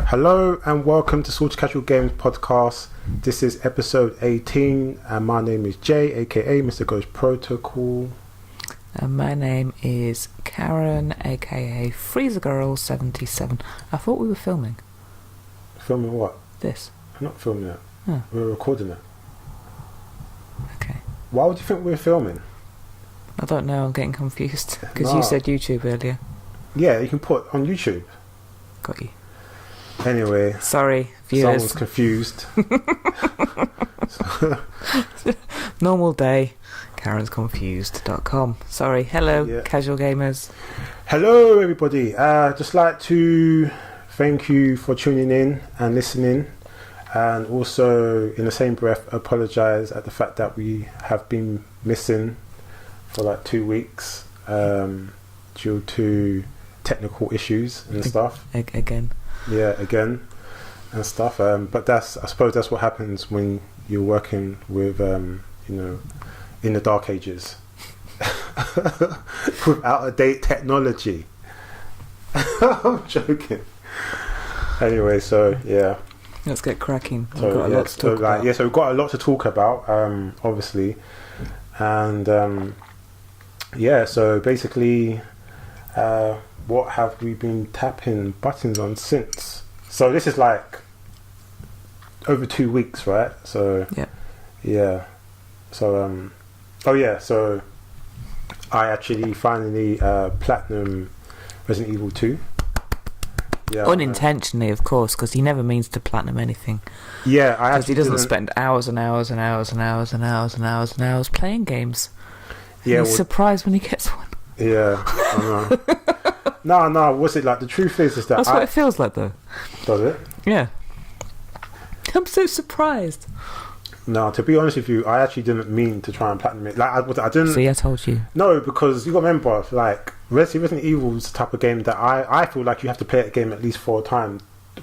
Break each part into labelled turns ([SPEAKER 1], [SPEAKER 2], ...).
[SPEAKER 1] Hello and welcome to Sorta Casual Games podcast. This is episode 18 and my name is Jay, aka MrGhostProtocol.
[SPEAKER 2] And my name is Karen, aka Freezergirl 77. I thought we were filming.
[SPEAKER 1] Filming what?
[SPEAKER 2] This.
[SPEAKER 1] I'm not filming it.
[SPEAKER 2] Oh.
[SPEAKER 1] We're recording it.
[SPEAKER 2] Okay.
[SPEAKER 1] Why would you think we're filming?
[SPEAKER 2] I don't know, I'm getting confused. Because
[SPEAKER 1] No.
[SPEAKER 2] you said YouTube earlier.
[SPEAKER 1] Yeah, you can put on YouTube.
[SPEAKER 2] Got you.
[SPEAKER 1] Anyway.
[SPEAKER 2] Sorry, viewers.
[SPEAKER 1] Someone's confused.
[SPEAKER 2] Normal day. Karen'sConfused.com. Sorry. Hello, casual gamers.
[SPEAKER 1] Hello, everybody. Just like to thank you for tuning in and listening, and also, in the same breath, apologise at the fact that we have been missing for like 2 weeks due to technical issues and stuff.
[SPEAKER 2] Again.
[SPEAKER 1] Yeah, again and stuff. But I suppose that's what happens when you're working with, in the dark ages with out-of-date technology. I'm joking. Anyway, so yeah.
[SPEAKER 2] Let's get cracking.
[SPEAKER 1] So,
[SPEAKER 2] we've got a lot to talk about.
[SPEAKER 1] So we've got a lot to talk about, obviously, and so basically, what have we been tapping buttons on since? So this is like over 2 weeks, right? So yeah. So so I actually finally platinum Resident Evil 2. Yeah,
[SPEAKER 2] unintentionally, of course, because he never means to platinum anything.
[SPEAKER 1] Yeah,
[SPEAKER 2] because he doesn't spend hours and hours and hours and hours and hours and hours and hours playing games. Yeah, he's surprised when he gets one.
[SPEAKER 1] Yeah, I know. No. What's it like? The truth is that
[SPEAKER 2] that's what it feels like, though.
[SPEAKER 1] Does it?
[SPEAKER 2] Yeah. I'm so surprised.
[SPEAKER 1] No, to be honest with you, I actually didn't mean to try and platinum it. Like, I didn't.
[SPEAKER 2] See, I told you.
[SPEAKER 1] No, because you got to remember, like Resident Evil is the type of game that I feel like you have to play a game at least 4 times.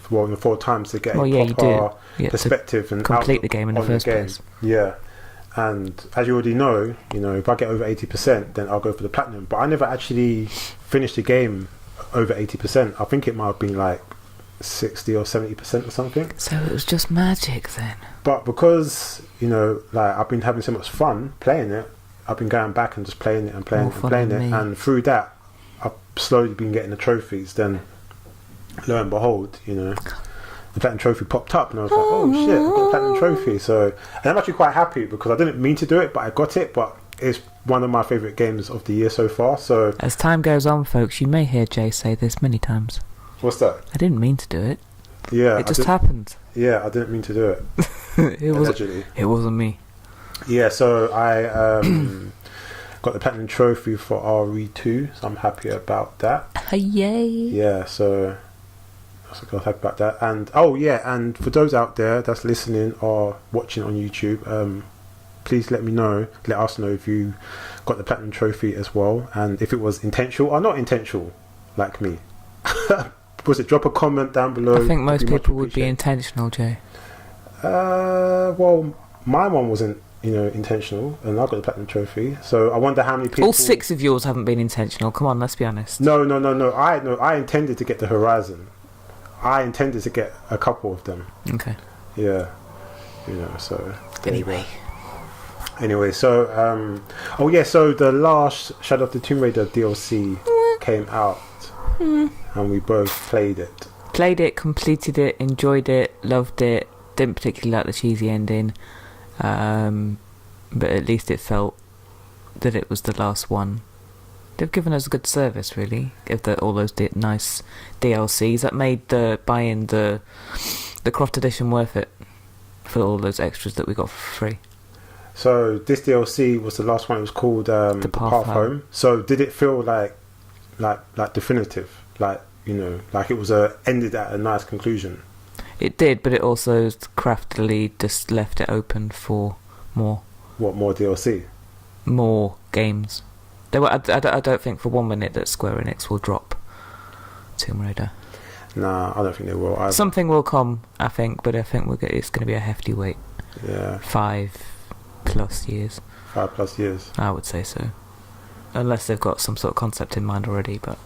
[SPEAKER 1] Well, 4 times to get a proper perspective and
[SPEAKER 2] complete the game in the first place.
[SPEAKER 1] Yeah. And as you already know, if I get over 80%, then I'll go for the platinum. But I never actually finished the game over 80%. I think it might have been like 60 or 70% or something.
[SPEAKER 2] So it was just magic then.
[SPEAKER 1] But because, I've been having so much fun playing it, I've been going back and just playing it and playing it and playing it. And through that, I've slowly been getting the trophies. Then, lo and behold, the platinum trophy popped up and I was like, oh shit, I got a platinum trophy. So, and I'm actually quite happy because I didn't mean to do it, but I got it. But it's one of my favourite games of the year so far. So
[SPEAKER 2] as time goes on, folks, you may hear Jay say this many times.
[SPEAKER 1] What's that?
[SPEAKER 2] I didn't mean to do it.
[SPEAKER 1] Yeah,
[SPEAKER 2] it just happened.
[SPEAKER 1] Yeah, I didn't mean to do it.
[SPEAKER 2] It wasn't me.
[SPEAKER 1] Yeah, so I got the platinum trophy for RE2, so I'm happy about that.
[SPEAKER 2] Yay!
[SPEAKER 1] Yeah, so I'm happy about that. And and for those out there that's listening or watching on YouTube, please let us know if you got the platinum trophy as well, and if it was intentional or not intentional, like me. Was it? Drop a comment down below.
[SPEAKER 2] I think most people would be intentional, Jay.
[SPEAKER 1] Well, my one wasn't, intentional, and I got the platinum trophy. So I wonder how many people.
[SPEAKER 2] All 6 of yours haven't been intentional. Come on, let's be honest.
[SPEAKER 1] No. I intended to get the Horizon. I intended to get a couple of them.
[SPEAKER 2] Okay.
[SPEAKER 1] Yeah. So.
[SPEAKER 2] Anyway,
[SPEAKER 1] so so the last Shadow of the Tomb Raider DLC came out. And we both played it.
[SPEAKER 2] Completed it, enjoyed it, loved it. Didn't particularly like the cheesy ending, but at least it felt that it was the last one. They've given us a good service, really. All those nice DLCs that made buying the Croft edition worth it for all those extras that we got for free.
[SPEAKER 1] So this DLC was the last one. It was called The Path Home. So did it feel like definitive, like it was ended at a nice conclusion?
[SPEAKER 2] It did, but it also craftily just left it open for more.
[SPEAKER 1] What, more DLC?
[SPEAKER 2] More games. I don't think for 1 minute that Square Enix will drop Tomb Raider.
[SPEAKER 1] Nah, I don't think they will either.
[SPEAKER 2] Something will come, I think, but I think it's going to be a hefty wait.
[SPEAKER 1] Yeah.
[SPEAKER 2] 5, 5+ years.
[SPEAKER 1] 5+ years.
[SPEAKER 2] I would say so. Unless they've got some sort of concept in mind already, but...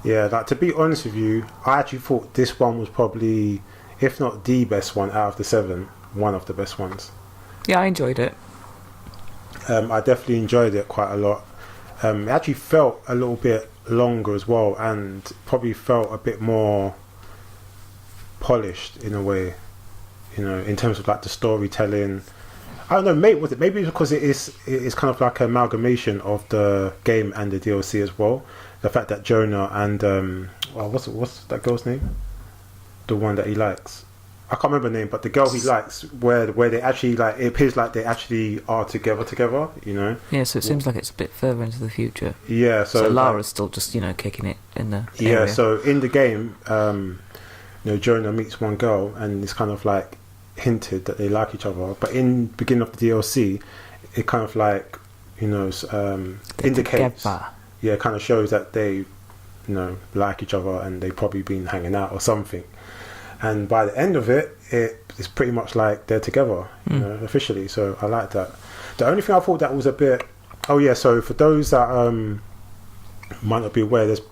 [SPEAKER 1] Yeah, like, to be honest with you, I actually thought this one was probably, if not the best one out of the 7, one of the best ones.
[SPEAKER 2] Yeah, I enjoyed it.
[SPEAKER 1] I definitely enjoyed it quite a lot. It actually felt a little bit longer as well, and probably felt a bit more polished in a way, you know, in terms of like the storytelling. I don't know, maybe it's because it's kind of like an amalgamation of the game and the DLC as well. The fact that Jonah and what's that girl's name? The one that he likes. I can't remember the name, but the girl he likes, where they actually, like, it appears like they actually are together, you know.
[SPEAKER 2] Yeah, so it seems like it's a bit further into the future.
[SPEAKER 1] Yeah, so
[SPEAKER 2] Lara's still just, you know, kicking it in the
[SPEAKER 1] yeah
[SPEAKER 2] area.
[SPEAKER 1] So in the game, you know, Jonah meets one girl and it's kind of like hinted that they like each other, but in the beginning of the DLC it kind of like, you know, indicates
[SPEAKER 2] together.
[SPEAKER 1] Yeah, kind of shows that they, you know, like each other and they've probably been hanging out or something. And by the end of it, it's pretty much like they're together, you know, officially. So I like that. The only thing I thought that was a bit... Oh yeah, so for those that might not be aware, there's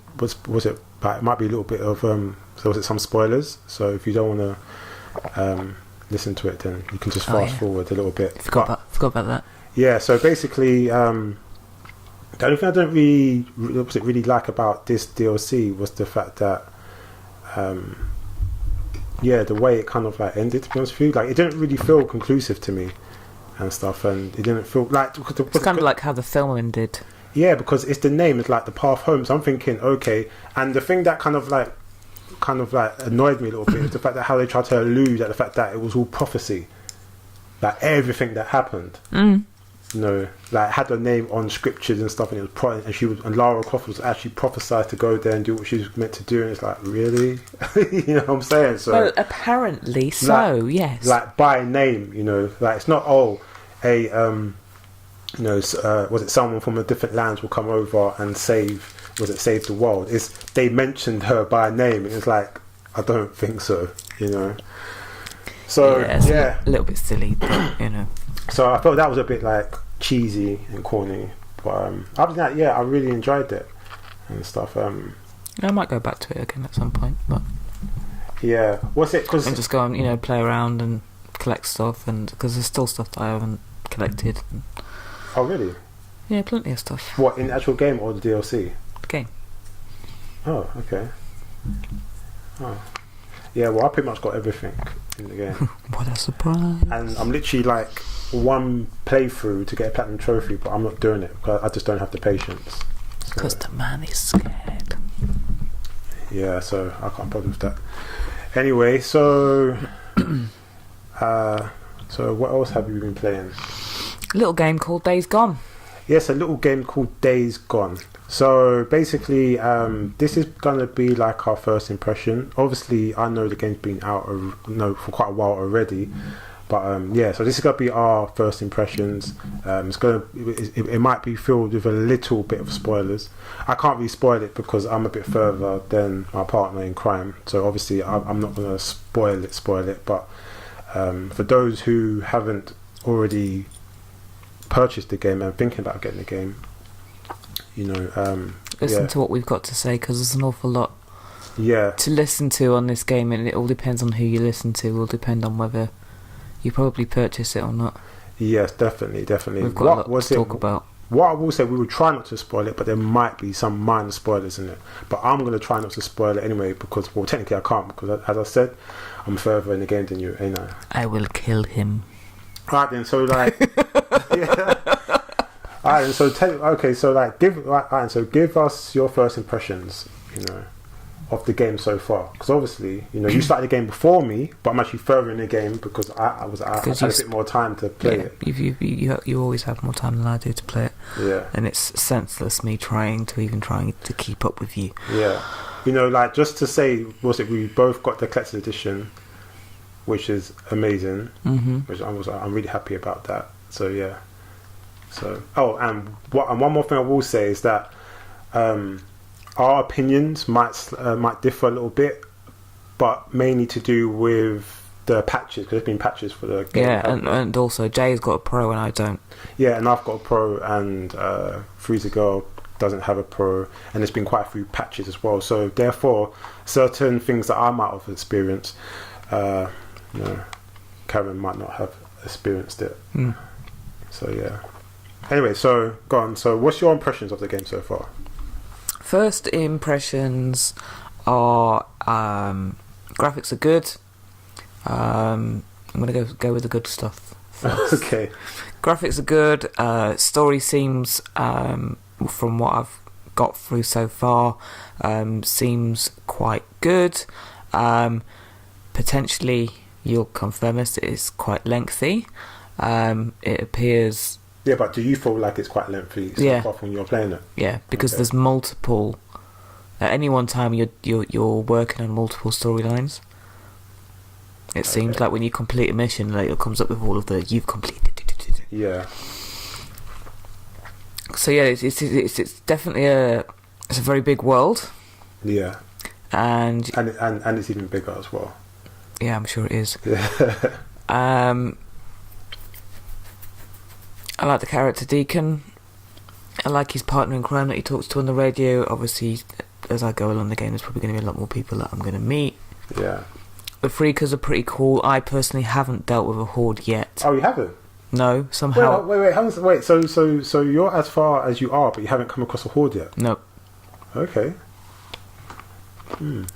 [SPEAKER 1] it might be a little bit of so was it some spoilers. So if you don't want to listen to it, then you can just fast forward a little bit.
[SPEAKER 2] Forgot about that.
[SPEAKER 1] Yeah, so basically, the only thing I don't really like about this DLC was the fact that the way it kind of like ended, to be honest with you. Like, it didn't really feel conclusive to me and stuff, and it didn't feel like...
[SPEAKER 2] It's kind of like how the film ended. Yeah,
[SPEAKER 1] because it's the name, it's like The Path Home, so I'm thinking, okay. And the thing that kind of like annoyed me a little bit is the fact that how they tried to allude at the fact that it was all prophecy. Like, everything that happened. You know, like, had her name on scriptures and stuff, and it was and Lara Croft was actually prophesied to go there and do what she was meant to do, and it's like, really? You know what I'm saying? So,
[SPEAKER 2] well, apparently so,
[SPEAKER 1] like,
[SPEAKER 2] yes.
[SPEAKER 1] Like, by name, you know, like, it's not, you know, was it someone from a different lands will come over and save the world? It's, they mentioned her by name, and it's like, I don't think so, you know. So, yeah.
[SPEAKER 2] A little bit silly, but, you know.
[SPEAKER 1] So I felt that was a bit like cheesy and corny, but other than that, yeah, I really enjoyed it and stuff.
[SPEAKER 2] I might go back to it again at some point, but
[SPEAKER 1] yeah, what's it? Cause
[SPEAKER 2] and just go and, you know, play around and collect stuff, and because there's still stuff that I haven't collected.
[SPEAKER 1] Oh really?
[SPEAKER 2] Yeah, plenty of stuff.
[SPEAKER 1] What, in the actual game or the DLC?
[SPEAKER 2] The game.
[SPEAKER 1] Oh, okay. Oh, yeah. Well, I pretty much got everything in the game.
[SPEAKER 2] What a surprise!
[SPEAKER 1] And I'm literally like one playthrough to get a platinum trophy, but I'm not doing it because I just don't have the patience.
[SPEAKER 2] Because the man is scared.
[SPEAKER 1] Yeah, so I can't bother with that. Anyway, so so what else have you been playing?
[SPEAKER 2] A little game called Days Gone.
[SPEAKER 1] Yes, a little game called Days Gone. So basically, this is gonna be like our first impression. Obviously, I know the game's been out for quite a while already. But yeah, so this is going to be our first impressions. It might be filled with a little bit of spoilers. I can't really spoil it because I'm a bit further than my partner in crime. So obviously I'm not going to spoil it. But for those who haven't already purchased the game and thinking about getting the game, you know...
[SPEAKER 2] listen to what we've got to say, because there's an awful lot to listen to on this game, and it all depends on who you listen to. It will depend on whether... you probably purchase it or not.
[SPEAKER 1] Yes, definitely.
[SPEAKER 2] We've got a lot to talk about.
[SPEAKER 1] What I will say, we will try not to spoil it, but there might be some minor spoilers in it. But I'm going to try not to spoil it anyway, because, well, technically I can't, because as I said, I'm further in the game than you, ain't I?
[SPEAKER 2] I will kill him.
[SPEAKER 1] Alright then, so like... yeah. Alright, so give us your first impressions, you know, of the game so far, because obviously, you know, you started the game before me, but I'm actually further in the game because I had a bit more time to play it.
[SPEAKER 2] You always have more time than I do to play it.
[SPEAKER 1] Yeah,
[SPEAKER 2] and it's senseless me trying to keep up with you.
[SPEAKER 1] Yeah, you know, like, just to say, we both got the collector's edition, which is amazing. Which I'm really happy about that. So yeah. So and one more thing I will say is that. Our opinions might differ a little bit, but mainly to do with the patches, because there's been patches for the game.
[SPEAKER 2] Yeah, and also Jay's got a pro and I don't.
[SPEAKER 1] Yeah, and I've got a pro, and Freezergirl doesn't have a pro, and there's been quite a few patches as well. So therefore, certain things that I might have experienced, Karen might not have experienced it. So yeah. Anyway, so go on. So what's your impressions of the game so far?
[SPEAKER 2] First impressions are graphics are good. I'm gonna go with the good stuff first.
[SPEAKER 1] Okay.
[SPEAKER 2] Graphics are good. Story seems, from what I've got through so far, seems quite good. Potentially, you'll confirm this, it is quite lengthy. It appears.
[SPEAKER 1] Yeah, but do you feel like it's quite lengthy so far when you're playing it?
[SPEAKER 2] Yeah, because there's multiple. At any one time, you're working on multiple storylines. It seems like when you complete a mission, like it comes up with all of the you've completed.
[SPEAKER 1] Yeah.
[SPEAKER 2] So yeah, it's definitely it's a very big world.
[SPEAKER 1] Yeah.
[SPEAKER 2] And
[SPEAKER 1] it's even bigger as well.
[SPEAKER 2] Yeah, I'm sure it is.
[SPEAKER 1] Yeah.
[SPEAKER 2] I like the character Deacon. I like his partner in crime that he talks to on the radio. Obviously, as I go along the game, there's probably going to be a lot more people that I'm going to meet.
[SPEAKER 1] Yeah.
[SPEAKER 2] The freakers are pretty cool. I personally haven't dealt with a horde yet.
[SPEAKER 1] Oh, you haven't?
[SPEAKER 2] No, somehow.
[SPEAKER 1] Wait. So you're as far as you are, but you haven't come across a horde yet?
[SPEAKER 2] No.
[SPEAKER 1] Okay.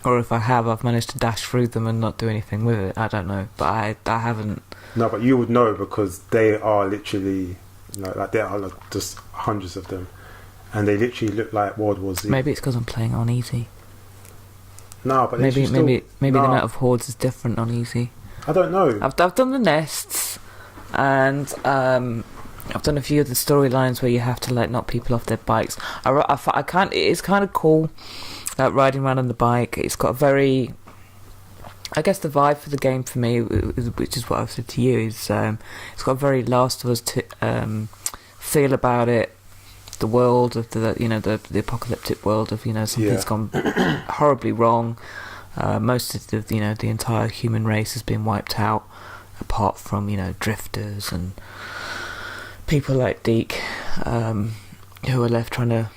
[SPEAKER 2] Or if I have, I've managed to dash through them and not do anything with it. I don't know, but I haven't.
[SPEAKER 1] No, but you would know because they are literally, there are just hundreds of them, and they literally look like World War Z.
[SPEAKER 2] Maybe it's because I'm playing on easy.
[SPEAKER 1] No, but
[SPEAKER 2] maybe the amount of hordes is different on easy.
[SPEAKER 1] I don't know.
[SPEAKER 2] I've done the nests, and I've done a few of the storylines where you have to knock people off their bikes. I can't. It is kind of cool, riding around on the bike. It's got a very, I guess the vibe for the game for me, which is what I've said to you, is it's got a very Last of Us feel about it. The world of the apocalyptic world of something's gone horribly wrong. Most of the entire human race has been wiped out, apart from drifters and people like Deke, who are left trying to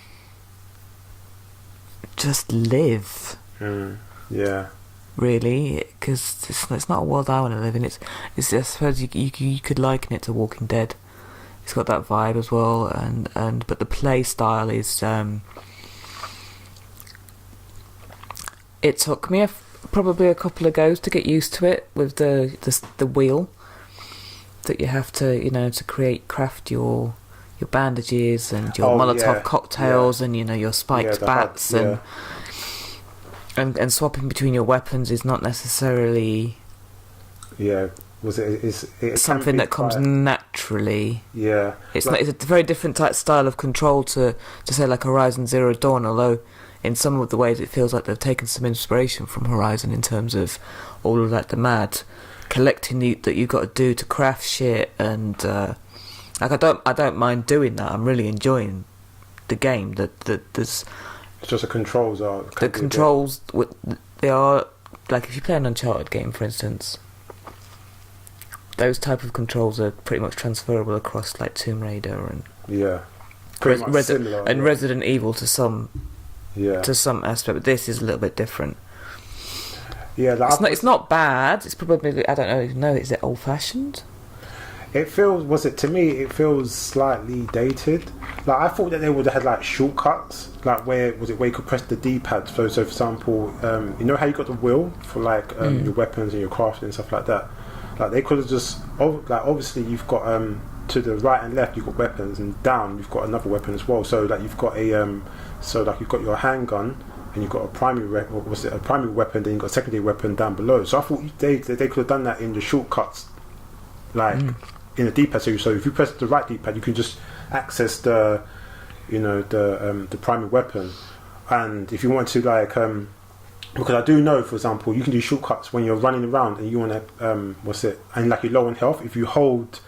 [SPEAKER 2] just live.
[SPEAKER 1] Yeah.
[SPEAKER 2] Really, because it's not a world I want to live in. It's I suppose you could liken it to Walking Dead. It's got that vibe as well, but the play style is. It took me probably a couple of goes to get used to it with the wheel that you have to craft your bandages and your Molotov cocktails and your spiked bats and swapping between your weapons is not necessarily.
[SPEAKER 1] Yeah. It's
[SPEAKER 2] something that comes naturally.
[SPEAKER 1] Yeah,
[SPEAKER 2] it's a very different type style of control to say like Horizon Zero Dawn. Although in some of the ways it feels like they've taken some inspiration from Horizon in terms of all of the mad collecting that you've got to do to craft shit and I don't mind doing that. I'm really enjoying the game. There's
[SPEAKER 1] it's just the controls are
[SPEAKER 2] the controls. They are like if you play an Uncharted game, for instance. Those type of controls are pretty much transferable across Tomb Raider and
[SPEAKER 1] pretty much similar,
[SPEAKER 2] and Resident Evil to some aspect, but this is a little bit different. Yeah, it's not bad. It's probably I don't know. Is it old fashioned?
[SPEAKER 1] It feels slightly dated. I thought that they would have had shortcuts, where you could press the D-pad. So for example, you know how you got the wheel for your weapons and your crafting and stuff like that. They could have just obviously you've got to the right and left you've got weapons and down you've got another weapon as well. So you've got a you've got your handgun and you've got a primary weapon, then you've got a secondary weapon down below. So I thought they could have done that in the shortcuts, in the D-pad. So if you press the right D-pad, you can just access the primary weapon, and if you want to because I do know, for example, you can do shortcuts when you're running around and you want to, and you're low on health. If you hold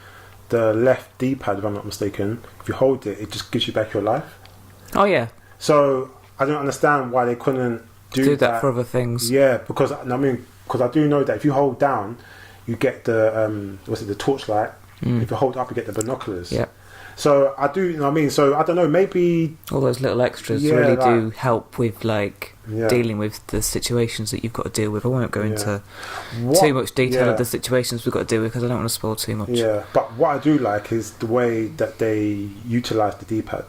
[SPEAKER 1] the left D-pad, if I'm not mistaken, if you hold it, it just gives you back your life.
[SPEAKER 2] Oh yeah.
[SPEAKER 1] So I don't understand why they couldn't do
[SPEAKER 2] that for other things.
[SPEAKER 1] Yeah, because I do know that if you hold down, you get the the torchlight. If you hold up, you get the binoculars.
[SPEAKER 2] Yeah.
[SPEAKER 1] So I do, you know what I mean? So I don't know, maybe
[SPEAKER 2] all those little extras really do help with dealing with the situations that you've got to deal with. I won't go into too much detail of the situations we've got to deal with because I don't want to spoil too much.
[SPEAKER 1] Yeah, but what I do like is the way that they utilise the D-pad.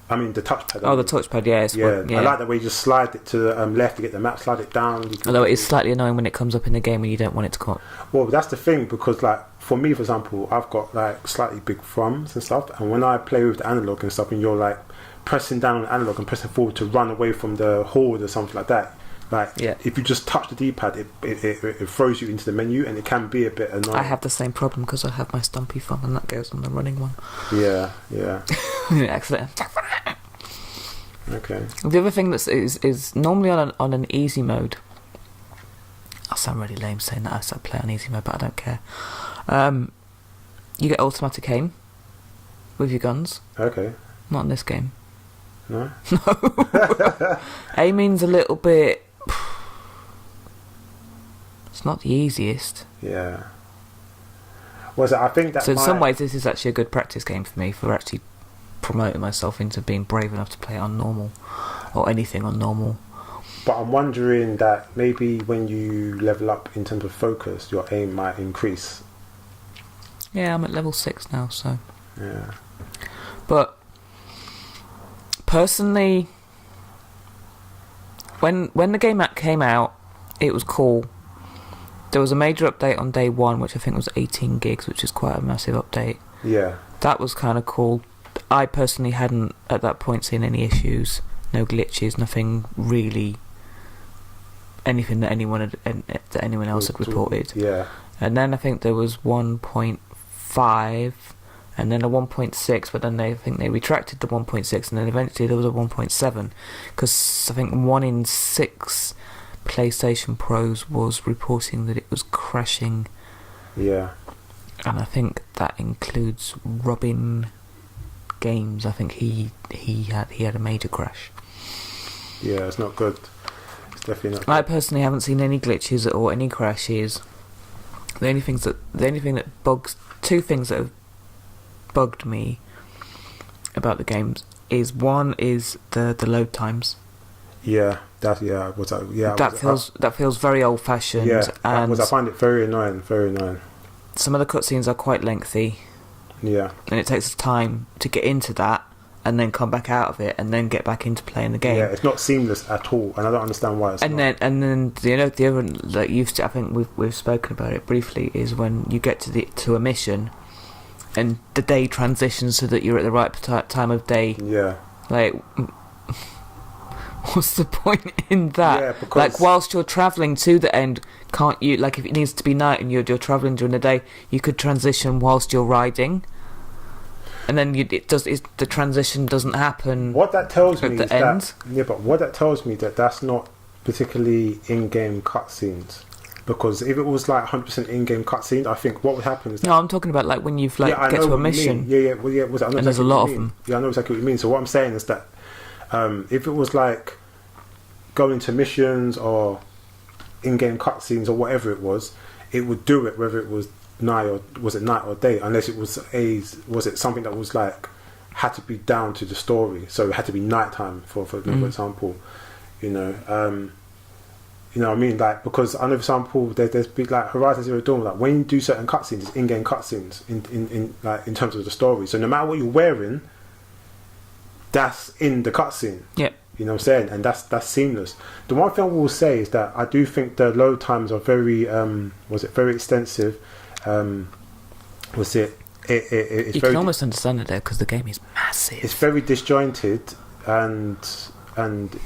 [SPEAKER 1] I mean, the touchpad.
[SPEAKER 2] Oh, the touchpad,
[SPEAKER 1] I like the way you just slide it to the left to get the map, slide it down.
[SPEAKER 2] Although it is slightly annoying when it comes up in the game when you don't want it to come up.
[SPEAKER 1] Well, that's the thing, because like for me, for example, I've got like slightly big thumbs and stuff, and when I play with the analog and stuff, and you're like pressing down on the analog and pressing forward to run away from the horde or something like that, if you just touch the D-pad, it throws you into the menu, and it can be a bit annoying. I
[SPEAKER 2] have the same problem because I have my stumpy thumb, and that goes on the running one.
[SPEAKER 1] Yeah.
[SPEAKER 2] Excellent.
[SPEAKER 1] Okay.
[SPEAKER 2] The other thing is normally on an easy mode. I sound really lame saying that I play on easy mode, but I don't care. You get automatic aim with your guns.
[SPEAKER 1] Okay.
[SPEAKER 2] Not in this game.
[SPEAKER 1] No.
[SPEAKER 2] No. Aiming's a little bit. It's not the easiest.
[SPEAKER 1] Yeah. I think that.
[SPEAKER 2] So in some ways, this is actually a good practice game for me for actually promoting myself into being brave enough to play it on normal or anything on normal.
[SPEAKER 1] But I'm wondering that maybe when you level up in terms of focus, your aim might increase.
[SPEAKER 2] Yeah, I'm at level 6 now, so.
[SPEAKER 1] Yeah.
[SPEAKER 2] But personally, when the game came out, it was cool. There was a major update on day 1, which I think was 18 gigs, which is quite a massive update.
[SPEAKER 1] Yeah.
[SPEAKER 2] That was kind of cool. I personally hadn't at that point seen any issues, no glitches, nothing really, anything that anyone else had reported.
[SPEAKER 1] Yeah.
[SPEAKER 2] And then I think there was 1.5, and then a 1.6, but then I think they retracted the 1.6, and then eventually there was a 1.7, because I think 1 in 6 PlayStation Pros was reporting that it was crashing.
[SPEAKER 1] Yeah.
[SPEAKER 2] And I think that includes Robin Games. I think he had a major crash.
[SPEAKER 1] Yeah, it's not good. It's definitely not good.
[SPEAKER 2] I personally haven't seen any glitches or any crashes. The only thing that bugs, two things that have bugged me about the games is, one is the load times.
[SPEAKER 1] Yeah, that
[SPEAKER 2] feels very old fashioned.
[SPEAKER 1] Yeah,
[SPEAKER 2] and
[SPEAKER 1] I find it very annoying. Very annoying.
[SPEAKER 2] Some of the cutscenes are quite lengthy.
[SPEAKER 1] Yeah,
[SPEAKER 2] and it takes time to get into that and then come back out of it and then get back into playing the game.
[SPEAKER 1] Yeah, it's not seamless at all, and I don't understand why.
[SPEAKER 2] Then the other that I think we've spoken about it briefly is when you get to a mission and the day transitions so that you're at the right time of day.
[SPEAKER 1] Yeah,
[SPEAKER 2] like. What's the point in that?
[SPEAKER 1] Yeah, because
[SPEAKER 2] like, whilst you're travelling to the end, can't you, like, if it needs to be night and you're travelling during the day, you could transition whilst you're riding, and then the transition doesn't happen.
[SPEAKER 1] What that tells me
[SPEAKER 2] at the end.
[SPEAKER 1] But what that tells me that's not particularly in-game cutscenes. Because if it was like 100% in-game cutscenes, I think what would happen is...
[SPEAKER 2] No, I'm talking about like when you've get to a mission.
[SPEAKER 1] And
[SPEAKER 2] there's a lot of them.
[SPEAKER 1] Yeah, I know exactly what you mean. So what I'm saying is that if it was like going to missions or in-game cutscenes or whatever it was, it would do it whether it was night or day, unless it was something that was like had to be down to the story, so it had to be nighttime for example, you know what I mean, like, because I know, for example, there's big like Horizon Zero Dawn, like when you do certain cutscenes, it's in-game cutscenes in like in terms of the story, so no matter what you're wearing, that's in the cutscene.
[SPEAKER 2] Yeah.
[SPEAKER 1] You know what I'm saying? And that's seamless. The one thing I will say is that I do think the load times are very very extensive. It's
[SPEAKER 2] can almost understand it there because the game is massive.
[SPEAKER 1] It's very disjointed and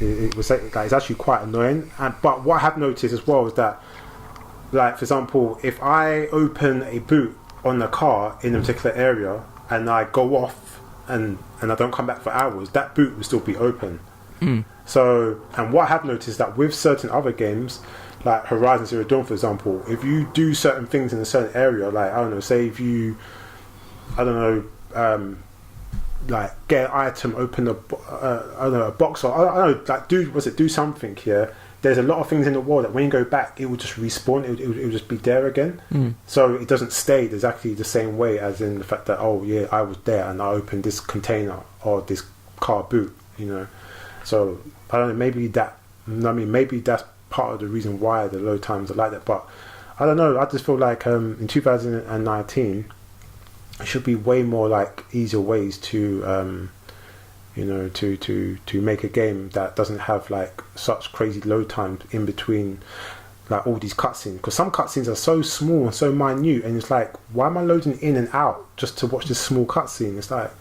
[SPEAKER 1] it was like it's actually quite annoying. But what I have noticed as well is that, like, for example, if I open a boot on the car in a particular area and I go off and I don't come back for hours, that boot will still be open. So, and what I have noticed is that with certain other games, like Horizon Zero Dawn, for example, if you do certain things in a certain area, like, I don't know, say if you, like get an item, open a box, or I don't know, like do something here, there's a lot of things in the world that when you go back, it will just respawn. It will just be there again. So it doesn't stay exactly the same way as in the fact that, oh yeah, I was there and I opened this container or this car boot, you know. So I don't know, maybe that's part of the reason why the load times are like that. But I don't know, I just feel like in 2019 there should be way more like easier ways to you know, to make a game that doesn't have like such crazy load times in between like all these cutscenes, because some cutscenes are so small and so minute, and it's like, why am I loading in and out just to watch this small cutscene? It's like,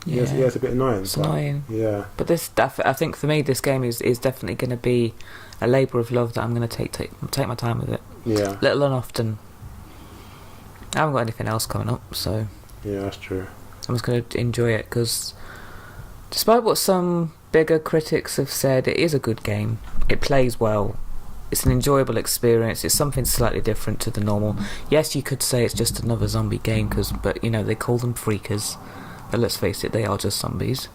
[SPEAKER 1] it's a bit annoying.
[SPEAKER 2] It's annoying.
[SPEAKER 1] Yeah.
[SPEAKER 2] But I think for me, this game is definitely going to be a labour of love that I'm going to take my time with it.
[SPEAKER 1] Yeah.
[SPEAKER 2] Little and often. I haven't got anything else coming up, so
[SPEAKER 1] yeah, that's true.
[SPEAKER 2] I'm just going to enjoy it, because despite what some bigger critics have said, it is a good game. It plays well. It's an enjoyable experience. It's something slightly different to the normal. Yes, you could say it's just another zombie game, but you know, they call them freakers. But let's face it, they are just zombies.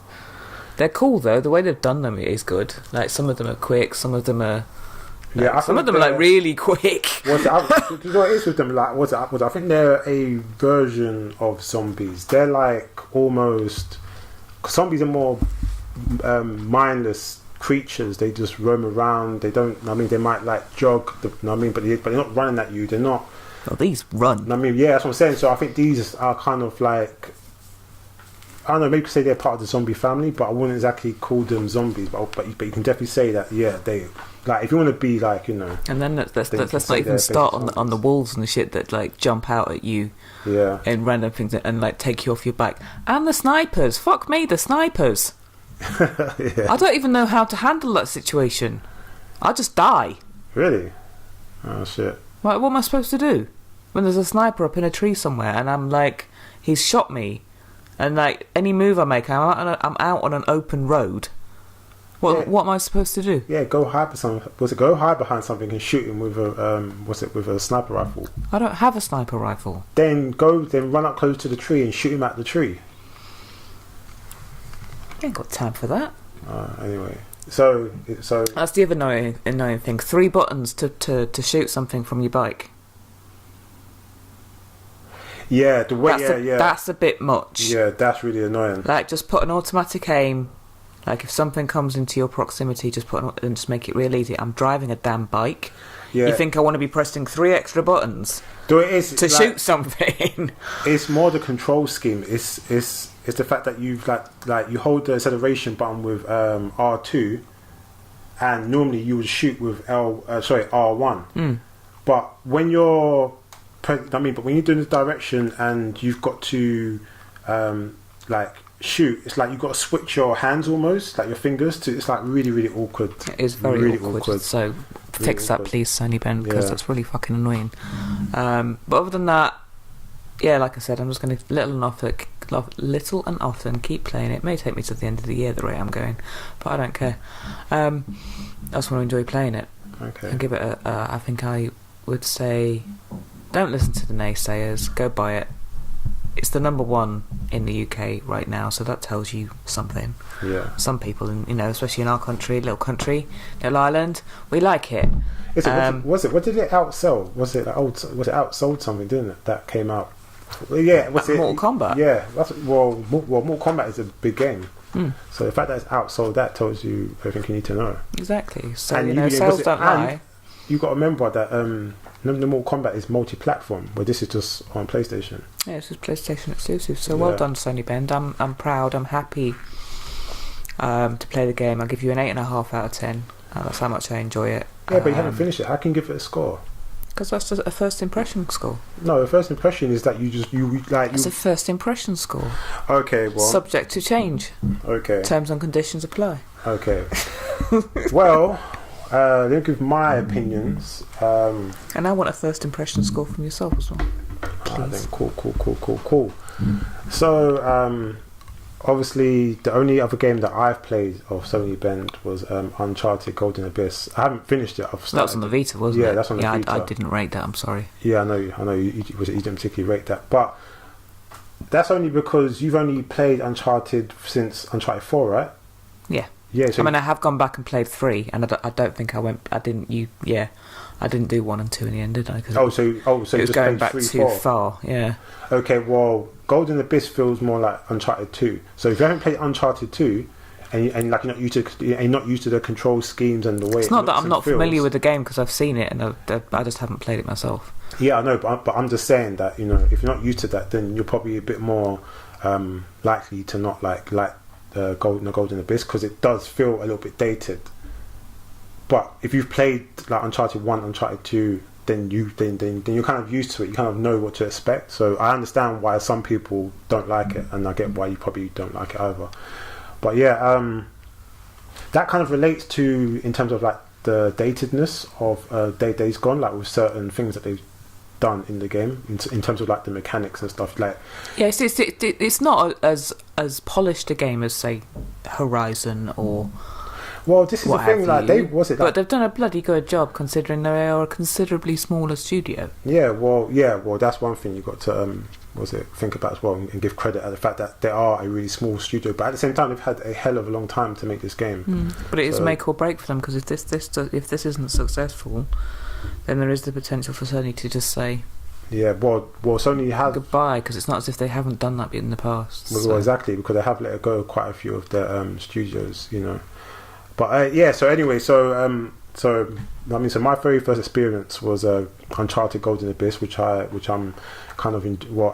[SPEAKER 2] They're cool though. The way they've done them is good. Like, some of them are quick, some of them are some of them are like really quick.
[SPEAKER 1] You know what it is with them? Like, I think they're a version of zombies. They're like almost. Zombies are more mindless creatures. They just roam around. They don't. I mean, they might like jog. But they're not running at you. They're not.
[SPEAKER 2] Well, these run.
[SPEAKER 1] I mean, yeah, that's what I'm saying. So I think these are kind of like, I don't know, maybe you could say they're part of the zombie family, but I wouldn't exactly call them zombies. But you can definitely say that, yeah, they, like, if you want to be like, you know.
[SPEAKER 2] And then let's not even start on the wolves and the shit that like jump out at you.
[SPEAKER 1] Yeah.
[SPEAKER 2] And random things and like take you off your back. And the snipers. Fuck me, the snipers.
[SPEAKER 1] Yeah.
[SPEAKER 2] I don't even know how to handle that situation. I just die.
[SPEAKER 1] Really? Oh shit.
[SPEAKER 2] What am I supposed to do when there's a sniper up in a tree somewhere and I'm like, he's shot me, and like any move I make, I'm out on an open road. What am I supposed to do?
[SPEAKER 1] Yeah, go hide go hide behind something and shoot him with a sniper rifle.
[SPEAKER 2] I don't have a sniper rifle.
[SPEAKER 1] Then run up close to the tree and shoot him at the tree.
[SPEAKER 2] I ain't got time for that.
[SPEAKER 1] Anyway, so
[SPEAKER 2] that's the other annoying thing. 3 buttons to shoot something from your bike.
[SPEAKER 1] Yeah, the way
[SPEAKER 2] that's a bit much.
[SPEAKER 1] Yeah, that's really annoying.
[SPEAKER 2] Like, just put an automatic aim. Like, if something comes into your proximity, and just make it real easy. I'm driving a damn bike. Yeah. You think I want to be pressing 3 extra buttons to shoot something?
[SPEAKER 1] It's more the control scheme. It's the fact that you like you hold the acceleration button with R2, and normally you would shoot with R1. But when you're when you're doing the direction and you've got to like shoot, it's like you've got to switch your hands almost, like your fingers, to. It's like really, really awkward.
[SPEAKER 2] It is very really awkward. So really fix that, please, Sony Ben, because that's really fucking annoying. But other than that, yeah, like I said, I'm just going to little and often keep playing it. It may take me to the end of the year the rate I'm going, but I don't care. I just want to enjoy playing it.
[SPEAKER 1] Okay.
[SPEAKER 2] And give it I think I would say, don't listen to the naysayers. Go buy it. It's the number 1 in the UK right now, so that tells you something.
[SPEAKER 1] Yeah.
[SPEAKER 2] Some people, especially in our country, little island, we like it.
[SPEAKER 1] What did it outsell? Was it outsold something, didn't it? That came out. Yeah,
[SPEAKER 2] Mortal Kombat?
[SPEAKER 1] Yeah, Mortal Kombat is a big game. So the fact that it's outsold, that tells you everything you need to know.
[SPEAKER 2] Exactly. So, sales don't lie.
[SPEAKER 1] You got to remember that the Mortal Kombat is multi-platform, where this is just on PlayStation.
[SPEAKER 2] Yeah, this is PlayStation exclusive. So well done, Sony Ben. I'm proud. I'm happy to play the game. I'll give you an 8.5 out of 10. That's how much I enjoy it.
[SPEAKER 1] Yeah, but you haven't finished it. How can you give it a score?
[SPEAKER 2] Because that's just a first impression score.
[SPEAKER 1] No, the first impression is that it's
[SPEAKER 2] a first impression score.
[SPEAKER 1] Okay, well,
[SPEAKER 2] subject to change.
[SPEAKER 1] Okay.
[SPEAKER 2] Terms and conditions apply.
[SPEAKER 1] Okay. Well, let me give my opinions.
[SPEAKER 2] And I want a first impression score from yourself as well.
[SPEAKER 1] Then cool. So, obviously, the only other game that I've played of Sony Ben was Uncharted Golden Abyss. I haven't finished it. That
[SPEAKER 2] was on the Vita, wasn't it?
[SPEAKER 1] Yeah, that's on the Vita.
[SPEAKER 2] I didn't rate that, I'm sorry.
[SPEAKER 1] Yeah, I know you didn't particularly rate that. But that's only because you've only played Uncharted since Uncharted 4, right?
[SPEAKER 2] Yeah.
[SPEAKER 1] Yeah, so
[SPEAKER 2] I mean, I have gone back and played 3, and I don't think I didn't do 1 and 2 in the end, did I?
[SPEAKER 1] so
[SPEAKER 2] it
[SPEAKER 1] you
[SPEAKER 2] was
[SPEAKER 1] just
[SPEAKER 2] going
[SPEAKER 1] played
[SPEAKER 2] back
[SPEAKER 1] 3,
[SPEAKER 2] too
[SPEAKER 1] 4.
[SPEAKER 2] far. Yeah.
[SPEAKER 1] Okay, well, Golden Abyss feels more like Uncharted 2. So if you haven't played Uncharted 2, and like you're not used to the control schemes and the way
[SPEAKER 2] it's not that I'm not
[SPEAKER 1] feels,
[SPEAKER 2] familiar with the game because I've seen it and I just haven't played it myself.
[SPEAKER 1] Yeah, I know, but I'm just saying that, you know, if you're not used to that, then you're probably a bit more likely to not like the Golden Abyss, because it does feel a little bit dated. But if you've played like Uncharted 1, Uncharted 2, then you're kind of used to it. You kind of know what to expect. So I understand why some people don't like it, and I get why you probably don't like it either. But yeah, that kind of relates to, in terms of like the datedness of Days Gone, like with certain things that they've done in the game in terms of like the mechanics and stuff. Like,
[SPEAKER 2] yes, it's not as polished a game as say Horizon or.
[SPEAKER 1] Well, this is the thing. Like
[SPEAKER 2] but they've done a bloody good job considering they are a considerably smaller studio.
[SPEAKER 1] Yeah, well, that's one thing you got to think about as well, and give credit at the fact that they are a really small studio. But at the same time, they've had a hell of a long time to make this game.
[SPEAKER 2] But it is make or break for them, because if this isn't successful, then there is the potential for Sony to just say. Yeah, well,
[SPEAKER 1] Sony has
[SPEAKER 2] goodbye, because it's not as if they haven't done that in the past.
[SPEAKER 1] Well, exactly, because they have let go quite a few of their studios, you know. But so anyway, so my very first experience was Uncharted Golden Abyss, which I'm kind of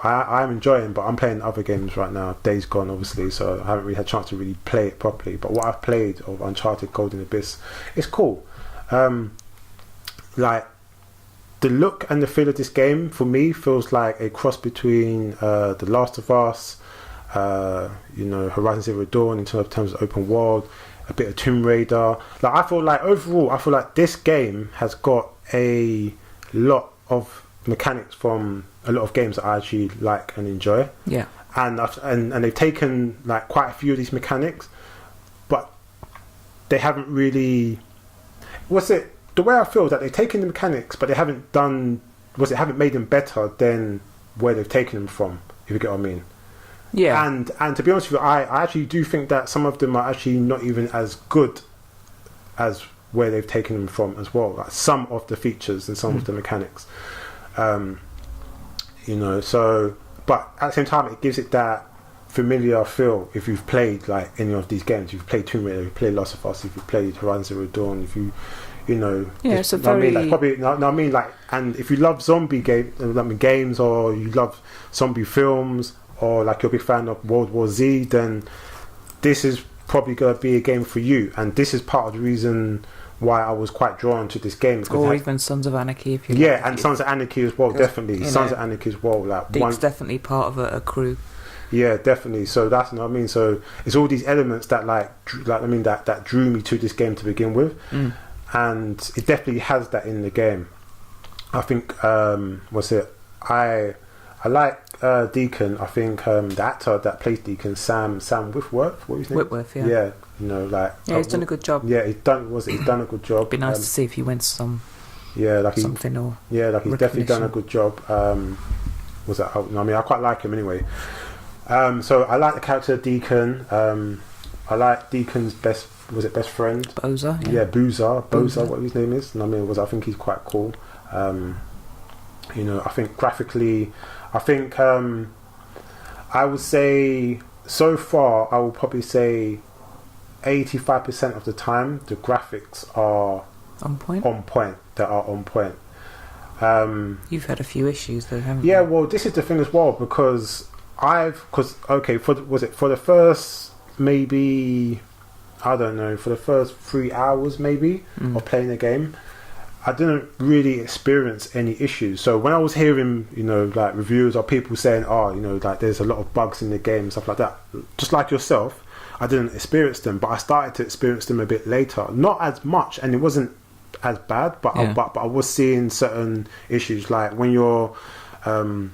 [SPEAKER 1] I'm enjoying, but I'm playing other games right now. Days Gone, obviously, so I haven't really had a chance to really play it properly. But what I've played of Uncharted Golden Abyss, it's cool. Like, the look and the feel of this game for me feels like a cross between The Last of Us, Horizon Zero Dawn in terms of open world, a bit of Tomb Raider. Like, I feel like this game has got a lot of mechanics from a lot of games that I actually like and enjoy.
[SPEAKER 2] Yeah.
[SPEAKER 1] And they've taken like quite a few of these mechanics, but they haven't really. The way I feel is that they've taken the mechanics, but they haven't haven't made them better than where they've taken them from. If you get what I mean.
[SPEAKER 2] Yeah.
[SPEAKER 1] And to be honest with you, I actually do think that some of them are actually not even as good as where they've taken them from as well. Like some of the features and some of the mechanics. So, but at the same time, it gives it that familiar feel. If you've played like any of these games, you've played Tomb Raider, you've played Last of Us, if you've played Horizon Zero Dawn, if you
[SPEAKER 2] it's a very.
[SPEAKER 1] And if you love zombie games, or you love zombie films, or like you're a big fan of World War Z, then this is probably going to be a game for you. And this is part of the reason why I was quite drawn to this game.
[SPEAKER 2] Or even Sons of Anarchy, if you like.
[SPEAKER 1] Yeah, and Sons of Anarchy as well, definitely. Sons of Anarchy as well. Like,
[SPEAKER 2] Deep's definitely part of a crew.
[SPEAKER 1] Yeah, definitely. So that's what I mean. So it's all these elements that that drew me to this game to begin with. And it definitely has that in the game. I think I like Deacon. I think the actor that plays Deacon, Sam Whitworth. What was his name?
[SPEAKER 2] Whitworth, yeah.
[SPEAKER 1] Yeah,
[SPEAKER 2] he's done a good job.
[SPEAKER 1] Yeah, he's done a good job.
[SPEAKER 2] It'd be nice to see if he wins something or.
[SPEAKER 1] Yeah, like he's definitely done a good job. I quite like him anyway. So I like the character of Deacon. I like Deacon's best friend?
[SPEAKER 2] Boozer.
[SPEAKER 1] Yeah, Boozer, what his name is. I think he's quite cool. I think graphically, I would say so far, I will probably say 85% of the time the graphics are
[SPEAKER 2] on point.
[SPEAKER 1] They are on point.
[SPEAKER 2] You've had a few issues though, haven't
[SPEAKER 1] you? Yeah,
[SPEAKER 2] you?
[SPEAKER 1] well, this is the thing as well, because for the first maybe, I don't know, for the first 3 hours maybe of playing the game, I didn't really experience any issues. So when I was hearing, like reviews or people saying, like there's a lot of bugs in the game and stuff like that, just like yourself, I didn't experience them, but I started to experience them a bit later. Not as much, and it wasn't as bad, but I was seeing certain issues, like when you're, on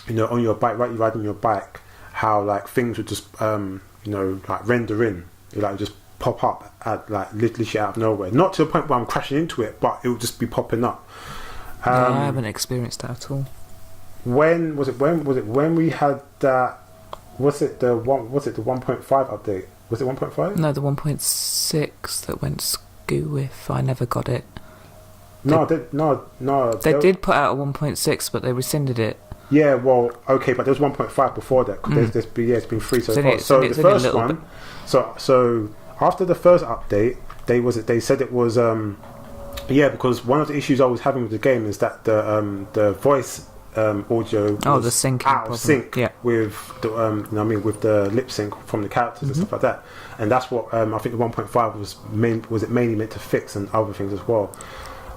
[SPEAKER 1] your bike, right, you're riding your bike, how like things would just, like render in, like just pop up at like literally out of nowhere. Not to the point where I'm crashing into it, but it will just be popping up.
[SPEAKER 2] I haven't experienced that at all.
[SPEAKER 1] When we had that? Was it the 1.5 update? Was it 1.5?
[SPEAKER 2] No, the 1.6 that went skew-whiff. I never got it.
[SPEAKER 1] No.
[SPEAKER 2] They did put out a 1.6, but they rescinded it.
[SPEAKER 1] Yeah, well, okay, but there was 1.5 before that. It's been free so far. So the first one. So after the first update, they said it was because one of the issues I was having with the game is that the voice audio
[SPEAKER 2] the syncing
[SPEAKER 1] out of sync with the with the lip sync from the characters and stuff like that, and that's what I think the 1.5 was mainly meant to fix, and other things as well.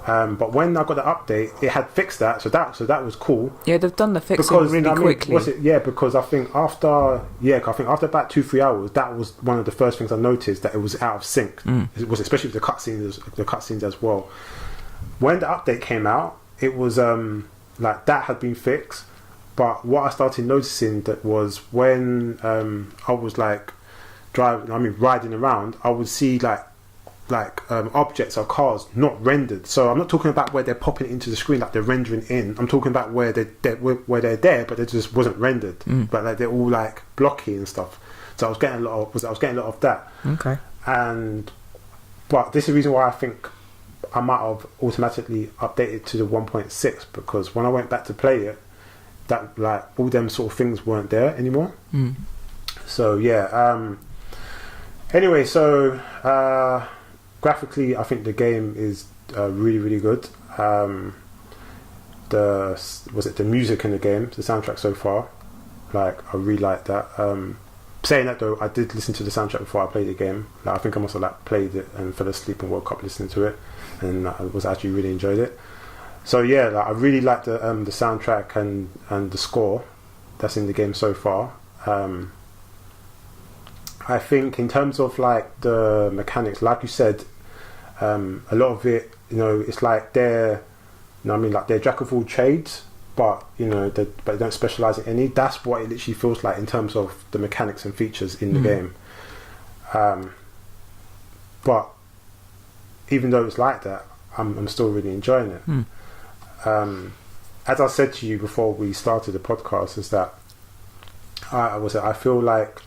[SPEAKER 1] But when I got the update, it had fixed that, so that was cool.
[SPEAKER 2] Yeah, they've done the fixing really quickly.
[SPEAKER 1] Because I think after about 2-3 hours, that was one of the first things I noticed, that it was out of sync. It was, especially with the cutscenes as well. When the update came out, it was like that had been fixed. But what I started noticing that was when I was like riding around, I would see like objects or cars not rendered. So I'm not talking about where they're popping into the screen like they're rendering in. I'm talking about where they're there, but they just wasn't rendered. But like they're all like blocky and stuff. So I was getting a lot of that.
[SPEAKER 2] Okay.
[SPEAKER 1] But this is the reason why I think I might have automatically updated to the 1.6, because when I went back to play it, that like all them sort of things weren't there anymore. So yeah. Anyway, so. Graphically, I think the game is really, really good. The music in the game, the soundtrack so far, like I really like that. Saying that though, I did listen to the soundtrack before I played the game. Like, I think I must have like played it and fell asleep and woke up listening to it, and I was actually really enjoyed it. So yeah, like I really like the soundtrack and the score that's in the game so far. I think in terms of like the mechanics, like you said, a lot of it, it's like they're jack of all trades, but they don't specialize in any. That's what it literally feels like in terms of the mechanics and features in the game. But even though it's like that, I'm still really enjoying it. As I said to you before we started the podcast, is that I feel like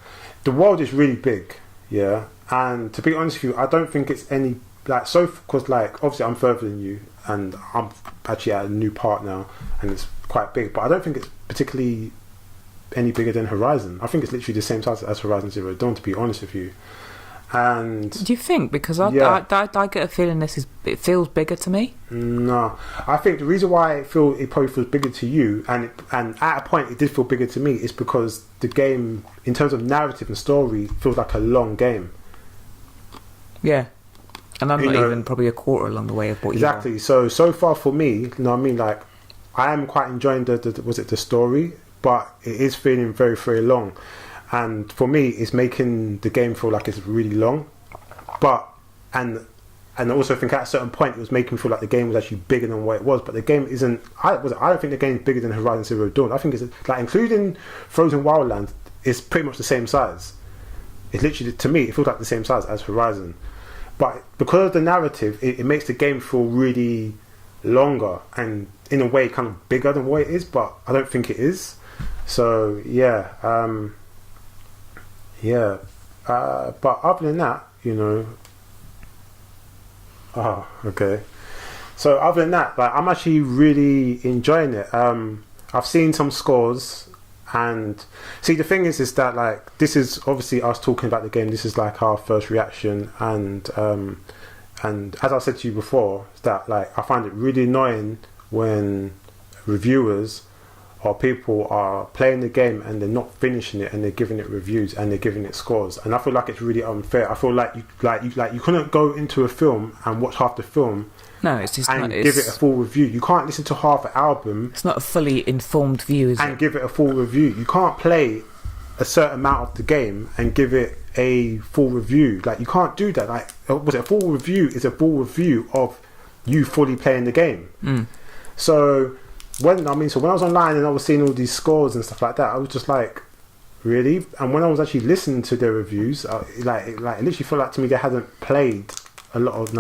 [SPEAKER 1] the world is really big, yeah. And to be honest with you, I don't think it's any because like obviously I'm further than you, and I'm actually at a new part now, and it's quite big. But I don't think it's particularly any bigger than Horizon. I think it's literally the same size as Horizon Zero Dawn, to be honest with you. And
[SPEAKER 2] do you think? Because I get a feeling it feels bigger to me.
[SPEAKER 1] No, I think the reason why it probably feels bigger to you, and at a point it did feel bigger to me, is because the game, in terms of narrative and story, feels like a long game.
[SPEAKER 2] Yeah, and I'm not even probably a quarter along the way of what
[SPEAKER 1] exactly.
[SPEAKER 2] You
[SPEAKER 1] are. So far for me, like I am quite enjoying the story, but it is feeling very, very long. And for me, it's making the game feel like it's really long. But and I also think at a certain point it was making me feel like the game was actually bigger than what it was. But the game isn't. I don't think the game is bigger than Horizon Zero Dawn. I think it's like, including Frozen Wildlands, it's pretty much the same size. It's literally, to me, it feels like the same size as Horizon. But because of the narrative, it makes the game feel really longer and in a way kind of bigger than what it is. But I don't think it is. So yeah. But other than that, okay. So other than that, like I'm actually really enjoying it. I've seen some scores, and see, the thing is that like this is obviously us talking about the game. This is like our first reaction, and as I said to you before, that like I find it really annoying when reviewers or people are playing the game and they're not finishing it, and they're giving it reviews and they're giving it scores, and I feel like it's really unfair. I feel like you couldn't go into a film and watch half the film.
[SPEAKER 2] No, it's just
[SPEAKER 1] and give it a full review. You can't listen to half an album.
[SPEAKER 2] It's not a fully informed view, is it?
[SPEAKER 1] And give it a full review. You can't play a certain amount of the game and give it a full review. Like you can't do that. Like a full review is a full review of you fully playing the game. So when I was online and I was seeing all these scores and stuff like that, I was just like, really? And when I was actually listening to their reviews, it literally felt like to me they hadn't played a lot of,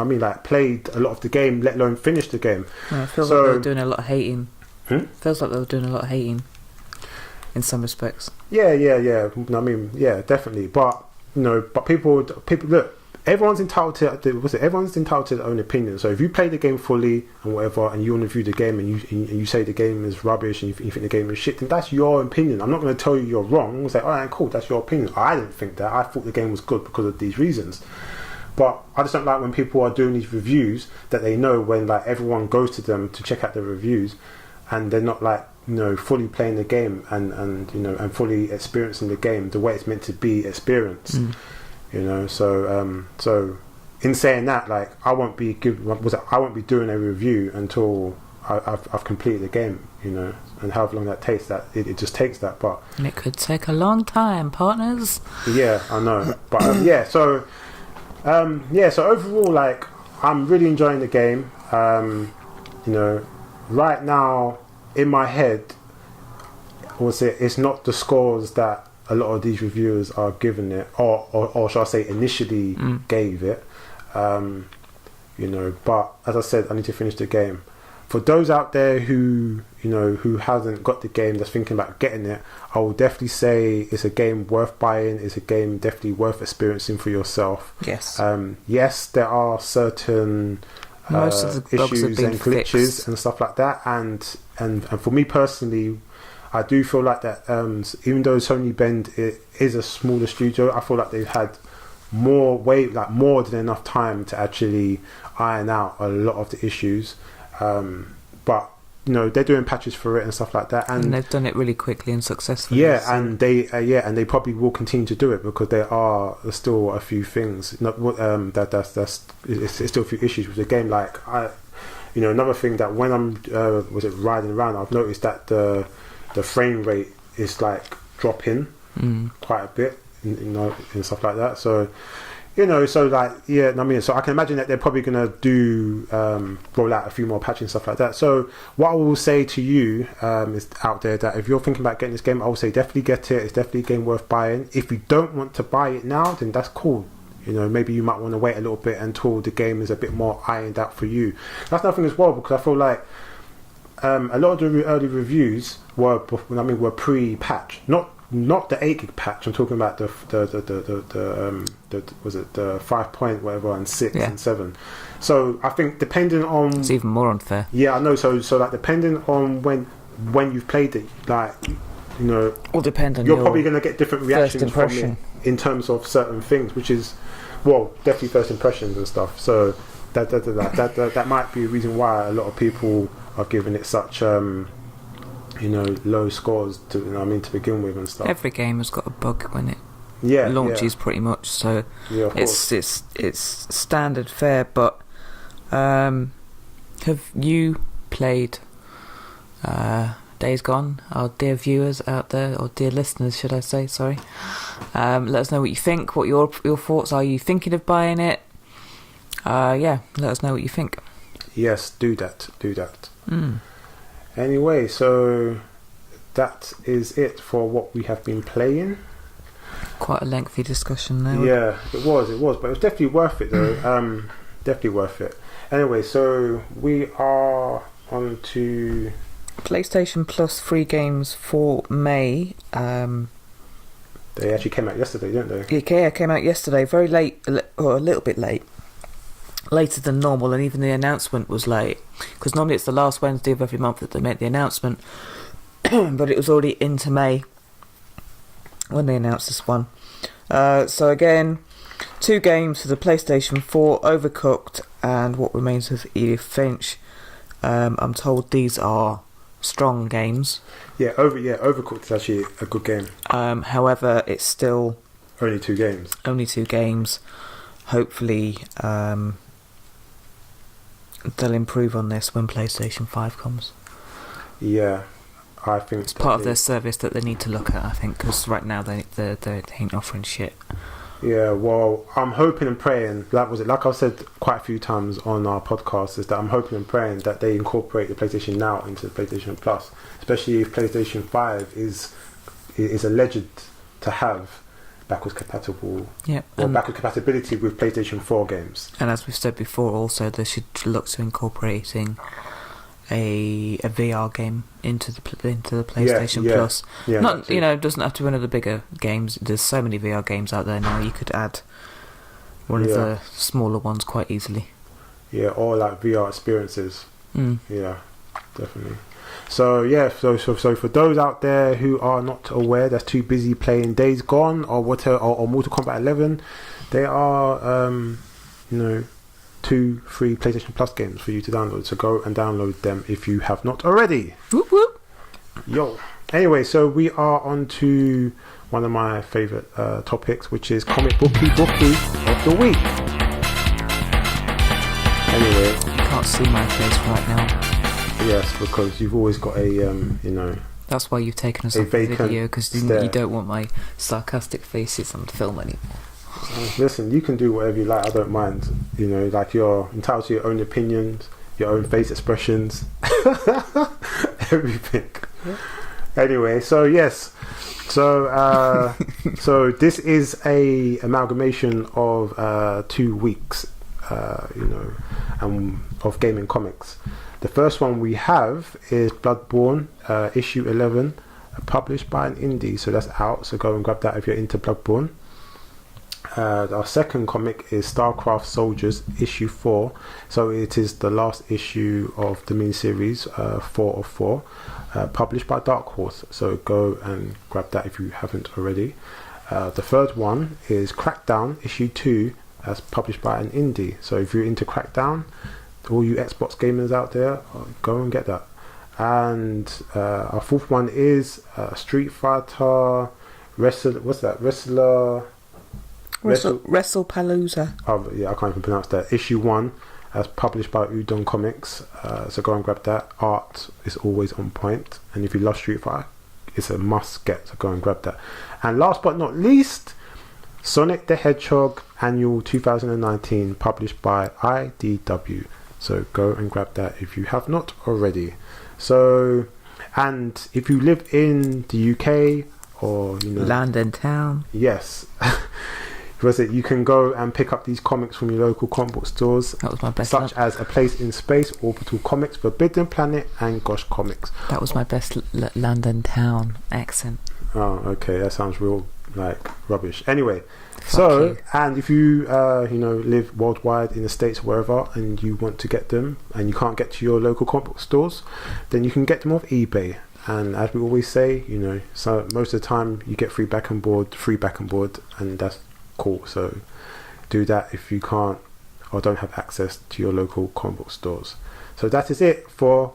[SPEAKER 1] played a lot of the game, let alone finished the game.
[SPEAKER 2] No, it feels like they were doing a lot of hating. Feels like they were doing a lot of hating in some respects.
[SPEAKER 1] Yeah. Yeah, definitely. But but people look. Everyone's entitled to their own opinion. So if you play the game fully and whatever, and you want to review the game, and you say the game is rubbish, and you think the game is shit, then that's your opinion. I'm not going to tell you you're wrong. Say, all right, cool, that's your opinion. I didn't think that. I thought the game was good because of these reasons. But I just don't like when people are doing these reviews that they know when like everyone goes to them to check out the reviews, and they're not like fully playing the game and fully experiencing the game the way it's meant to be experienced. So in saying that, like I won't be doing a review until I've completed the game, and however long that takes. That it just takes that, but
[SPEAKER 2] and it could take a long time, partners.
[SPEAKER 1] Yeah, I know, but So overall, like I'm really enjoying the game. Right now in my head, it's not the scores that a lot of these reviewers are giving it, or shall I say initially gave it, but as I said, I need to finish the game. For those out there who hasn't got the game, that's thinking about getting it, I will definitely say it's a game worth buying. It's a game definitely worth experiencing for yourself.
[SPEAKER 2] Yes.
[SPEAKER 1] Yes, there are certain
[SPEAKER 2] most of the
[SPEAKER 1] issues and glitches
[SPEAKER 2] fixed
[SPEAKER 1] and stuff like that, and for me personally, I do feel like that even though Sony Bend is a smaller studio, I feel like they've had more than enough time to actually iron out a lot of the issues. But they're doing patches for it and stuff like that, and
[SPEAKER 2] they've done it really quickly and successfully.
[SPEAKER 1] Yeah, so. And they probably will continue to do it because there are still a few things. It's still a few issues with the game. Like another thing that when I'm riding around, I've noticed that the frame rate is like dropping quite a bit, and stuff like that. So, so I can imagine that they're probably gonna do roll out a few more patches and stuff like that. So, what I will say to you is out there that if you're thinking about getting this game, I will say definitely get it. It's definitely a game worth buying. If you don't want to buy it now, then that's cool. Maybe you might want to wait a little bit until the game is a bit more ironed out for you. That's nothing as well, because I feel like a lot of the early reviews were pre-patch, not the 8 gig patch. I'm talking about the 5 point whatever and 6 and 7. So I think depending on,
[SPEAKER 2] it's even more unfair.
[SPEAKER 1] Yeah, I know. So like depending on when you've played it, like
[SPEAKER 2] will depend on
[SPEAKER 1] you're probably going to get different reactions
[SPEAKER 2] from
[SPEAKER 1] it in terms of certain things, which is definitely first impressions and stuff. So that might be a reason why a lot of people are giving it such low scores to begin with and stuff.
[SPEAKER 2] Every game has got a bug when it launches, pretty much. So it's standard fare. But have you played Days Gone, our dear viewers out there, or dear listeners, should I say? Sorry. Let us know what you think. What your thoughts are. You thinking of buying it? Let us know what you think.
[SPEAKER 1] Yes, do that. Anyway, so that is it for what we have been playing.
[SPEAKER 2] Quite a lengthy discussion now.
[SPEAKER 1] Yeah, it was, but it was definitely worth it though. Definitely worth it. Anyway, so we are on to
[SPEAKER 2] PlayStation Plus free games for May.
[SPEAKER 1] They actually came out yesterday, didn't they?
[SPEAKER 2] Yeah, it came out yesterday, very late, or a little bit late. Later than normal, and even the announcement was late, because normally it's the last Wednesday of every month that they make the announcement. But it was already into May when they announced this one. So again, 2 games for the PlayStation 4, Overcooked and What Remains of Edith Finch. I'm told these are strong games.
[SPEAKER 1] Overcooked is actually a good game.
[SPEAKER 2] However, it's still
[SPEAKER 1] only 2 games.
[SPEAKER 2] Hopefully they'll improve on this when PlayStation 5 comes.
[SPEAKER 1] Yeah, I think
[SPEAKER 2] it's part of their service that they need to look at, I think, because right now they ain't offering shit.
[SPEAKER 1] Yeah, well, I'm hoping and praying, like I've said quite a few times on our podcast, is that I'm hoping and praying that they incorporate the PlayStation Now into the PlayStation Plus, especially if PlayStation 5 is alleged to have backwards compatible, backwards compatibility with PlayStation 4 games.
[SPEAKER 2] And as we've said before, also they should look to incorporating a VR game into the PlayStation Plus.
[SPEAKER 1] Yeah,
[SPEAKER 2] not it doesn't have to be one of the bigger games. There's so many VR games out there now. You could add one of the smaller ones quite easily.
[SPEAKER 1] Yeah, or like VR experiences. Yeah, definitely. So so for those out there who are not aware, that's too busy playing Days Gone or Mortal Kombat 11, there are 2 free PlayStation Plus games for you to download. So go and download them if you have not already.
[SPEAKER 2] Whoop whoop.
[SPEAKER 1] Yo. Anyway, so we are on to one of my favourite topics, which is Comic Booky of the Week. Anyway,
[SPEAKER 2] you can't see my face right now.
[SPEAKER 1] Yes, because you've always got a
[SPEAKER 2] That's why you've taken us off the video, because you don't want my sarcastic faces on film anymore.
[SPEAKER 1] Listen, you can do whatever you like. I don't mind. Like you're entitled to your own opinions, your own face expressions, everything. Yeah. Anyway, so yes, so this is a amalgamation of 2 weeks, of gaming comics. The first one we have is Bloodborne, issue 11, published by an indie, so that's out. So go and grab that if you're into Bloodborne. Our second comic is StarCraft Soldiers, issue 4. So it is the last issue of the miniseries, 4 of 4, published by Dark Horse. So go and grab that if you haven't already. The third one is Crackdown, issue 2, as published by an indie. So if you're into Crackdown, all you Xbox gamers out there, go and get that. And our fourth one is Street Fighter WrestlePalooza. Oh yeah, I can't even pronounce that. Issue 1, as published by Udon Comics. So go and grab that. Art is always on point, and if you love Street Fighter, it's a must get. So go and grab that. And last but not least, Sonic the Hedgehog Annual 2019, published by IDW. So go and grab that if you have not already. So, and if you live in the UK or
[SPEAKER 2] land and town,
[SPEAKER 1] yes, you can go and pick up these comics from your local comic book stores.
[SPEAKER 2] That was my best.
[SPEAKER 1] Such as A Place in Space, Orbital Comics, Forbidden Planet, and Gosh Comics.
[SPEAKER 2] That was my best land and town accent.
[SPEAKER 1] Oh, okay, that sounds real rubbish. Anyway. So, and if you live worldwide in the States, wherever, and you want to get them and you can't get to your local comic book stores, then you can get them off eBay. And as we always say, so most of the time you get free back on board, and that's cool. So do that if you can't or don't have access to your local comic book stores. So that is it for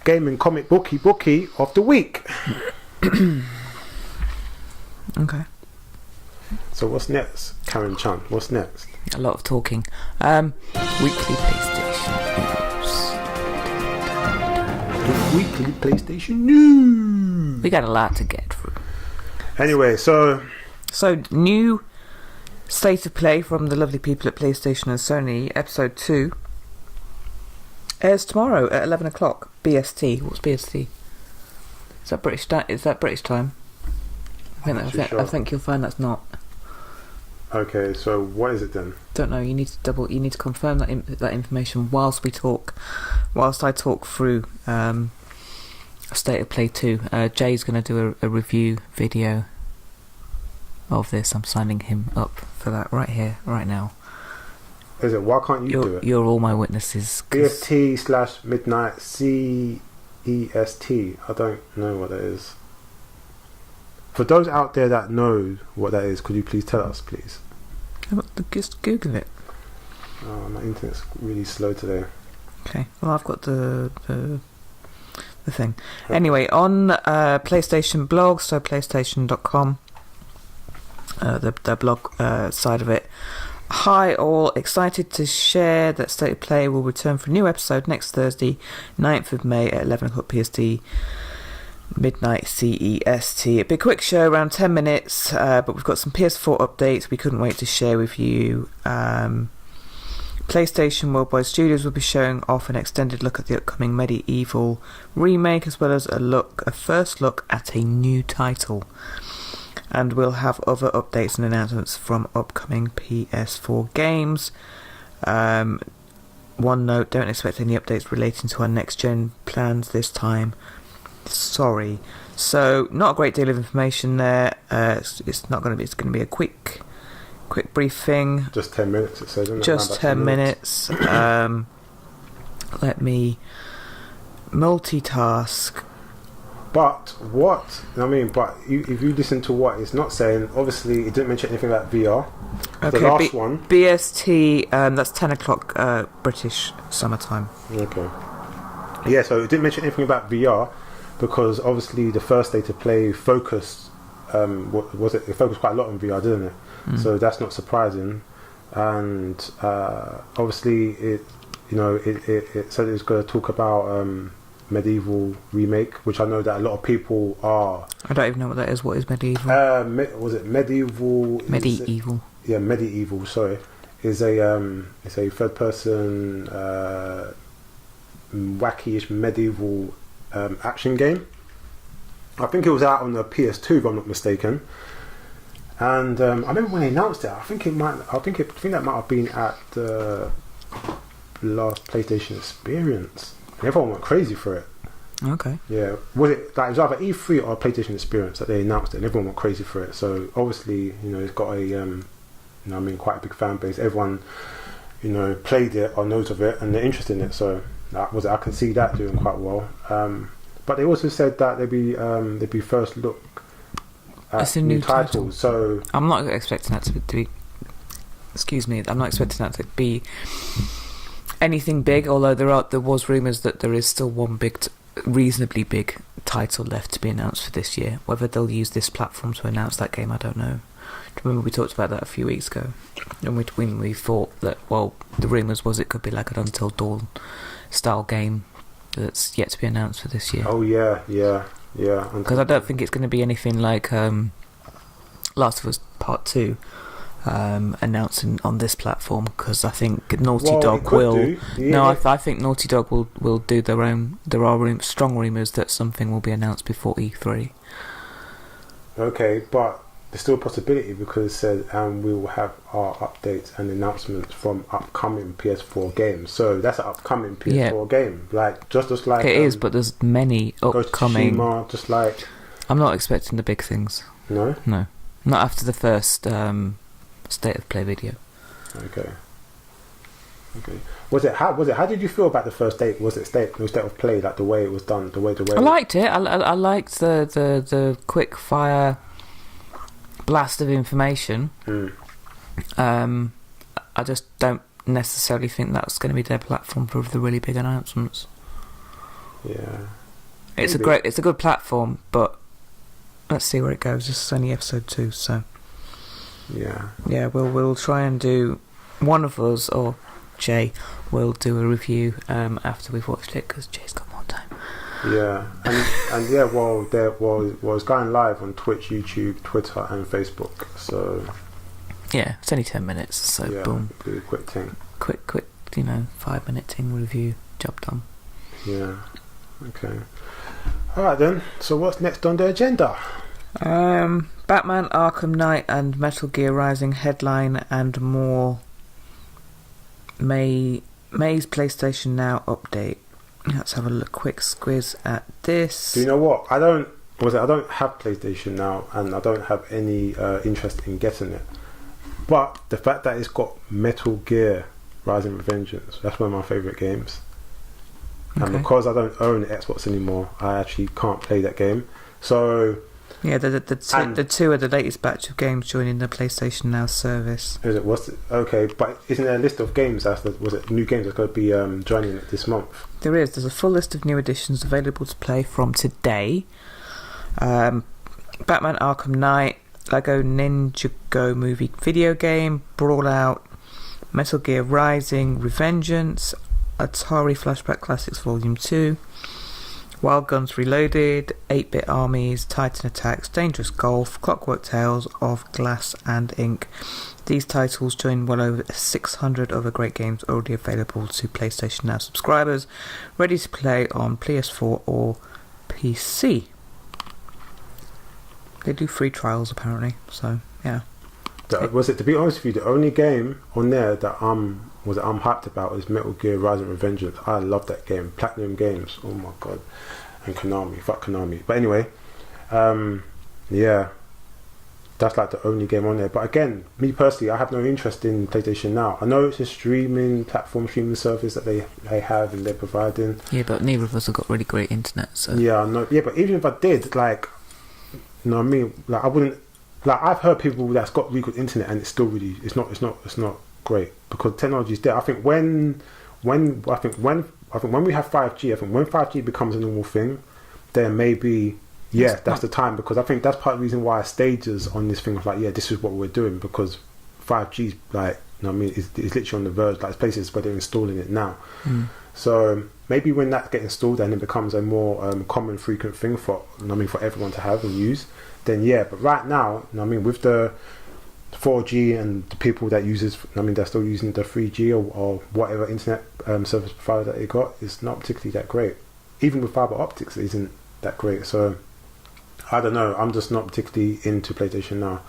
[SPEAKER 1] Gaming Comic Booky of the Week.
[SPEAKER 2] Okay.
[SPEAKER 1] So what's next, Karen Chan? What's next?
[SPEAKER 2] A lot of talking. Weekly PlayStation news.
[SPEAKER 1] The weekly PlayStation news.
[SPEAKER 2] We got a lot to get through.
[SPEAKER 1] Anyway, so
[SPEAKER 2] new State of Play from the lovely people at PlayStation and Sony, episode 2, airs tomorrow at 11 o'clock BST. What's BST? Is that British time? I think you'll find that's not.
[SPEAKER 1] Okay, so what is it then?
[SPEAKER 2] Don't know. You need to confirm that information whilst I talk through State of Play 2. Jay's going to do a review video of this. I'm signing him up for that right here, right now.
[SPEAKER 1] Is it? Why can't you do it?
[SPEAKER 2] You're all my witnesses.
[SPEAKER 1] BST/midnight CEST. I don't know what that is. For those out there that know what that is, could you please tell us, please?
[SPEAKER 2] Just Google it.
[SPEAKER 1] Oh, my internet's really slow today.
[SPEAKER 2] Okay. Well, I've got the thing. Okay. Anyway, on PlayStation blog, so PlayStation.com, the blog side of it. Hi all, excited to share that State of Play will return for a new episode next Thursday, 9th of May at 11 o'clock PST. Midnight CEST. A big quick show, around 10 minutes, but we've got some PS4 updates we couldn't wait to share with you. PlayStation Worldwide Studios will be showing off an extended look at the upcoming Medieval remake, as well as a first look at a new title. And we'll have other updates and announcements from upcoming PS4 games. one note, don't expect any updates relating to our next-gen plans this time. Sorry. So, not a great deal of information there. It's going to be a quick briefing.
[SPEAKER 1] Just 10 minutes, it says. Isn't it?
[SPEAKER 2] Just 10 minutes. Let me multitask.
[SPEAKER 1] But if you listen to what it's not saying, obviously it didn't mention anything about VR.
[SPEAKER 2] Okay,
[SPEAKER 1] the last one.
[SPEAKER 2] BST, that's 10 o'clock British summertime.
[SPEAKER 1] Okay. Yeah, so it didn't mention anything about VR because obviously the first day to play focused, it focused quite a lot on VR, didn't it? So that's not surprising. And obviously it said it was going to talk about Medieval remake, which I know that a lot of people are.
[SPEAKER 2] I don't even know what that is. What is Medieval?
[SPEAKER 1] Was it Medieval?
[SPEAKER 2] Medieval.
[SPEAKER 1] Medieval. Sorry, is it's a third person wacky-ish medieval action game. I think it was out on the PS2, if I'm not mistaken. And I remember when they announced it. I think that might have been at the last PlayStation Experience. Everyone went crazy for it.
[SPEAKER 2] Okay.
[SPEAKER 1] Yeah. It was either E3 or PlayStation Experience that they announced it, and everyone went crazy for it. So obviously, it's got a, quite a big fan base. Everyone, played it or knows of it, and they're interested in it. So I can see that doing quite well. But they also said that they'd be first look at
[SPEAKER 2] it's a new title.
[SPEAKER 1] So
[SPEAKER 2] I'm not expecting that to be. Excuse me. I'm not expecting that to be anything big, although there was rumours that there is still one reasonably big title left to be announced for this year. Whether they'll use this platform to announce that game, I don't know. Remember we talked about that a few weeks ago, and we thought that, well, the rumours was it could be like an Until Dawn style game that's yet to be announced for this year.
[SPEAKER 1] Oh yeah.
[SPEAKER 2] Because I don't think it's going to be anything like Last of Us Part 2. Announcing on this platform, because I think Naughty Dog will. No, I think Naughty Dog will do their own. There are strong rumours that something will be announced before E3.
[SPEAKER 1] Okay, but there's still a possibility because it said we will have our updates and announcements from upcoming PS4 games. So that's an upcoming PS4 game, just like
[SPEAKER 2] it is. But there's many upcoming.
[SPEAKER 1] Tsushima, just like.
[SPEAKER 2] I'm not expecting the big things.
[SPEAKER 1] No,
[SPEAKER 2] not after the first. State of play video. Okay.
[SPEAKER 1] How did you feel about the first date? Was it state of play, like the way it was done, the way?
[SPEAKER 2] I liked it. I liked the quick fire blast of information. I just don't necessarily think that's going to be their platform for the really big announcements.
[SPEAKER 1] Yeah.
[SPEAKER 2] It's a good platform, but let's see where it goes. This is only episode 2, so. Yeah, we'll try and do, one of us or Jay will do a review after we've watched it, because Jay's got more time.
[SPEAKER 1] Yeah, and it's going live on Twitch, YouTube, Twitter, and Facebook. So
[SPEAKER 2] yeah, it's only 10 minutes. So
[SPEAKER 1] yeah,
[SPEAKER 2] boom,
[SPEAKER 1] do a quick thing.
[SPEAKER 2] Quick, 5-minute thing review. Job done.
[SPEAKER 1] Yeah. Okay. All right then. So what's next on the agenda?
[SPEAKER 2] Batman Arkham Knight and Metal Gear Rising headline and more. May's PlayStation Now update. Let's have a quick squiz at this.
[SPEAKER 1] Do you know what? I don't have PlayStation Now, and I don't have any interest in getting it. But the fact that it's got Metal Gear Rising Revengeance, that's one of my favourite games. Okay. And because I don't own Xbox anymore, I actually can't play that game. So
[SPEAKER 2] yeah, the two are the latest batch of games joining the PlayStation Now service.
[SPEAKER 1] Is it? Okay, but isn't there a list of games new games that's going to be joining it this month?
[SPEAKER 2] There's a full list of new additions available to play from today. Batman Arkham Knight, Lego Ninjago movie video game, Brawlout, Metal Gear Rising Revengeance, Atari Flashback Classics Volume 2, Wild Guns Reloaded, 8-Bit Armies, Titan Attacks, Dangerous Golf, Clockwork Tales of Glass and Ink. These titles join well over 600 other great games already available to PlayStation Now subscribers, ready to play on PS4 or PC. They do free trials apparently, so yeah.
[SPEAKER 1] To be honest with you, the only game on there that I'm hyped about is Metal Gear Rising Revengeance. I love that game. Platinum Games. Oh my god. And Konami. Fuck Konami. But anyway, yeah. That's like the only game on there. But again, me personally, I have no interest in PlayStation Now. I know it's a streaming service that they have and they're providing.
[SPEAKER 2] Yeah, but neither of us have got really great internet, so...
[SPEAKER 1] Yeah, I know. Yeah, but even if I did, like... You know what I mean? Like, I wouldn't... Like, I've heard people that's got really good internet and it's still really... It's not great. Because technology is there. I think when we have 5G, I think when 5G becomes a normal thing, then maybe... Yeah, that's the time, because I think that's part of the reason why stages on this thing of like, yeah, this is what we're doing, because 5G's like, you know what I mean, it's literally on the verge, like there's places where they're installing it now. So maybe when that gets installed and it becomes a more common, frequent thing for, you know what I mean, for everyone to have and use, then yeah. But right now, you know what I mean, with the 4G and the people that uses, I mean, they're still using the 3G or whatever internet service provider that they got, is not particularly that great. Even with fiber optics, it isn't that great. So I don't know, I'm just not particularly into PlayStation Now.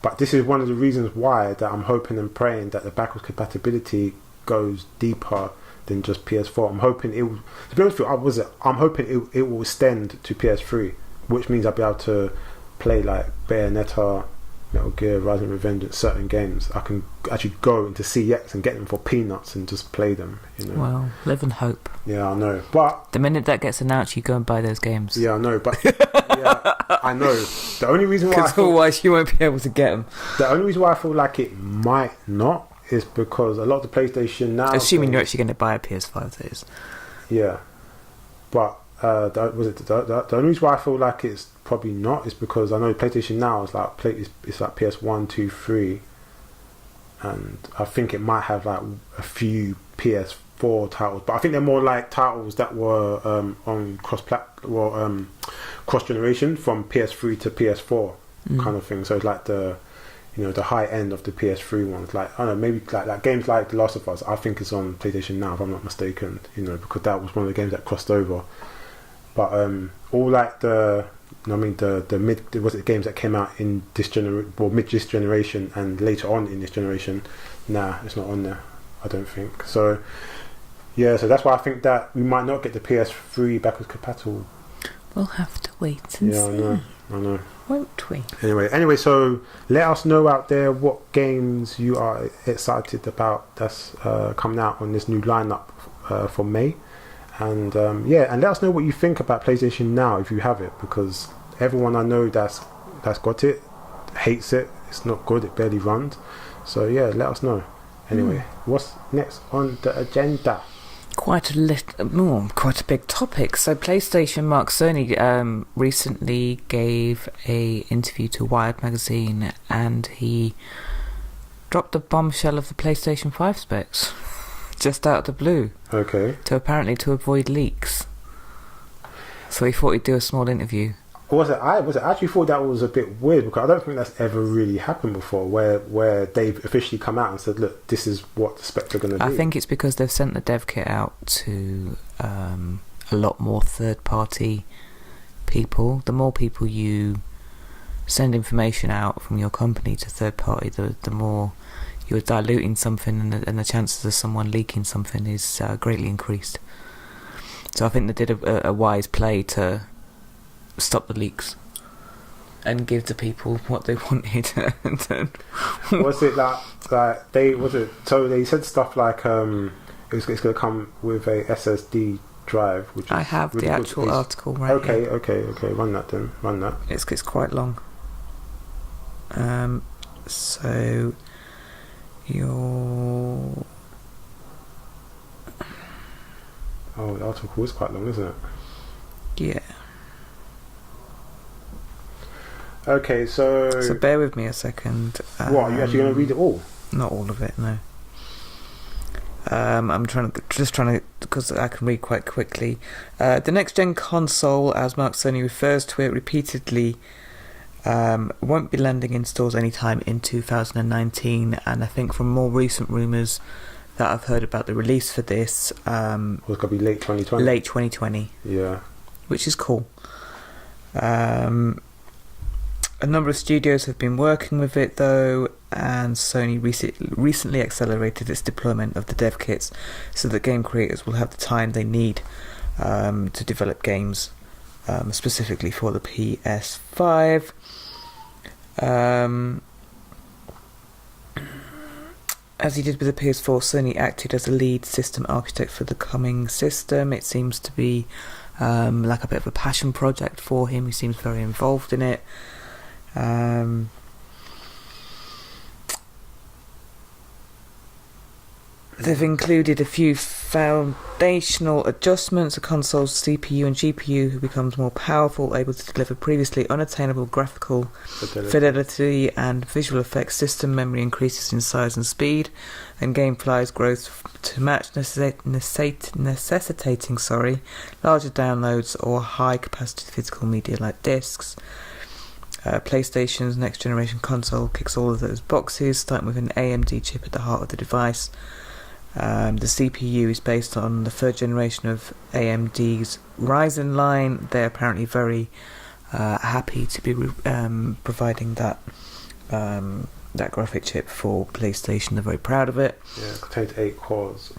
[SPEAKER 1] But this is one of the reasons why that I'm hoping and praying that the backwards compatibility goes deeper than just PS4. I'm hoping it will, to be honest with you, I'm hoping it will extend to PS3, which means I'll be able to play like Bayonetta, Metal Gear, Rising Revengeance, certain games. I can actually go into CX and get them for peanuts and just play them, you know.
[SPEAKER 2] Well, live and hope.
[SPEAKER 1] Yeah, I know. But
[SPEAKER 2] the minute that gets announced, you go and buy those games.
[SPEAKER 1] Yeah, I know. But yeah, I know. The only reason why,
[SPEAKER 2] because otherwise you won't be able to get them.
[SPEAKER 1] The only reason why I feel like it might not is because a lot of the PlayStation Now,
[SPEAKER 2] assuming you're actually going to buy a PS5, that is.
[SPEAKER 1] Yeah, but the only reason why I feel like it's probably not is because I know PlayStation Now is like it's like PS1, 2, 3, and I think it might have like a few PS4 titles, but I think they're more like titles that were on cross generation from PS3 to PS4 kind of thing. So it's like the, you know, the high end of the PS3 ones. Like, I don't know, maybe like games like The Last of Us, I think it's on PlayStation Now if I'm not mistaken. You know, because that was one of the games that crossed over. But all like the, you know what I mean, the mid, was it games that came out in this mid this generation and later on in this generation? Nah, it's not on there, I don't think. So yeah, so that's why I think that we might not get the PS3 backwards compatible.
[SPEAKER 2] We'll have to wait and see.
[SPEAKER 1] I know.
[SPEAKER 2] Won't we?
[SPEAKER 1] Anyway, so let us know out there what games you are excited about that's coming out on this new lineup for May. And and let us know what you think about PlayStation Now if you have it, because everyone I know that's got it hates it. It's not good. It barely runs. So yeah, let us know. Anyway, what's next on the agenda?
[SPEAKER 2] Quite a big topic. So PlayStation Mark Cerny recently gave a interview to Wired magazine, and he dropped the bombshell of the PlayStation 5 specs. Just out of the blue. Okay. To avoid leaks. So he thought he'd do a small interview.
[SPEAKER 1] I actually thought that was a bit weird, because I don't think that's ever really happened before, where they've officially come out and said, look, this is what the specs are going to be.
[SPEAKER 2] I think it's because they've sent the dev kit out to a lot more third-party people. The more people you send information out from your company to third-party, the more you're diluting something, and the chances of someone leaking something is greatly increased. So I think they did a wise play to stop the leaks and give the people what they wanted.
[SPEAKER 1] Was it like they said stuff like it's going to come with a SSD drive, which
[SPEAKER 2] I have the actual article right here.
[SPEAKER 1] Okay, run that.
[SPEAKER 2] It's quite long. So your
[SPEAKER 1] the article is quite long, isn't it?
[SPEAKER 2] Yeah.
[SPEAKER 1] Okay, so
[SPEAKER 2] bear with me a second.
[SPEAKER 1] What, are you actually going to read it all?
[SPEAKER 2] Not all of it, no. I'm trying to, because I can read quite quickly. The next gen console, as Mark Cerny refers to it repeatedly, won't be landing in stores anytime in 2019, and I think from more recent rumours that I've heard about the release for this,
[SPEAKER 1] it's going to be late 2020.
[SPEAKER 2] Late 2020.
[SPEAKER 1] Yeah.
[SPEAKER 2] Which is cool. A number of studios have been working with it though, and Sony recently accelerated its deployment of the dev kits so that game creators will have the time they need to develop games specifically for the PS5. As he did with the PS4, Sony acted as a lead system architect for the coming system. It seems to be like a bit of a passion project for him. He seems very involved in it. They've included a few foundational adjustments. The console's CPU and GPU becomes more powerful, able to deliver previously unattainable graphical fidelity and visual effects. System memory increases in size and speed, and gamefly's growth to match, necessitating larger downloads or high-capacity physical media like discs. PlayStation's next-generation console kicks all of those boxes, starting with an AMD chip at the heart of the device. The CPU is based on the third generation of AMD's Ryzen line. They're apparently very happy to be providing that graphic chip for PlayStation. They're very proud of it.
[SPEAKER 1] Yeah, it contains 8 cores.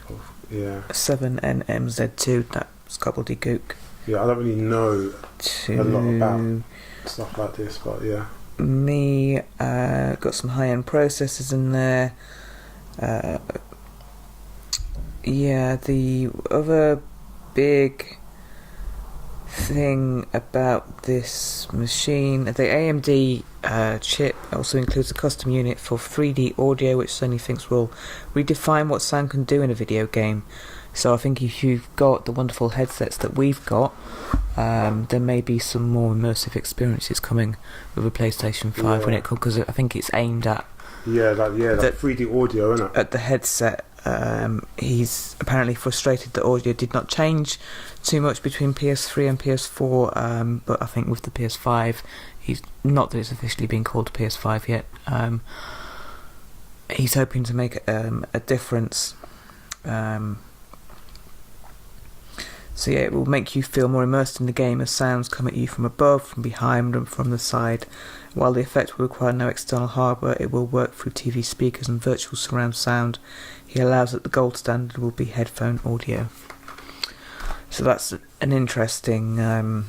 [SPEAKER 2] 7nmz2, that's gobbledygook.
[SPEAKER 1] Yeah, I don't really know a lot about stuff like this, but yeah.
[SPEAKER 2] Got some high-end processors in there. The other big thing about this machine, the AMD chip also includes a custom unit for 3D audio, which Sony thinks will redefine what sound can do in a video game. So I think if you've got the wonderful headsets that we've got, there may be some more immersive experiences coming with a PlayStation 5 when it comes, because I think it's aimed at
[SPEAKER 1] that 3D audio, isn't it?
[SPEAKER 2] At the headset. He's apparently frustrated that audio did not change too much between PS3 and PS4, but I think with the PS5, he's not that it's officially been called PS5 yet. He's hoping to make a difference. So yeah, it will make you feel more immersed in the game as sounds come at you from above, from behind and from the side. While the effect will require no external hardware, it will work through TV speakers and virtual surround sound. He allows that the gold standard will be headphone audio. So that's an interesting...
[SPEAKER 1] I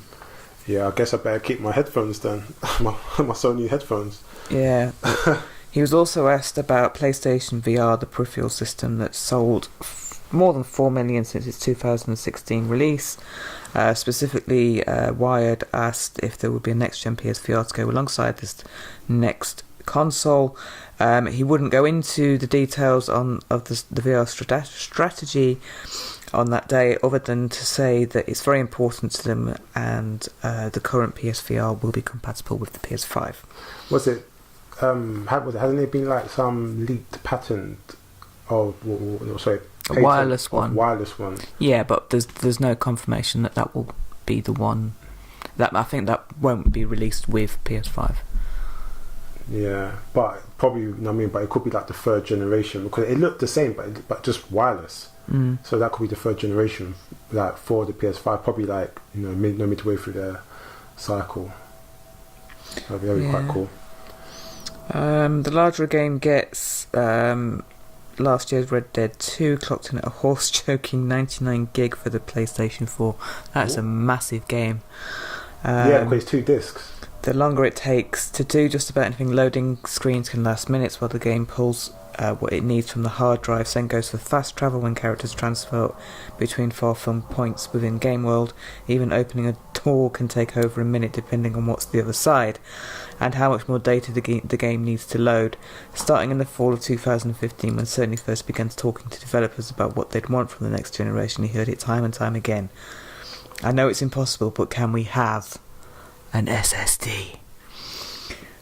[SPEAKER 1] guess I better keep my headphones then. my Sony headphones.
[SPEAKER 2] Yeah. He was also asked about PlayStation VR, the peripheral system that sold more than 4 million since its 2016 release. Specifically, Wired asked if there would be a next-gen PSVR to go alongside this next console. He wouldn't go into the details of the VR strategy on that day, other than to say that it's very important to them, and the current PSVR will be compatible with the PS5.
[SPEAKER 1] Was it? Hasn't there been like some leaked patent of
[SPEAKER 2] a wireless one?
[SPEAKER 1] Wireless one.
[SPEAKER 2] Yeah, but there's no confirmation that will be the one. That I think that won't be released with PS5.
[SPEAKER 1] Yeah, but probably, but it could be like the third generation, because it looked the same, but just wireless. So that could be the third generation, like for the PS5, probably like midway through their cycle. That'd be quite cool.
[SPEAKER 2] The larger a game gets, last year's Red Dead 2 clocked in at a horse-choking 99 gig for the PlayStation 4. That's a massive game.
[SPEAKER 1] Because it's 2 discs.
[SPEAKER 2] The longer it takes to do just about anything, loading screens can last minutes while the game pulls what it needs from the hard drive. Same goes for fast travel when characters transfer between far-flung points within game world. Even opening a door can take over a minute depending on what's the other side and how much more data the game needs to load. Starting in the fall of 2015, when Sony first began talking to developers about what they'd want from the next generation, he heard it time and time again. I know it's impossible, but can we have an SSD?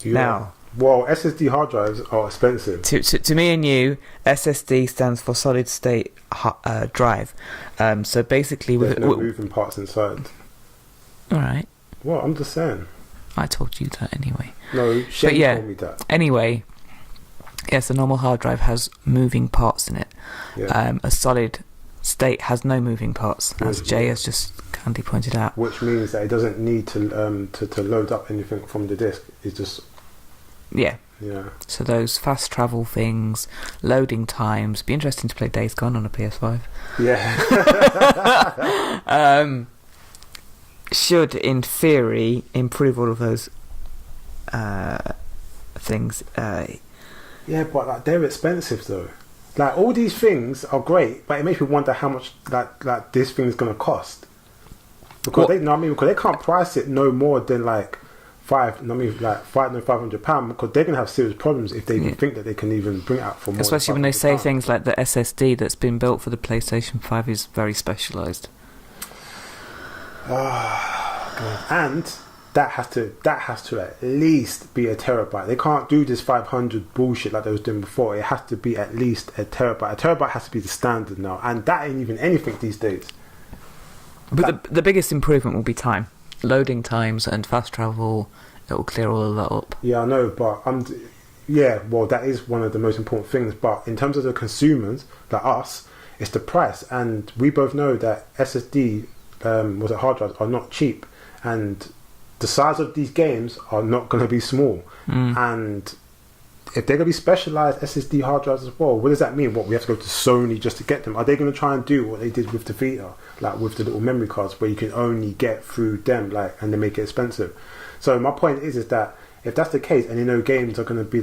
[SPEAKER 1] Yeah.
[SPEAKER 2] Now,
[SPEAKER 1] well, SSD hard drives are expensive.
[SPEAKER 2] To me and you, SSD stands for solid state drive. So basically,
[SPEAKER 1] there's no moving parts inside.
[SPEAKER 2] All right.
[SPEAKER 1] Well, I'm just saying.
[SPEAKER 2] I told you that anyway.
[SPEAKER 1] No, Shane told me that.
[SPEAKER 2] Anyway, yes, a normal hard drive has moving parts in it.
[SPEAKER 1] Yeah.
[SPEAKER 2] A solid state has no moving parts, as Jay has just kindly pointed out.
[SPEAKER 1] Which means that it doesn't need to load up anything from the disc. It's just
[SPEAKER 2] yeah. So those fast travel things, loading times. Be interesting to play Days Gone on a PS5.
[SPEAKER 1] Yeah.
[SPEAKER 2] Should in theory improve all of those things.
[SPEAKER 1] Yeah, but like they're expensive though. Like all these things are great, but it makes me wonder how much like this thing's gonna cost. Because because they can't price it no more than like £500, because they're gonna have serious problems if they even think that they can even bring it out for more.
[SPEAKER 2] Especially when they say things like the SSD that's been built for the PlayStation 5 is very specialised.
[SPEAKER 1] And that has to at least be a terabyte. They can't do this 500 bullshit like they was doing before. It has to be at least a terabyte. A terabyte has to be the standard now, and that ain't even anything these days.
[SPEAKER 2] But the biggest improvement will be time, loading times, and fast travel. It will clear all of that up.
[SPEAKER 1] Yeah, I know, but well, that is one of the most important things. But in terms of the consumers, like us, it's the price, and we both know that SSD, hard drives, are not cheap, and the size of these games are not going to be small. And if they're going to be specialized SSD hard drives as well, what does that mean? What, we have to go to Sony just to get them? Are they going to try and do what they did with the Vita, like with the little memory cards where you can only get through them, like, and they make it expensive? So my point is that if that's the case, and games are going to be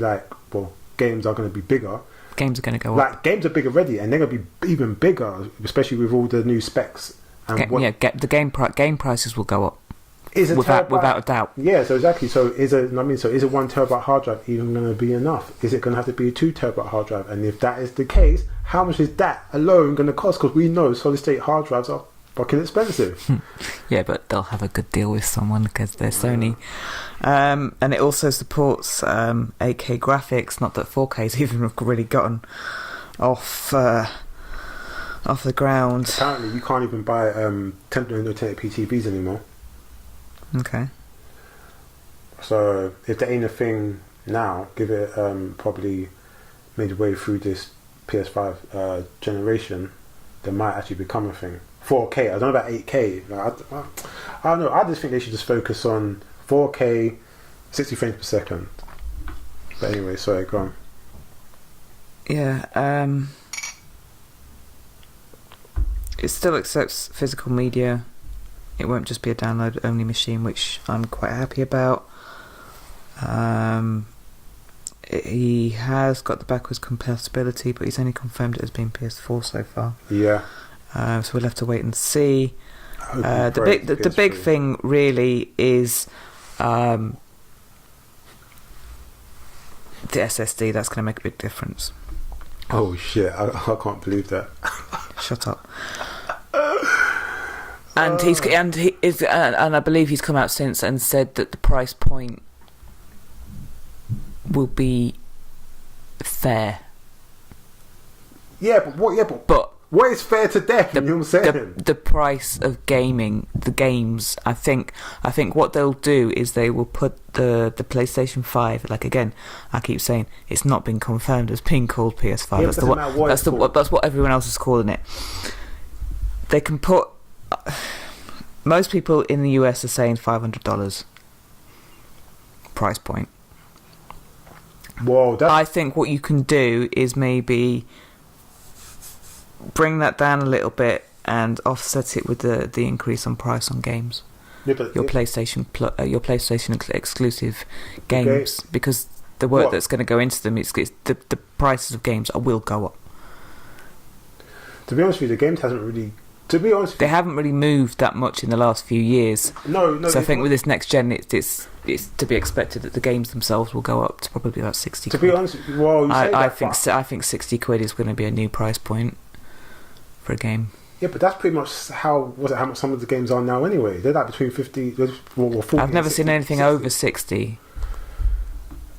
[SPEAKER 1] games are going to be bigger.
[SPEAKER 2] Games are going to go
[SPEAKER 1] up.
[SPEAKER 2] Like
[SPEAKER 1] games are big already, and they're going to be even bigger, especially with all the new specs. And
[SPEAKER 2] the game prices will go up.
[SPEAKER 1] Without
[SPEAKER 2] a doubt.
[SPEAKER 1] Yeah, so exactly. So is a 1 terabyte hard drive even going to be enough? Is it going to have to be a 2 terabyte hard drive? And if that is the case, how much is that alone going to cost? Because we know solid state hard drives are fucking expensive.
[SPEAKER 2] Yeah, but they'll have a good deal with someone because they're Sony. And it also supports 8K graphics. Not that 4K's even really gotten off the ground.
[SPEAKER 1] Apparently, you can't even buy 1080p TVs anymore.
[SPEAKER 2] Okay.
[SPEAKER 1] So if there ain't a thing now, give it probably midway through this PS5 generation, there might actually become a thing. 4K. I don't know about 8K. I don't know. I just think they should just focus on 4K, 60 frames per second. But anyway, sorry, go on.
[SPEAKER 2] Yeah. It still accepts physical media. It won't just be a download-only machine, which I'm quite happy about. He has got the backwards compatibility, but he's only confirmed it as being PS4 so far.
[SPEAKER 1] Yeah.
[SPEAKER 2] So we'll have to wait and see. The big thing really is the SSD. That's going to make a big difference.
[SPEAKER 1] Oh shit! I can't believe that.
[SPEAKER 2] Shut up. And I believe he's come out since and said that the price point will be fair.
[SPEAKER 1] Yeah, but what is fair to them? You know what I'm saying?
[SPEAKER 2] The price of gaming, the games. I think what they'll do is they will put the PlayStation 5. Like again, I keep saying it's not been confirmed as being called PS5.
[SPEAKER 1] Yeah,
[SPEAKER 2] that's what everyone else is calling it. They can put. Most people in the US are saying $500 price point.
[SPEAKER 1] Whoa!
[SPEAKER 2] I think what you can do is maybe bring that down a little bit and offset it with the increase on price on games.
[SPEAKER 1] Yeah, but
[SPEAKER 2] your PlayStation exclusive games, because the work that's going to go into them, it's the prices of games will go up.
[SPEAKER 1] To be honest with you, the games hasn't really. To be honest,
[SPEAKER 2] they haven't really moved that much in the last few years.
[SPEAKER 1] No.
[SPEAKER 2] So I think with this next gen, it's to be expected that the games themselves will go up to probably about 60.
[SPEAKER 1] To be honest, well,
[SPEAKER 2] I think 60 quid is going to be a new price point for a game.
[SPEAKER 1] Yeah, but that's pretty much how much some of the games are now anyway. They're like between 50 or 40.
[SPEAKER 2] I've never seen anything
[SPEAKER 1] 60.
[SPEAKER 2] Over 60.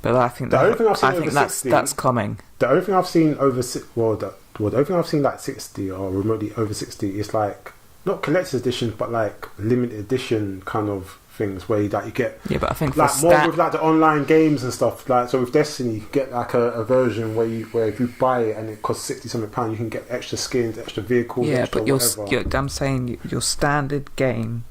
[SPEAKER 2] But I think that's coming.
[SPEAKER 1] The only thing I've seen over the only thing I've seen like 60 or remotely over 60 is like not collector's edition but like limited edition kind of things where you get
[SPEAKER 2] but I think
[SPEAKER 1] like more with like the online games and stuff. Like so with Destiny, you get like a version where if you buy it and it costs £60-something, you can get extra skins, extra vehicles.
[SPEAKER 2] Yeah,
[SPEAKER 1] extra
[SPEAKER 2] but I'm saying your standard game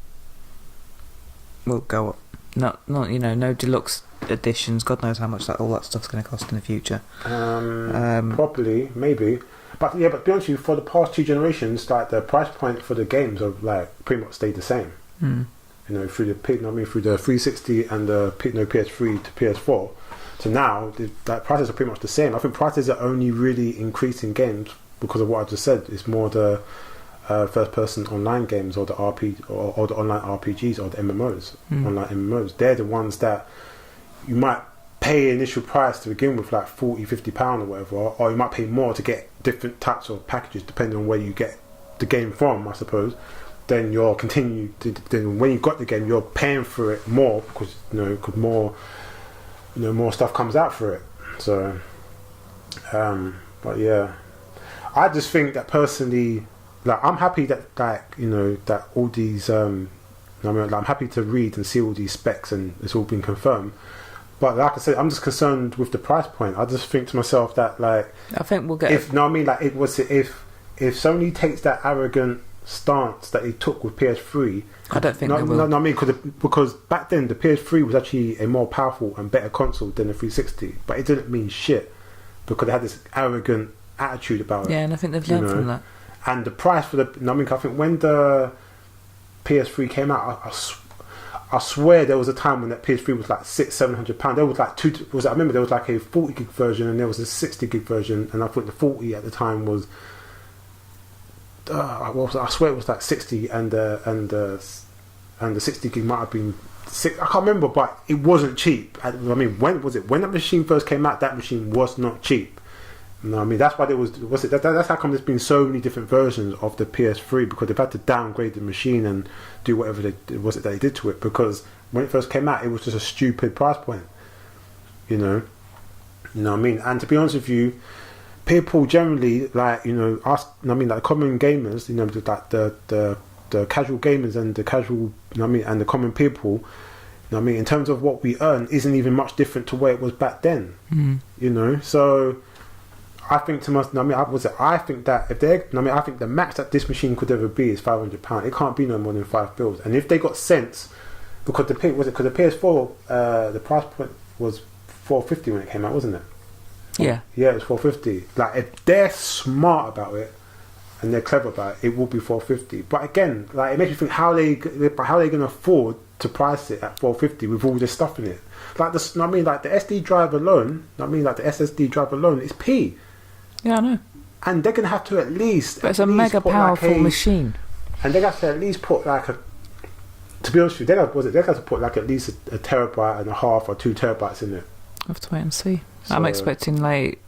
[SPEAKER 2] will go up. Not no deluxe editions. God knows how much all that stuff's going to cost in the future.
[SPEAKER 1] Probably, maybe. But yeah, but to be honest with you, for the past 2 generations, like the price point for the games have like pretty much stayed the same.
[SPEAKER 2] Mm.
[SPEAKER 1] You know, through the 360 and the PS3 to PS4. So now the prices are pretty much the same. I think prices are only really increasing games because of what I just said. It's more the first-person online games or the or the online RPGs or the MMOs, online MMOs. They're the ones that you might pay initial price to begin with, like £40-50 or whatever, or you might pay more to get different types of packages depending on where you get the game from, I suppose. Then you'll continue then when you've got the game, you're paying for it more because more stuff comes out for it. So but yeah, I just think that personally, like, I'm happy that that all these I'm happy to read and see all these specs and it's all been confirmed. But like I said, I'm just concerned with the price point. I just think to myself that, like,
[SPEAKER 2] I think we'll get.
[SPEAKER 1] If Sony takes that arrogant stance that they took with PS3,
[SPEAKER 2] I don't think they will.
[SPEAKER 1] No, I mean because back then the PS3 was actually a more powerful and better console than the 360, but it didn't mean shit because they had this arrogant attitude about it.
[SPEAKER 2] Yeah, and I think they've learned from that.
[SPEAKER 1] And the price for I think when the PS3 came out, I swear there was a time when that PS3 was like £600-700. There was like I remember there was like a 40 gig version and there was a 60 gig version, and I think the 40 at the time was I swear it was like 60, and the 60 gig might have been 6. I can't remember, but it wasn't cheap. I mean, when that machine first came out, that machine was not cheap. You know what I mean? That's why there was that's how come there's been so many different versions of the PS3, because they've had to downgrade the machine and do whatever that they did to it, because when it first came out it was just a stupid price point. You know what I mean? And to be honest with you, people generally, like, us, like common gamers, like the casual gamers and the casual, and the common people, in terms of what we earn isn't even much different to where it was back then. So I think to myself, I think that I think the max that this machine could ever be is £500. It can't be no more than £5. And if they got sense, because the PS4, the price point was £450 when it came out, wasn't it?
[SPEAKER 2] Yeah,
[SPEAKER 1] it was £450. Like, if they're smart about it and they're clever about it, it will be £450. But again, like, it makes you think how they going to afford to price it at £450 with all this stuff in it. Like the SD drive alone, the SSD drive alone is P.
[SPEAKER 2] Yeah, I know.
[SPEAKER 1] And they're going to have to at least...
[SPEAKER 2] But it's a mega powerful machine.
[SPEAKER 1] And they're going to have to at least put like a... To be honest with you, they're going to have to put like at least a terabyte and a half or 2 terabytes in it.
[SPEAKER 2] I'll have to wait and see. So, I'm expecting like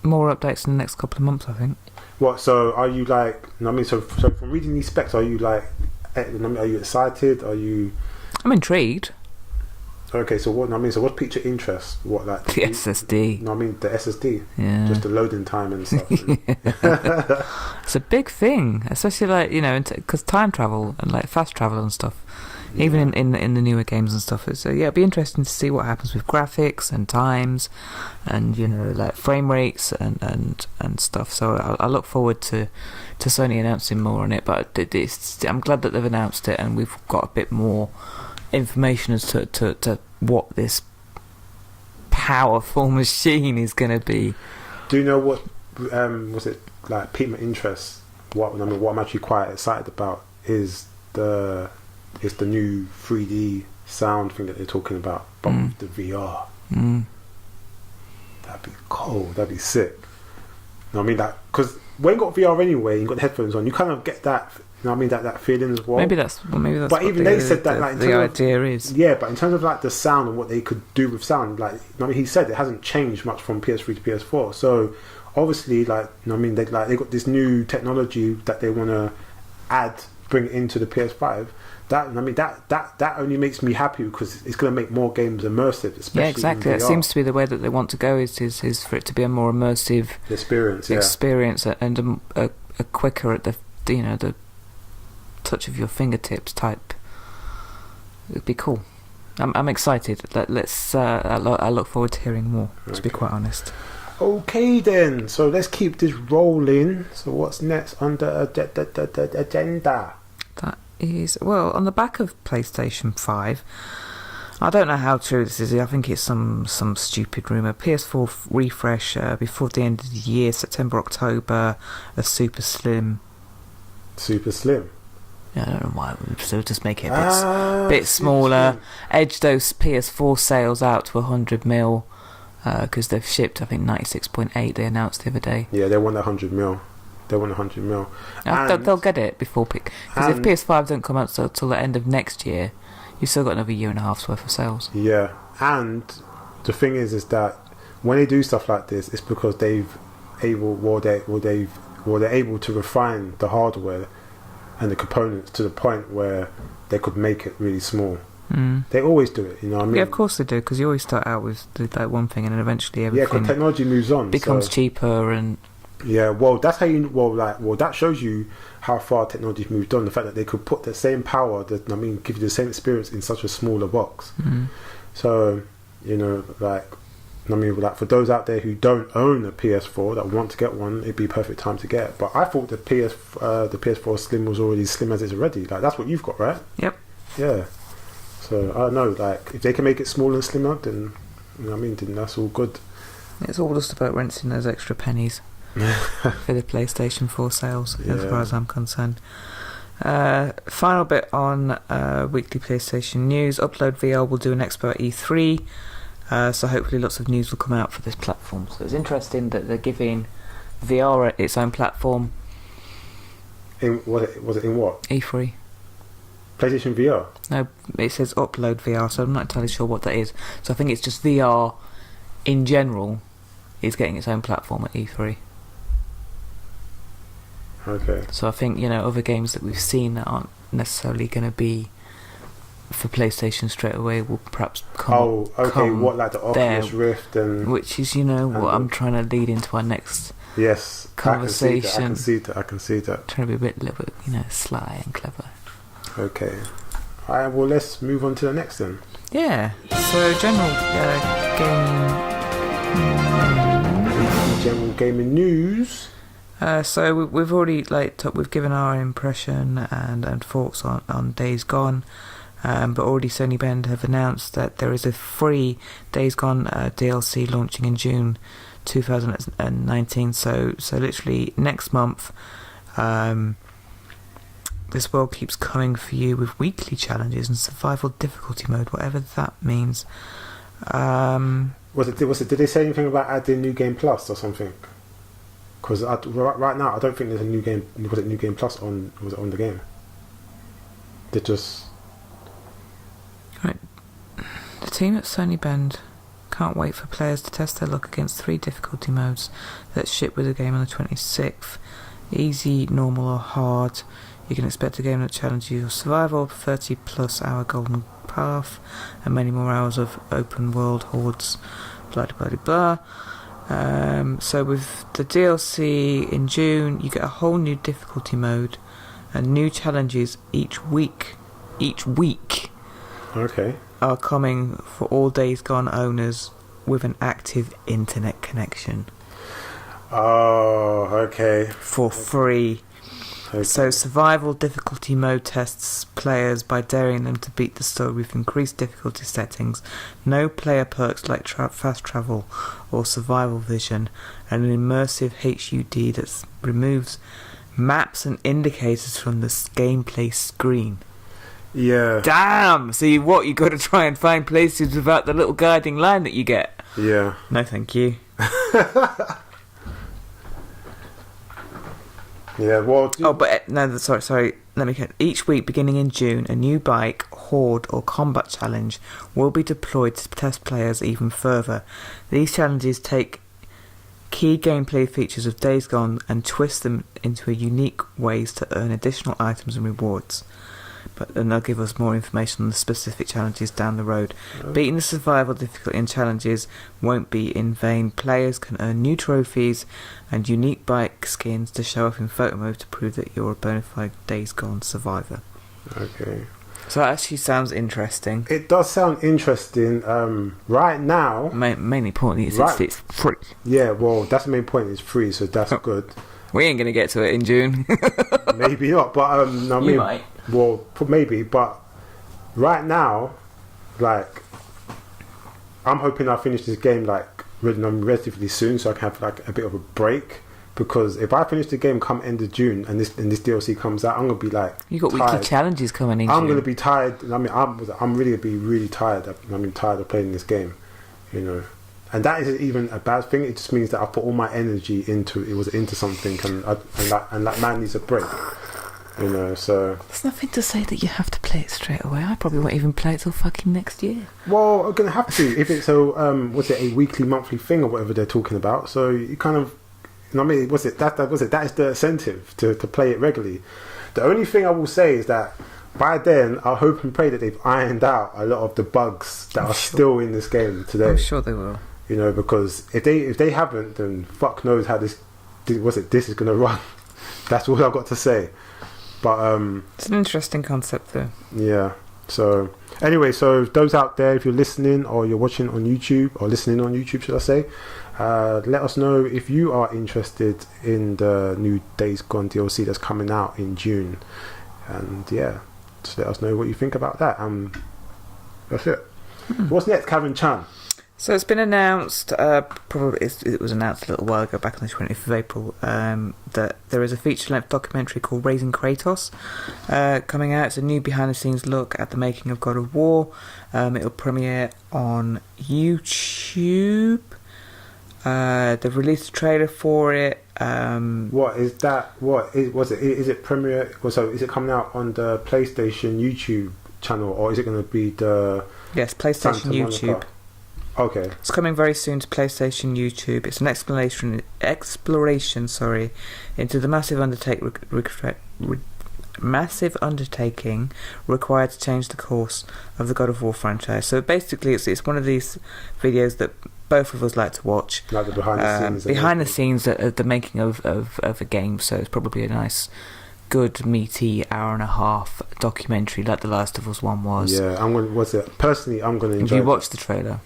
[SPEAKER 2] more updates in the next couple of months, I think.
[SPEAKER 1] What? So are you like... So from reading these specs, are you like... are you excited? Are you...
[SPEAKER 2] I'm intrigued.
[SPEAKER 1] Okay, so what? So what piqued your interest? What, like
[SPEAKER 2] the SSD?
[SPEAKER 1] The SSD.
[SPEAKER 2] Yeah.
[SPEAKER 1] Just the loading time and stuff.
[SPEAKER 2] It's a big thing, especially like because time travel and like fast travel and stuff. Yeah. Even in the newer games and stuff. So yeah, it'd be interesting to see what happens with graphics and times, and like frame rates and stuff. So I look forward to Sony announcing more on it. But I'm glad that they've announced it, and we've got a bit more information as to what this powerful machine is going to be.
[SPEAKER 1] Do you know what was it like piqued my interest? What I'm actually quite excited about is the new 3D sound thing that they're talking about, but with the VR. That'd be cool. That'd be sick. Because when you got VR anyway, you got the headphones on, you kind of get that. That feeling as well. Maybe that's. But even they said that, like,
[SPEAKER 2] the idea is.
[SPEAKER 1] Yeah, but in terms of like the sound and what they could do with sound, like, he said it hasn't changed much from PS3 to PS4. So obviously, like, they got this new technology that they want to bring it into the PS5. That only makes me happy because it's going to make more games immersive. Especially,
[SPEAKER 2] yeah, exactly. That seems to be the way that they want to go. Is for it to be a more immersive experience, and a quicker at the the touch of your fingertips type It'd be cool. I'm excited. Let's. I look forward to hearing more. To be quite honest.
[SPEAKER 1] Okay then. So let's keep this rolling. So what's next on the agenda?
[SPEAKER 2] That is on the back of PlayStation 5. I don't know how true this is. I think it's some stupid rumour. PS4 refresh before the end of the year, September, October. A super slim.
[SPEAKER 1] Super slim.
[SPEAKER 2] Yeah, I don't know why. So just make it a bit smaller. Slim. Edge those PS4 sales out to 100 mil because they've shipped, I think, 96.8. They announced the other day.
[SPEAKER 1] Yeah, they want 100 mil. They want 100 mil.
[SPEAKER 2] They'll get it before because if PS5 don't come out till the end of next year, you've still got another year and a half's worth of sales.
[SPEAKER 1] Yeah, and the thing is that when they do stuff like this, it's because they're able to refine the hardware and the components to the point where they could make it really small. They always do it, you know what I mean?
[SPEAKER 2] Yeah, of course they do, because you always start out with like one thing and then eventually everything.
[SPEAKER 1] Yeah, because technology moves on,
[SPEAKER 2] becomes cheaper and.
[SPEAKER 1] Yeah, well, that's how you. That shows you how far technology's moved on. The fact that they could put the same power, give you the same experience in such a smaller box. So, you know, for those out there who don't own a PS4 that want to get one, it'd be a perfect time to get. But I thought the PS4 Slim was already slim as it's already. Like that's what you've got, right?
[SPEAKER 2] Yep.
[SPEAKER 1] Yeah. So I don't know. Like if they can make it smaller and slimmer, then then that's all good.
[SPEAKER 2] It's all just about rinsing those extra pennies. For the PlayStation 4 sales, as far as I'm concerned. Final bit on weekly PlayStation news. Upload VR will do an expo at E3, so hopefully lots of news will come out for this platform. So it's interesting that they're giving VR its own platform.
[SPEAKER 1] Was it in what?
[SPEAKER 2] E3.
[SPEAKER 1] PlayStation VR?
[SPEAKER 2] No, it says Upload VR, so I'm not entirely sure what that is. So I think it's just VR in general is getting its own platform at E3.
[SPEAKER 1] Okay.
[SPEAKER 2] So I think, other games that we've seen that aren't necessarily going to be for PlayStation straight away will perhaps come. Oh, okay.
[SPEAKER 1] Come what, like the Oculus Rift and
[SPEAKER 2] which is, what I'm trying to lead into our next conversation.
[SPEAKER 1] I can see that.
[SPEAKER 2] Trying to be a little bit, sly and clever.
[SPEAKER 1] Okay. All right. Well, let's move on to the next then.
[SPEAKER 2] Yeah. So general
[SPEAKER 1] gaming news.
[SPEAKER 2] So we've already we've given our impression and thoughts on Days Gone, but already Sony Bend have announced that there is a free Days Gone DLC launching in June 2019. So literally next month, this world keeps coming for you with weekly challenges and survival difficulty mode, whatever that means.
[SPEAKER 1] Did they say anything about adding New Game Plus or something? Because right now I don't think there's a new game. Was it New Game Plus on the game? They just
[SPEAKER 2] right. The team at Sony Bend can't wait for players to test their luck against 3 difficulty modes that ship with the game on the 26th: easy, normal, or hard. You can expect a game that challenges your survival, 30+ hour golden path, and many more hours of open world hordes. Blah blah blah blah. So with the DLC in June, you get a whole new difficulty mode and new challenges each week.
[SPEAKER 1] Okay.
[SPEAKER 2] Are coming for all Days Gone owners with an active internet connection.
[SPEAKER 1] Oh, okay.
[SPEAKER 2] For free.
[SPEAKER 1] Okay.
[SPEAKER 2] So survival difficulty mode tests players by daring them to beat the story with increased difficulty settings, no player perks like fast travel or survival vision, and an immersive HUD that removes maps and indicators from the gameplay screen.
[SPEAKER 1] Yeah.
[SPEAKER 2] Damn! So you got to try and find places without the little guiding line that you get.
[SPEAKER 1] Yeah.
[SPEAKER 2] No, thank you.
[SPEAKER 1] Yeah, well...
[SPEAKER 2] Sorry. Let me get... Each week, beginning in June, a new bike, horde, or combat challenge will be deployed to test players even further. These challenges take key gameplay features of Days Gone and twist them into unique ways to earn additional items and rewards. But then they'll give us more information on the specific challenges down the road. Beating the survival difficulty and challenges won't be in vain. Players can earn new trophies and unique bike skins to show off in photo mode to prove that you're a bona fide Days Gone survivor.
[SPEAKER 1] Okay.
[SPEAKER 2] So that actually sounds interesting.
[SPEAKER 1] It does sound interesting. Right now...
[SPEAKER 2] Mainly point is it's free.
[SPEAKER 1] Yeah, well, that's the main point. It's free, so that's good.
[SPEAKER 2] We ain't going to get to it in June.
[SPEAKER 1] Maybe not, but... no,
[SPEAKER 2] you might.
[SPEAKER 1] Well, maybe, but... Right now, like... I'm hoping I finish this game, like, relatively soon, so I can have, like, a bit of a break. Because if I finish the game come end of June and this DLC comes out, I'm gonna be like,
[SPEAKER 2] you got tired. Weekly challenges coming in.
[SPEAKER 1] I'm gonna be tired. I mean, I'm really gonna be really tired. Tired of playing this game, you know. And that isn't even a bad thing. It just means that I put all my energy into something, and that man needs a break, you know. So
[SPEAKER 2] there's nothing to say that you have to play it straight away. I probably won't even play it till fucking next year.
[SPEAKER 1] Well, I'm gonna have to if it's a weekly, monthly thing or whatever they're talking about. So you kind of. You know what I mean? That is the incentive to play it regularly. The only thing I will say is that by then I hope and pray that they've ironed out a lot of the bugs that are still in this game today.
[SPEAKER 2] I'm sure they will.
[SPEAKER 1] You know, because if they haven't, then fuck knows how this is gonna run. That's all I've got to say. But
[SPEAKER 2] it's an interesting concept though.
[SPEAKER 1] Yeah. So anyway, so those out there, if you're listening or you're watching on YouTube or listening on YouTube, should I say? Let us know if you are interested in the new Days Gone DLC that's coming out in June, and yeah, just let us know what you think about that. That's it. What's next, Kevin Chan?
[SPEAKER 2] So it's been announced, it was announced a little while ago, back on the 20th of April, that there is a feature-length documentary called Raising Kratos coming out. It's a new behind-the-scenes look at the making of God of War. It'll premiere on YouTube. They've released a trailer for it.
[SPEAKER 1] What is that? Is it premiere? So is it coming out on the PlayStation YouTube channel, or is it going to be the?
[SPEAKER 2] Yes, PlayStation YouTube.
[SPEAKER 1] Okay.
[SPEAKER 2] It's coming very soon to PlayStation YouTube. It's an exploration, into the massive undertaking required to change the course of the God of War franchise. So basically, it's one of these videos that both of us like to watch,
[SPEAKER 1] like the
[SPEAKER 2] behind the scenes at the making of a game. So it's probably a nice, good, meaty hour and a half documentary, like the Last of Us one was.
[SPEAKER 1] Yeah, I'm going to enjoy.
[SPEAKER 2] Have you watched the trailer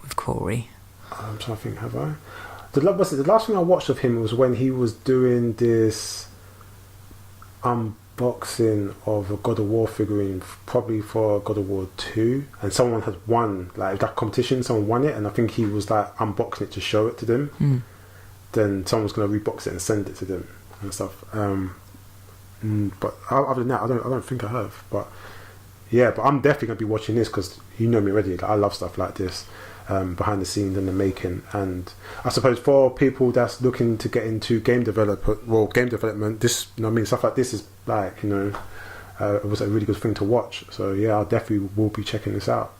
[SPEAKER 2] with Corey?
[SPEAKER 1] I'm trying to think. Have I? The last thing I watched of him was when he was doing this unboxing of a God of War figurine, probably for God of War 2, and someone had won, like that competition, someone won it, and I think he was like unboxing it to show it to them. Then someone's going to rebox it and send it to them and stuff. But other than that, I don't think I have. But yeah, but I'm definitely going to be watching this because you know me already, like, I love stuff like this. Behind the scenes and the making, and I suppose for people that's looking to get into game development, this, you know what I mean, stuff like this is like, you know, it was a really good thing to watch. So yeah, I definitely will be checking this out.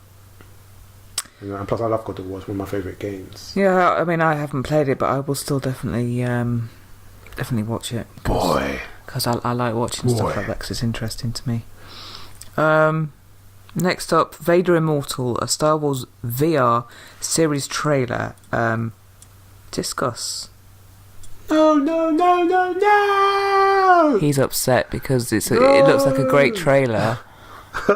[SPEAKER 1] You know, and plus I love God of War. It's one of my favourite games.
[SPEAKER 2] Yeah, I mean, I haven't played it, but I will still definitely watch it. Because I like watching stuff like that because it's interesting to me. Next up, Vader Immortal, a Star Wars VR series trailer. Discuss. No! He's upset because it looks like a great trailer,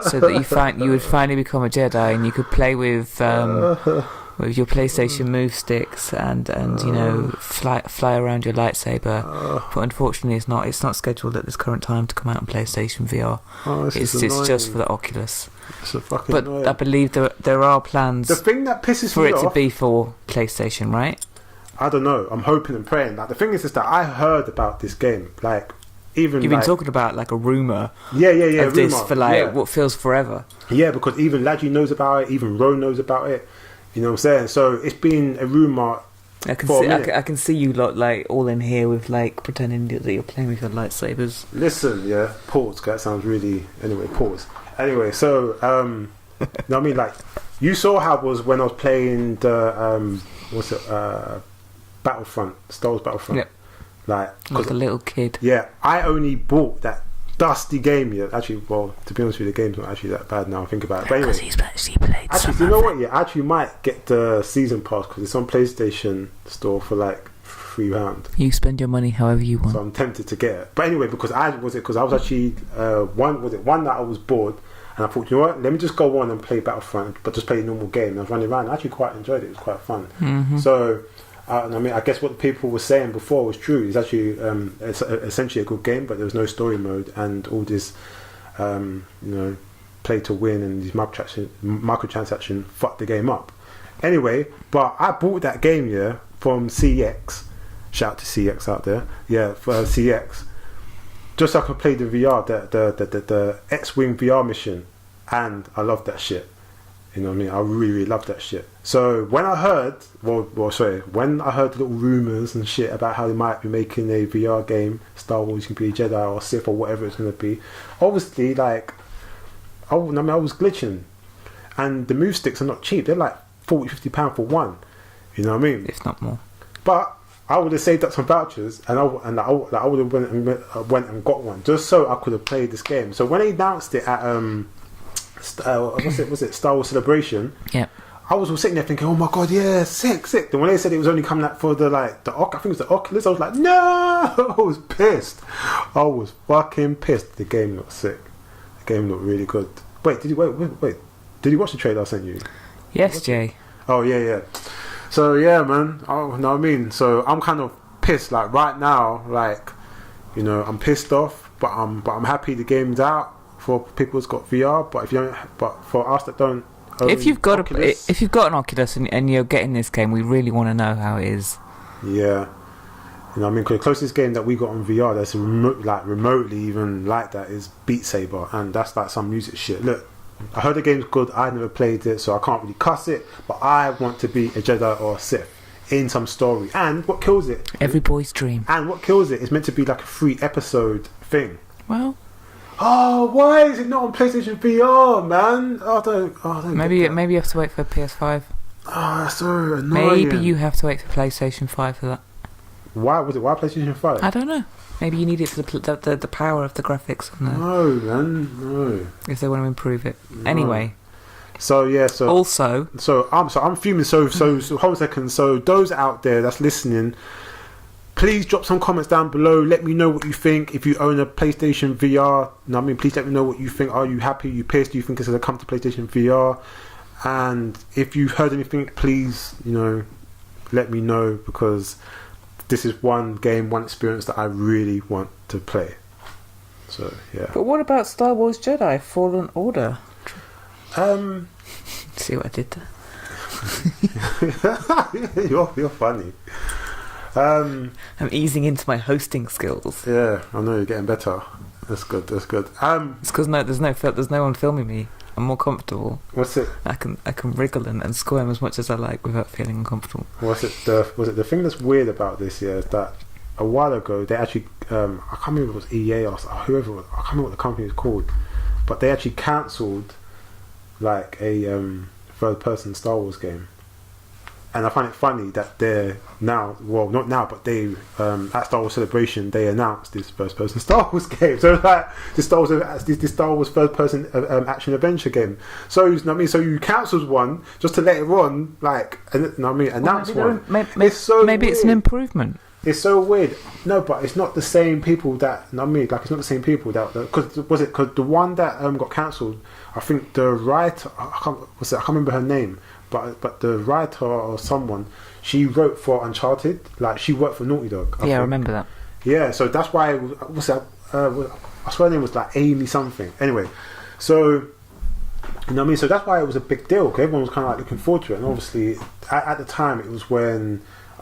[SPEAKER 2] so that you would finally become a Jedi and you could play with your PlayStation Move sticks and you know, fly around your lightsaber. But unfortunately, it's not scheduled at this current time to come out on PlayStation VR. It's just for the Oculus. But annoying. I believe there are plans.
[SPEAKER 1] The thing that pisses
[SPEAKER 2] for
[SPEAKER 1] me
[SPEAKER 2] it
[SPEAKER 1] off,
[SPEAKER 2] to be for PlayStation, right?
[SPEAKER 1] I don't know. I'm hoping and praying. Like, the thing is that I heard about this game. Like, even
[SPEAKER 2] you've been talking about like a rumor.
[SPEAKER 1] Yeah.
[SPEAKER 2] Of this for what feels forever.
[SPEAKER 1] Yeah, because even Ladji knows about it. Even Ro knows about it. You know what I'm saying? So it's been a rumor.
[SPEAKER 2] I can see you lot like all in here with like pretending that you're playing with your lightsabers.
[SPEAKER 1] Listen, yeah. Pause. That sounds really. Anyway, pause. Anyway, so you know what I mean? Like, you saw how it was when I was playing the Battlefront, Star Wars Battlefront.
[SPEAKER 2] Yep.
[SPEAKER 1] Like
[SPEAKER 2] a little kid.
[SPEAKER 1] Yeah, I only bought that dusty game. Yeah, actually, well, to be honest with you, the game's not actually that bad now I think about it. But anyway,
[SPEAKER 2] because he's actually played.
[SPEAKER 1] Actually, you know what? Yeah, I actually might get the season pass because it's on PlayStation Store for like £3.
[SPEAKER 2] You spend your money however you want.
[SPEAKER 1] So I'm tempted to get it. But anyway, because I was actually one that I was bored, and I thought, you know what, let me just go on and play Battlefront, but just play a normal game. And I was running around. I actually quite enjoyed it. It was quite fun.
[SPEAKER 2] Mm-hmm.
[SPEAKER 1] So I guess what the people were saying before was true. It's actually it's essentially a good game, but there was no story mode and all this play to win and these microtransaction fucked the game up. Anyway, but I bought that game from CX. Shout out to CX out there. Yeah, for CX. Just so I could play the VR, the X-Wing VR mission, and I love that shit. You know what I mean? I really, really love that shit. So when I heard, when I heard little rumours and shit about how they might be making a VR game, Star Wars can be a Jedi or Sith or whatever it's going to be, obviously, like, I was glitching. And the move sticks are not cheap. They're like £40-50 for one. You know what I mean?
[SPEAKER 2] If not more.
[SPEAKER 1] But I would have saved up some vouchers, and I would have went and got one just so I could have played this game. So when they announced it at was it Star Wars Celebration?
[SPEAKER 2] Yeah.
[SPEAKER 1] I was all sitting there thinking, oh my god, yeah, sick. Then when they said it was only coming out for I think it was the Oculus, I was like, no, I was pissed. I was fucking pissed. The game looked sick. The game looked really good. Wait, did you watch the trailer I sent you?
[SPEAKER 2] Yes, Jay.
[SPEAKER 1] Oh yeah. So yeah, man. Oh, know what I mean. So I'm kind of pissed. Like right now, like, you know, I'm pissed off, but I'm happy the game's out for people who's got VR. But for us that don't,
[SPEAKER 2] if you've got an Oculus and you're getting this game, we really want to know how it is.
[SPEAKER 1] Yeah. You know what I mean? Because the closest game that we got on VR that's remotely even like that is Beat Saber, and that's like some music shit. Look, I heard the game's good. I never played it, so I can't really cuss it. But I want to be a Jedi or a Sith in some story. And what kills it?
[SPEAKER 2] Every boy's dream.
[SPEAKER 1] And what kills it is meant to be like a 3-episode thing.
[SPEAKER 2] Well.
[SPEAKER 1] Oh, why is it not on PlayStation VR, man? I don't.
[SPEAKER 2] Maybe you have to wait for PS5.
[SPEAKER 1] Oh, that's so annoying.
[SPEAKER 2] Maybe you have to wait for PlayStation 5 for that.
[SPEAKER 1] Why PlayStation 5?
[SPEAKER 2] I don't know. Maybe you need it for the power of the graphics.
[SPEAKER 1] No, man, no.
[SPEAKER 2] If they want to improve it. No. Anyway.
[SPEAKER 1] So I'm fuming. So hold a second. So those out there that's listening, please drop some comments down below. Let me know what you think. If you own a PlayStation VR, please let me know what you think. Are you happy? Are you pissed? Do you think it's going to come to PlayStation VR? And if you've heard anything, please, let me know, because this is one game, one experience that I really want to play. So yeah.
[SPEAKER 2] But what about Star Wars Jedi Fallen Order? See what I did there?
[SPEAKER 1] You're funny.
[SPEAKER 2] I'm easing into my hosting skills.
[SPEAKER 1] Yeah, I know you're getting better. That's good. It's
[SPEAKER 2] because there's no one filming me. I'm more comfortable.
[SPEAKER 1] What's it?
[SPEAKER 2] I can wriggle and squirm as much as I like without feeling uncomfortable.
[SPEAKER 1] Was it the thing that's weird about this? Yeah, is that a while ago they actually I can't remember if it was EA or whoever it was, I can't remember what the company was called, but they actually cancelled like a third-person Star Wars game. And I find it funny that they're now, well, not now, but they at Star Wars Celebration they announced this first-person Star Wars game. So like this Star Wars third-person action adventure game. So so you cancelled one just to later on announce one.
[SPEAKER 2] Maybe it's an improvement.
[SPEAKER 1] It's so weird. No, but it's not the same people that. It's not the same people that. Because the one that got cancelled, I think the writer, I can't remember her name. But the writer or someone, she wrote for Uncharted. Like she worked for Naughty Dog.
[SPEAKER 2] I remember that.
[SPEAKER 1] Yeah, so that's why. I swear her name was like Amy something. Anyway, so so that's why it was a big deal. Because everyone was kind of like looking forward to it, and obviously at the time it was when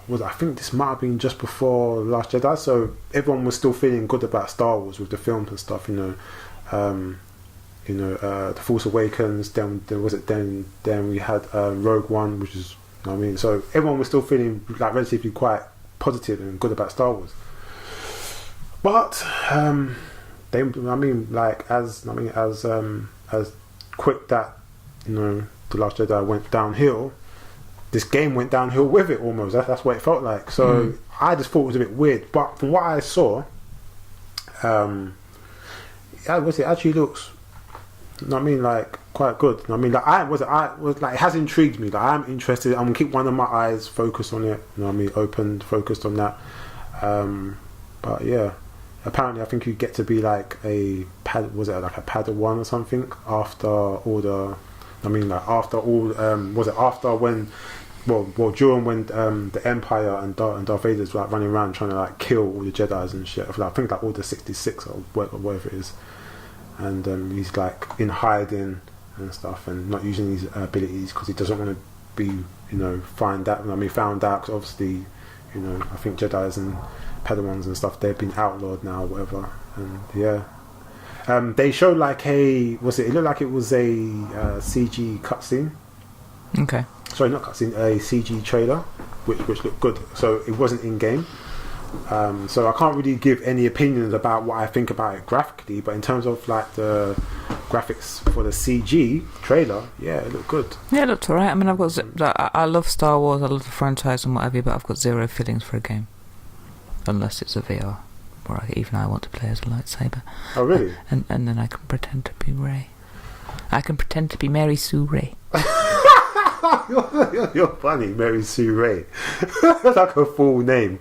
[SPEAKER 1] I think this might have been just before Last Jedi. So everyone was still feeling good about Star Wars with the films and stuff. The Force Awakens, then we had Rogue One, which is, so everyone was still feeling like relatively quite positive and good about Star Wars. But as quick that The Last Jedi went downhill, this game went downhill with it almost. That's what it felt like. So I just thought it was a bit weird. But from what I saw, it actually looks You know what I mean? Like, quite good. You know what I mean? Like, it has intrigued me. Like, I'm interested. I'm gonna keep one of my eyes focused on it. You know what I mean? Opened, focused on that. But yeah, apparently, I think you get to be like a Padawan or something after all the. I mean, like after all. After when? Well, during when the Empire and Darth Vader's like running around trying to like kill all the Jedi's and shit. I think like all the 66 or whatever it is, and he's like in hiding and stuff and not using his abilities because he doesn't want to be, found out. Found out because obviously, I think Jedi's and Padawans and stuff, they've been outlawed now, or whatever. And yeah, they showed like it looked like it was a CG cutscene.
[SPEAKER 2] Okay.
[SPEAKER 1] Sorry, not cutscene, a CG trailer, which looked good. So it wasn't in game. So I can't really give any opinions about what I think about it graphically, but in terms of like the graphics for the CG trailer, yeah, it looked good.
[SPEAKER 2] Yeah, it looked alright. I mean, I love Star Wars, I love the franchise and whatever, but I've got zero feelings for a game, unless it's a VR, where even I want to play as a lightsaber.
[SPEAKER 1] Oh, really?
[SPEAKER 2] And then I can pretend to be Rey. I can pretend to be Mary Sue Rey.
[SPEAKER 1] You're funny, Mary Sue Ray. That's like her full name.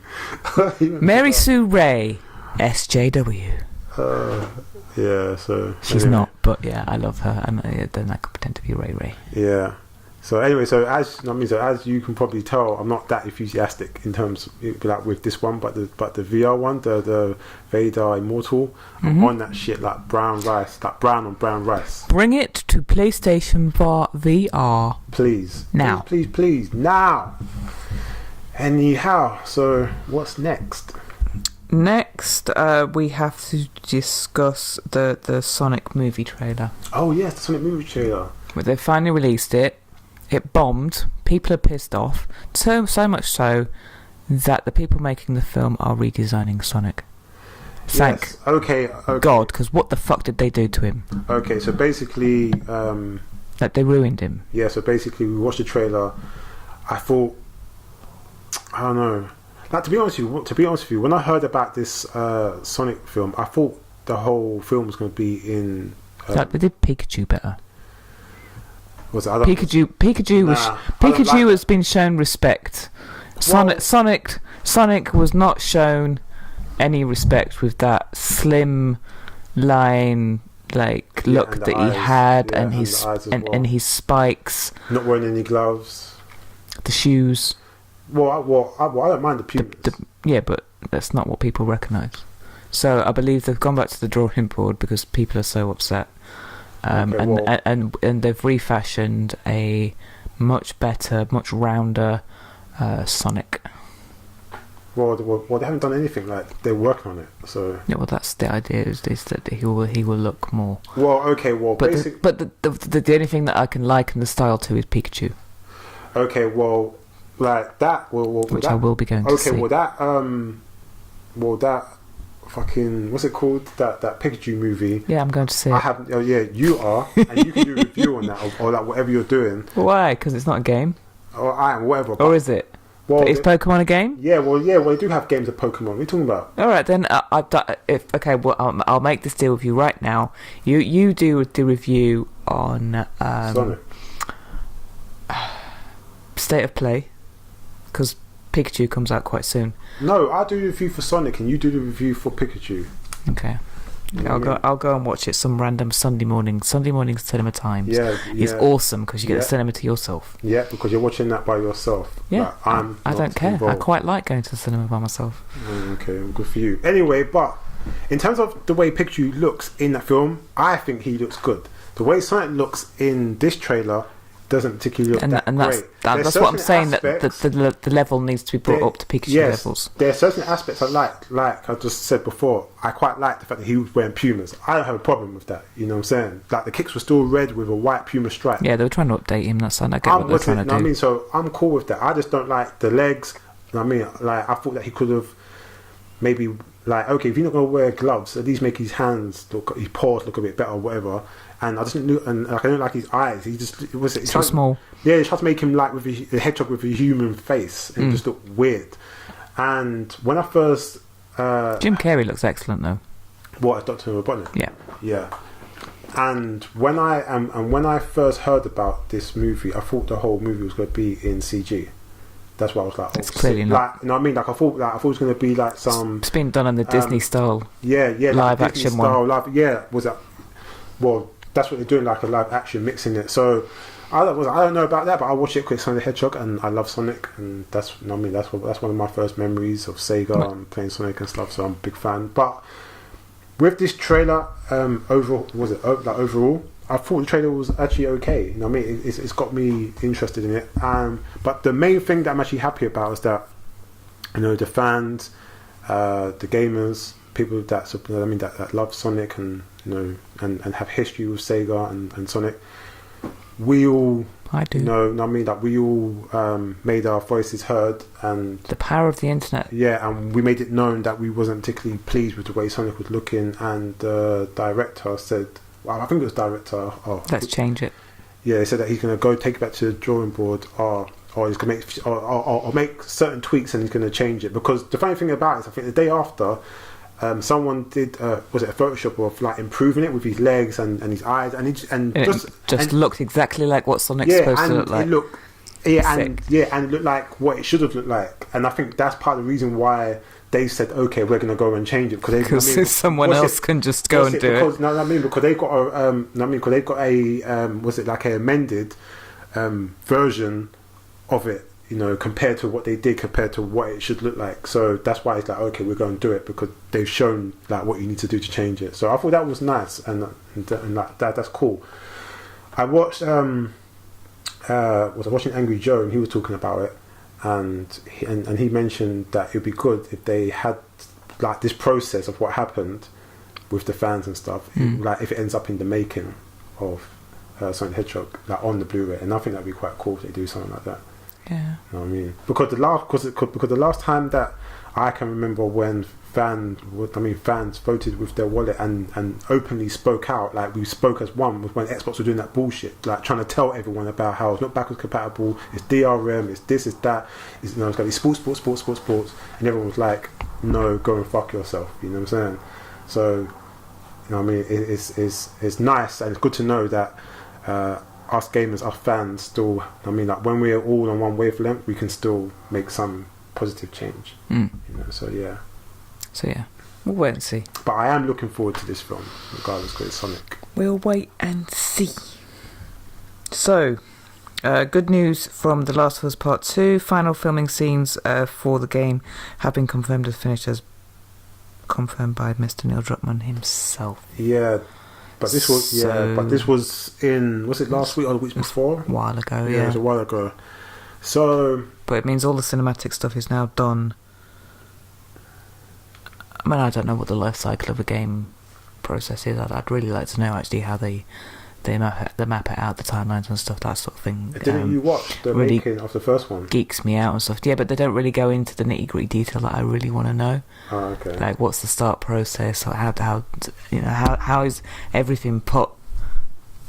[SPEAKER 2] Mary Sue Ray, SJW.
[SPEAKER 1] Yeah, so
[SPEAKER 2] she's not, but yeah, I love her, and then I can pretend to be Ray.
[SPEAKER 1] Yeah. So anyway, as you can probably tell, I'm not that enthusiastic in terms like with this one, but the VR one, the Vader Immortal, I'm on that shit like brown rice, like brown on brown rice.
[SPEAKER 2] Bring it to PlayStation VR,
[SPEAKER 1] please.
[SPEAKER 2] Now,
[SPEAKER 1] please now. Anyhow, so what's next?
[SPEAKER 2] Next, we have to discuss the Sonic movie trailer.
[SPEAKER 1] Oh yes, the Sonic movie trailer.
[SPEAKER 2] But they finally released it. It bombed. People are pissed off. So much so that the people making the film are redesigning Sonic. Thank
[SPEAKER 1] okay.
[SPEAKER 2] God, because what the fuck did they do to him?
[SPEAKER 1] Okay, so basically...
[SPEAKER 2] that they ruined him.
[SPEAKER 1] Yeah, so basically we watched the trailer. I thought... I don't know. Like, to be honest with you, when I heard about this Sonic film, I thought the whole film was going to be in...
[SPEAKER 2] like they did Pikachu better.
[SPEAKER 1] Was it
[SPEAKER 2] Pikachu has been shown respect. Sonic was not shown any respect with that slim line look that he had, and his spikes.
[SPEAKER 1] Not wearing any gloves.
[SPEAKER 2] The shoes.
[SPEAKER 1] Well, I don't mind the Pumas.
[SPEAKER 2] Yeah, but that's not what people recognise. So I believe they've gone back to the drawing board because people are so upset. And they've refashioned a much better, much rounder Sonic.
[SPEAKER 1] Well, they haven't done anything. Like, they're working on it. So
[SPEAKER 2] yeah, well, that's the idea. Is that he will look more.
[SPEAKER 1] Well, okay. Well,
[SPEAKER 2] but the only thing that I can liken the style to is Pikachu.
[SPEAKER 1] Okay. Well, like that.
[SPEAKER 2] Which I will be going to see.
[SPEAKER 1] Okay. Well, that. Fucking, what's it called? That Pikachu movie.
[SPEAKER 2] Yeah, I'm going to see it.
[SPEAKER 1] I haven't. Oh yeah, you are, and you can do a review on that or like whatever you're doing.
[SPEAKER 2] Why? Because it's not a game.
[SPEAKER 1] Or whatever.
[SPEAKER 2] Or is it? Well, is Pokemon a game?
[SPEAKER 1] Yeah. Well, they do have games of Pokemon. What are you talking about?
[SPEAKER 2] All right then. I'll make this deal with you right now. You do the review on
[SPEAKER 1] Sonic.
[SPEAKER 2] State of Play, because Pikachu comes out quite soon.
[SPEAKER 1] No, I'll do the review for Sonic and you do the review for Pikachu.
[SPEAKER 2] Okay. I'll go and watch it some random Sunday morning. Sunday morning's cinema times.
[SPEAKER 1] Yeah.
[SPEAKER 2] It's awesome because you get the cinema to yourself.
[SPEAKER 1] Yeah, because you're watching that by yourself.
[SPEAKER 2] Yeah,
[SPEAKER 1] like,
[SPEAKER 2] I don't care.
[SPEAKER 1] Involved.
[SPEAKER 2] I quite like going to the cinema by myself.
[SPEAKER 1] Okay, well, good for you. Anyway, but in terms of the way Pikachu looks in that film, I think he looks good. The way Sonic looks in this trailer doesn't particularly look that great.
[SPEAKER 2] That's what I'm saying, that the level needs to be brought up to Pikachu levels. There are
[SPEAKER 1] certain aspects I like I just said before, I quite like the fact that he was wearing Pumas. I don't have a problem with that, you know what I'm saying? Like, the kicks were still red with a white Puma stripe.
[SPEAKER 2] Yeah, they were trying to update him, that's what I get what they're trying to do.
[SPEAKER 1] I mean, so I'm cool with that. I just don't like the legs. I mean, like, I thought that he could have maybe, like, okay, if you're not going to wear gloves, at least make his hands look, his paws look a bit better or whatever. And I don't like his eyes. It was so
[SPEAKER 2] small.
[SPEAKER 1] Yeah, he tried to make him like with a hedgehog with a human face, and it just looked weird. And when I first,
[SPEAKER 2] Jim Carrey looks excellent though.
[SPEAKER 1] What, Dr. Robotnik?
[SPEAKER 2] Yeah.
[SPEAKER 1] And when I first heard about this movie, I thought the whole movie was going to be in CG. That's why I was like,
[SPEAKER 2] it's clearly not.
[SPEAKER 1] Like, you know what I mean? Like I thought it was going to be like some.
[SPEAKER 2] It's been done in the Disney style.
[SPEAKER 1] Yeah,
[SPEAKER 2] live
[SPEAKER 1] like
[SPEAKER 2] action one.
[SPEAKER 1] Was that? Well, that's what they're doing, like a live action mixing it. So I don't know about that, but I watched it quick, Sonic the Hedgehog, and I love Sonic, and that's, you know what I mean, that's one of my first memories of Sega and playing Sonic and stuff. So I'm a big fan. But with this trailer, overall, I thought the trailer was actually okay. You know what I mean? It's got me interested in it. But the main thing that I'm actually happy about is that, you know, the fans, the gamers, people that love Sonic and, you know, and have history with Sega and Sonic, we all,
[SPEAKER 2] I do.
[SPEAKER 1] You know what I mean? Like we all made our voices heard, and
[SPEAKER 2] the power of the internet.
[SPEAKER 1] Yeah, and we made it known that we wasn't particularly pleased with the way Sonic was looking, and the director said, well, I think it was director.
[SPEAKER 2] Let's change it.
[SPEAKER 1] Yeah, he said that he's going to go take it back to the drawing board, or he's going to make or make certain tweaks, and he's going to change it. Because the funny thing about it is, I think the day after, someone did was it a Photoshop of like improving it with his legs and his eyes, and it
[SPEAKER 2] just looked exactly like what Sonic's supposed to look like.
[SPEAKER 1] And it looked like what it should have looked like. And I think that's part of the reason why they said, okay, we're going to go and change it, because
[SPEAKER 2] someone else can just go and do it.
[SPEAKER 1] No, I mean, because they've got a was it like an amended version of it, you know, compared to what they did, compared to what it should look like. So that's why it's like, okay, we're going to do it, because they've shown like what you need to do to change it. So I thought that was nice, and like that's cool. I watched was I watching Angry Joe, and he was talking about it, and he mentioned that it'd be good if they had like this process of what happened with the fans and stuff, like if it ends up in the making of Sonic the Hedgehog, like on the Blu-ray. And I think that'd be quite cool if they do something like that.
[SPEAKER 2] Yeah,
[SPEAKER 1] you know what I mean? Because the last time that I can remember when fans voted with their wallet and openly spoke out, like we spoke as one, was when Xbox were doing that bullshit, like trying to tell everyone about how it's not backwards compatible, it's DRM, it's this, it's that, it's, you know, it's going to be sports, and everyone was like, no, go and fuck yourself. You know what I'm saying? So, you know what I mean? It's nice, and it's good to know that us gamers, us fans, still, I mean, like when we're all on one wavelength, we can still make some positive change. You know, so yeah, we'll wait and see. But I am looking forward to this film, regardless, because it's Sonic.
[SPEAKER 2] We'll wait and see. So, good news from The Last of Us Part 2. Final filming scenes for the game have been confirmed by Mr. Neil Druckmann himself.
[SPEAKER 1] Yeah. But this was in, was it last week or the week before?
[SPEAKER 2] A while ago,
[SPEAKER 1] yeah. It was a while ago. So,
[SPEAKER 2] but it means all the cinematic stuff is now done. I mean, I don't know what the life cycle of a game process is. I'd really like to know actually how they map it out, the timelines and stuff, that sort of thing.
[SPEAKER 1] Didn't you watch the really making of the first one?
[SPEAKER 2] Geeks me out and stuff. Yeah, but they don't really go into the nitty gritty detail that I really want to know.
[SPEAKER 1] Oh, okay.
[SPEAKER 2] Like, what's the start process? Or how you know, how is everything put?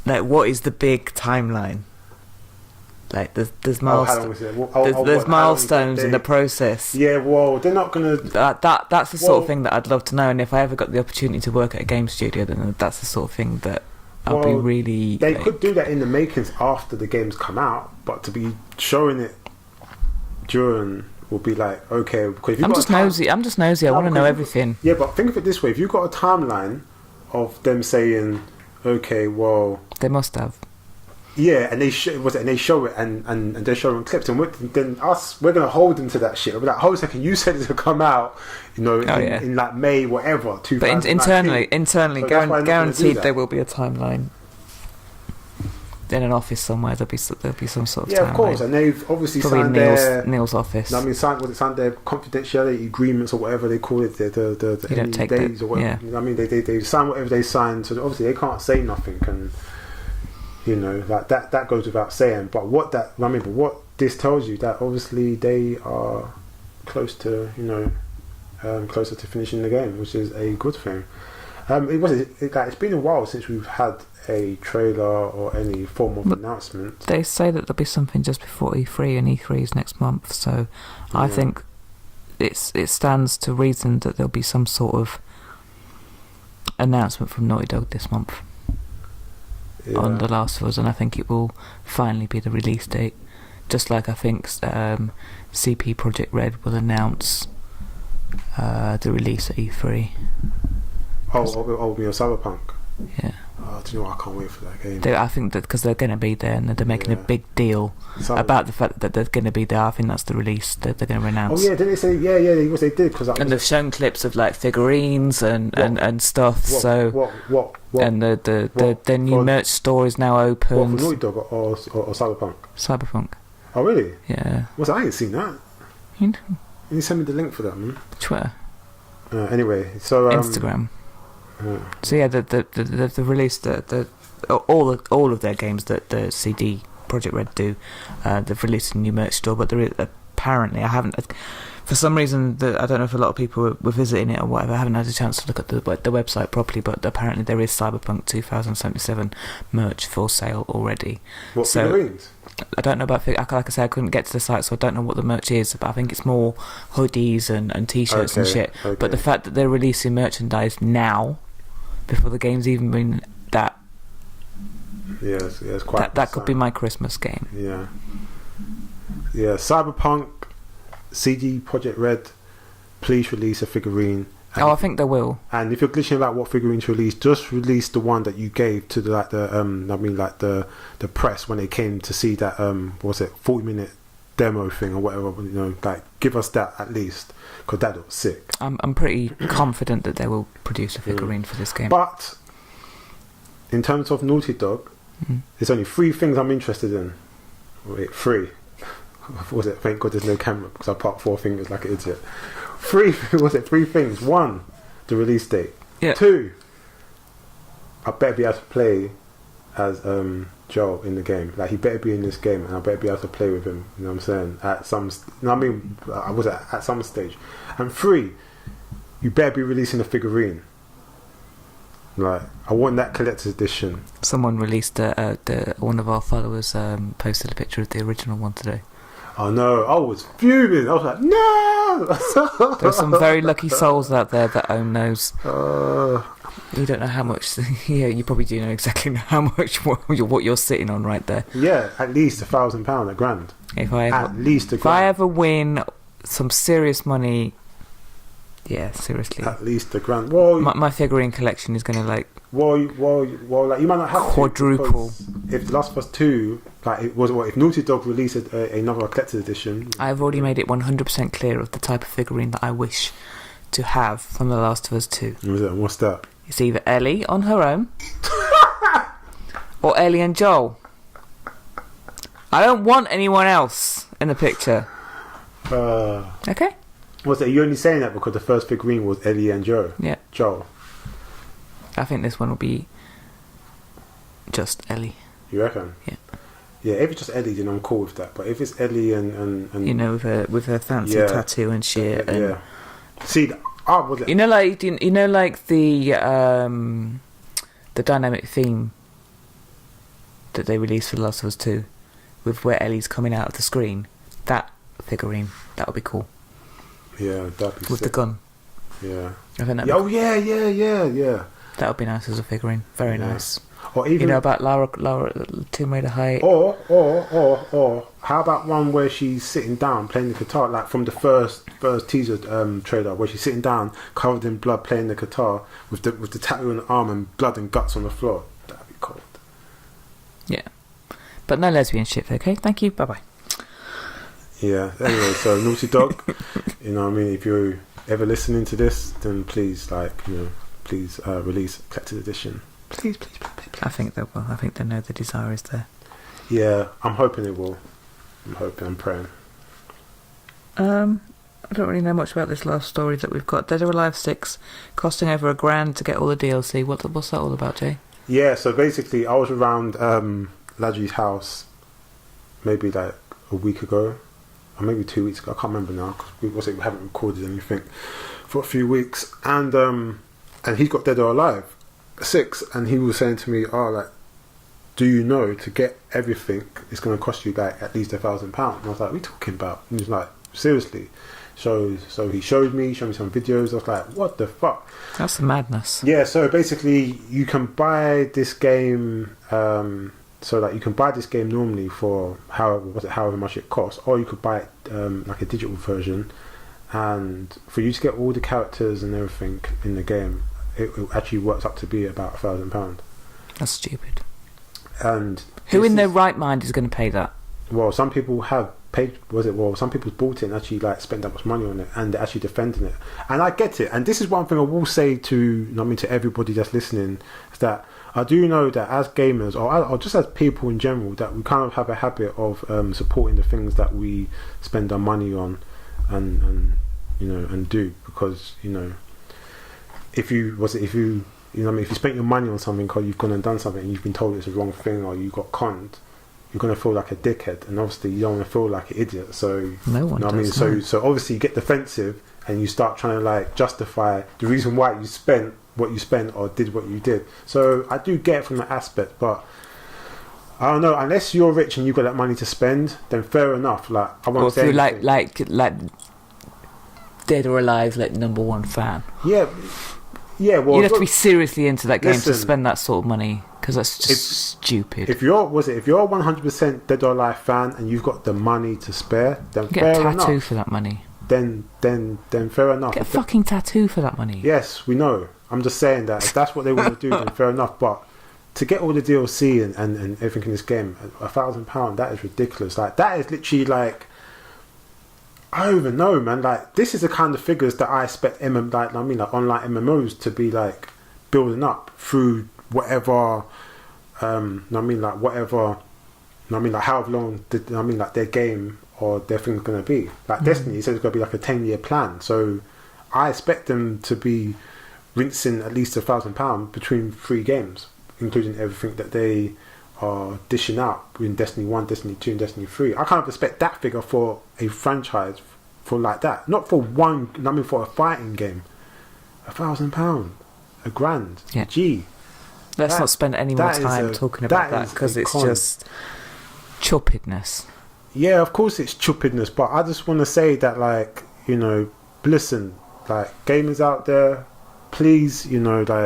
[SPEAKER 2] Like, what is the big timeline? Like, there's milestones. There's milestones in the process.
[SPEAKER 1] Yeah, well, they're not gonna.
[SPEAKER 2] That's the sort of thing that I'd love to know. And if I ever got the opportunity to work at a game studio, then that's the sort of thing that I'd be really.
[SPEAKER 1] They could do that in the makings after the game's come out, but to be showing it during will be like, okay. Because
[SPEAKER 2] I'm just nosy. I want to know everything.
[SPEAKER 1] Yeah, but think of it this way: if you've got a timeline of them saying, okay, well,
[SPEAKER 2] they must have.
[SPEAKER 1] Yeah, and they show it, and they're showing clips, and we're going to hold them to that shit. We're like, hold a second, you said it's to come out, you know, in like May, whatever.
[SPEAKER 2] But internally, so guaranteed there will be a timeline. In an office somewhere, there'll be some sort of timeline.
[SPEAKER 1] Yeah, of course, and they've obviously signed
[SPEAKER 2] Neil's office.
[SPEAKER 1] I mean, signed their confidentiality agreements or whatever they call it, the
[SPEAKER 2] you don't take days
[SPEAKER 1] or whatever. Yeah. You know what I mean, they sign whatever they sign, so obviously they can't say nothing, and you know, like that goes without saying. But what this tells you, that obviously they are close to, you know, closer to finishing the game, which is a good thing. It's been a while since we've had a trailer or any form of announcement.
[SPEAKER 2] They say that there'll be something just before E3, and E3 is next month, so I think it stands to reason that there'll be some sort of announcement from Naughty Dog this month. on The Last of Us, and I think it will finally be the release date. Just like I think CP Project Red will announce the release at E3.
[SPEAKER 1] Oh, be a Cyberpunk.
[SPEAKER 2] Yeah.
[SPEAKER 1] Oh, do you know what? I can't wait for that game.
[SPEAKER 2] I think that because they're going to be there and they're making a big deal about the fact that they're going to be there. I think that's the release that they're going to announce.
[SPEAKER 1] Oh yeah, didn't they say? Yeah, they did. And
[SPEAKER 2] they've shown clips of like figurines and stuff.
[SPEAKER 1] What?
[SPEAKER 2] And the new merch store is now open.
[SPEAKER 1] What, for Naughty Dog or Cyberpunk?
[SPEAKER 2] Cyberpunk.
[SPEAKER 1] Oh really?
[SPEAKER 2] Yeah.
[SPEAKER 1] I ain't seen that. You send me the link for that, man.
[SPEAKER 2] Twitter.
[SPEAKER 1] Anyway, so
[SPEAKER 2] Instagram. So yeah, they've released all of their games that the CD Projekt Red do. They've released a new merch store, but there is apparently I haven't. For some reason, I don't know if a lot of people were visiting it or whatever. I haven't had a chance to look at the website properly, but apparently there is Cyberpunk 2077 merch for sale already.
[SPEAKER 1] What figurines?
[SPEAKER 2] I don't know about like I said, I couldn't get to the site, so I don't know what the merch is. But I think it's more hoodies and t-shirts and shit.
[SPEAKER 1] Okay.
[SPEAKER 2] But the fact that they're releasing merchandise now, before the game's even been that.
[SPEAKER 1] Yes, it's quite.
[SPEAKER 2] That could be my Christmas game.
[SPEAKER 1] Yeah. Cyberpunk, CD Projekt Red, please release a figurine.
[SPEAKER 2] I think they will.
[SPEAKER 1] And if you're glitching about what figurine to release, just release the one that you gave to the press when they came to see that 40-minute demo thing or whatever. Like give us that at least, because that looks sick.
[SPEAKER 2] I'm pretty confident that they will produce a figurine for this game.
[SPEAKER 1] But in terms of Naughty Dog, there's only 3 things I'm interested in. Wait, 3. Thank God there's no camera because I parked 4 fingers like an idiot. 3 things. 1, the release date.
[SPEAKER 2] Yeah.
[SPEAKER 1] 2, I better be able to play as Joel in the game. Like he better be in this game, and I better be able to play with him. You know what I'm saying? At some stage. And 3, you better be releasing a figurine. Like I want that collector's edition.
[SPEAKER 2] Someone released one of our followers posted a picture of the original one today.
[SPEAKER 1] Oh no, I was fuming. I was like, no!
[SPEAKER 2] There's some very lucky souls out there that own those. You don't know how much. Yeah, you probably do know exactly how much what you're sitting on right there.
[SPEAKER 1] Yeah, at least £1,000, £1,000.
[SPEAKER 2] If I ever win some serious money, yeah, seriously.
[SPEAKER 1] At least £1,000. Well,
[SPEAKER 2] my figurine collection is going to like.
[SPEAKER 1] Well, like you might not have
[SPEAKER 2] quadruple.
[SPEAKER 1] If The Last of Us 2, like it was, if Naughty Dog released another collector's edition.
[SPEAKER 2] I've already made it 100% clear of the type of figurine that I wish to have from The Last of Us 2.
[SPEAKER 1] What's that?
[SPEAKER 2] It's either Ellie on her own, or Ellie and Joel. I don't want anyone else in the picture. Okay.
[SPEAKER 1] What's that? You're only saying that because the first figurine was Ellie and Joel.
[SPEAKER 2] Yeah.
[SPEAKER 1] Joel.
[SPEAKER 2] I think this one will be just Ellie.
[SPEAKER 1] You reckon?
[SPEAKER 2] Yeah.
[SPEAKER 1] Yeah, if it's just Ellie, then I'm cool with that. But if it's Ellie and
[SPEAKER 2] with her fancy tattoo and shit.
[SPEAKER 1] Yeah. See, like
[SPEAKER 2] the dynamic theme that they released for The Last of Us 2, with where Ellie's coming out of the screen. That figurine, that would be cool.
[SPEAKER 1] Yeah, that'd be
[SPEAKER 2] with
[SPEAKER 1] sick.
[SPEAKER 2] the gun.
[SPEAKER 1] Yeah.
[SPEAKER 2] I think
[SPEAKER 1] yeah.
[SPEAKER 2] That would be nice as a figurine. Very nice.
[SPEAKER 1] Or even
[SPEAKER 2] about Lara Tomb Raider height.
[SPEAKER 1] Or how about one where she's sitting down playing the guitar, like from the first teaser trailer, where she's sitting down covered in blood playing the guitar with the tattoo on the arm and blood and guts on the floor. That'd be cool.
[SPEAKER 2] Yeah, but no lesbian shit. Okay, thank you. Bye bye.
[SPEAKER 1] Yeah. Anyway, so Naughty Dog, you know what I mean. If you're ever listening to this, then please, please release collector's edition. Please.
[SPEAKER 2] I think they will. I think they know the desire is there.
[SPEAKER 1] Yeah, I'm hoping it will. I'm praying.
[SPEAKER 2] I don't really know much about this last story that we've got. Dead or Alive 6, costing over $1,000 to get all the DLC. What's that all about, Jay?
[SPEAKER 1] Yeah, so basically I was around Ladry's house maybe like a week ago, or maybe 2 weeks ago. I can't remember now because we haven't recorded anything for a few weeks. And he's got Dead or Alive 6, and he was saying to me, do you know to get everything it's going to cost you like at least £1,000? And I was like, what are you talking about? And he was like, seriously? So he showed me some videos. I was like, what the fuck?
[SPEAKER 2] That's madness.
[SPEAKER 1] Yeah, so basically you can buy this game, so like you can buy this game normally for however much it costs, or you could buy it like a digital version, and for you to get all the characters and everything in the game, it actually works up to be about £1,000.
[SPEAKER 2] That's stupid.
[SPEAKER 1] And
[SPEAKER 2] who in their right mind is going to pay that?
[SPEAKER 1] Well, some people have paid. Some people bought it and actually like spent that much money on it, and they're actually defending it. And I get it. And this is one thing I will say to everybody that's listening, is that I do know that as gamers, or just as people in general, that we kind of have a habit of supporting the things that we spend our money on, and do, because if you spent your money on something, or you've gone and done something and you've been told it's the wrong thing, or you got conned, you're going to feel like a dickhead, and obviously you don't want to feel like an idiot. So
[SPEAKER 2] no one does.
[SPEAKER 1] So obviously you get defensive and you start trying to like justify the reason why you spent what you spent or did what you did. So I do get it from that aspect, but I don't know, unless you're rich and you've got that money to spend, then fair enough. Like I won't say anything.
[SPEAKER 2] like dead or alive, like #1 fan.
[SPEAKER 1] Yeah, well,
[SPEAKER 2] you have to be seriously into that game to spend that sort of money, because that's just stupid.
[SPEAKER 1] If you're 100% dead or alive fan and you've got the money to spare, then
[SPEAKER 2] get
[SPEAKER 1] fair
[SPEAKER 2] a tattoo
[SPEAKER 1] enough.
[SPEAKER 2] for that money.
[SPEAKER 1] Then fair enough.
[SPEAKER 2] Get a fucking tattoo for that money.
[SPEAKER 1] Yes, we know. I'm just saying that if that's what they want to do, then fair enough. But to get all the DLC and everything in this game, £1,000, that is ridiculous. Like that is literally like, I don't even know, man. Like this is the kind of figures that I expect online MMOs to be like building up through whatever. However long their game or their thing's gonna be. Like Destiny, it says it's gonna be like a 10-year plan. So I expect them to be rinsing at least £1,000 between 3 games, including everything that they are dishing out in Destiny 1, Destiny 2 and Destiny 3. I kind of expect that figure for a franchise for like that. Not for one, for a fighting game. £1,000, £1,000.
[SPEAKER 2] Yeah.
[SPEAKER 1] Gee.
[SPEAKER 2] Let's not spend any more time talking about that, because it's just chuppedness.
[SPEAKER 1] Yeah, of course it's chuppedness, but I just want to say that, like, listen, like, gamers out there, please, we work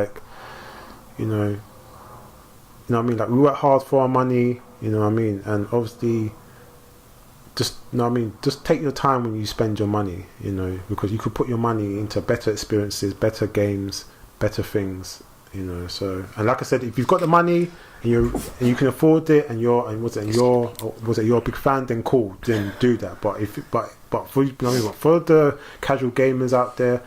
[SPEAKER 1] hard for our money, and obviously, just take your time when you spend your money, because you could put your money into better experiences, better games, better things, so, and like I said, if you've got the money and you can afford it, and you're a big fan, then cool, then do that. But for the casual gamers out there,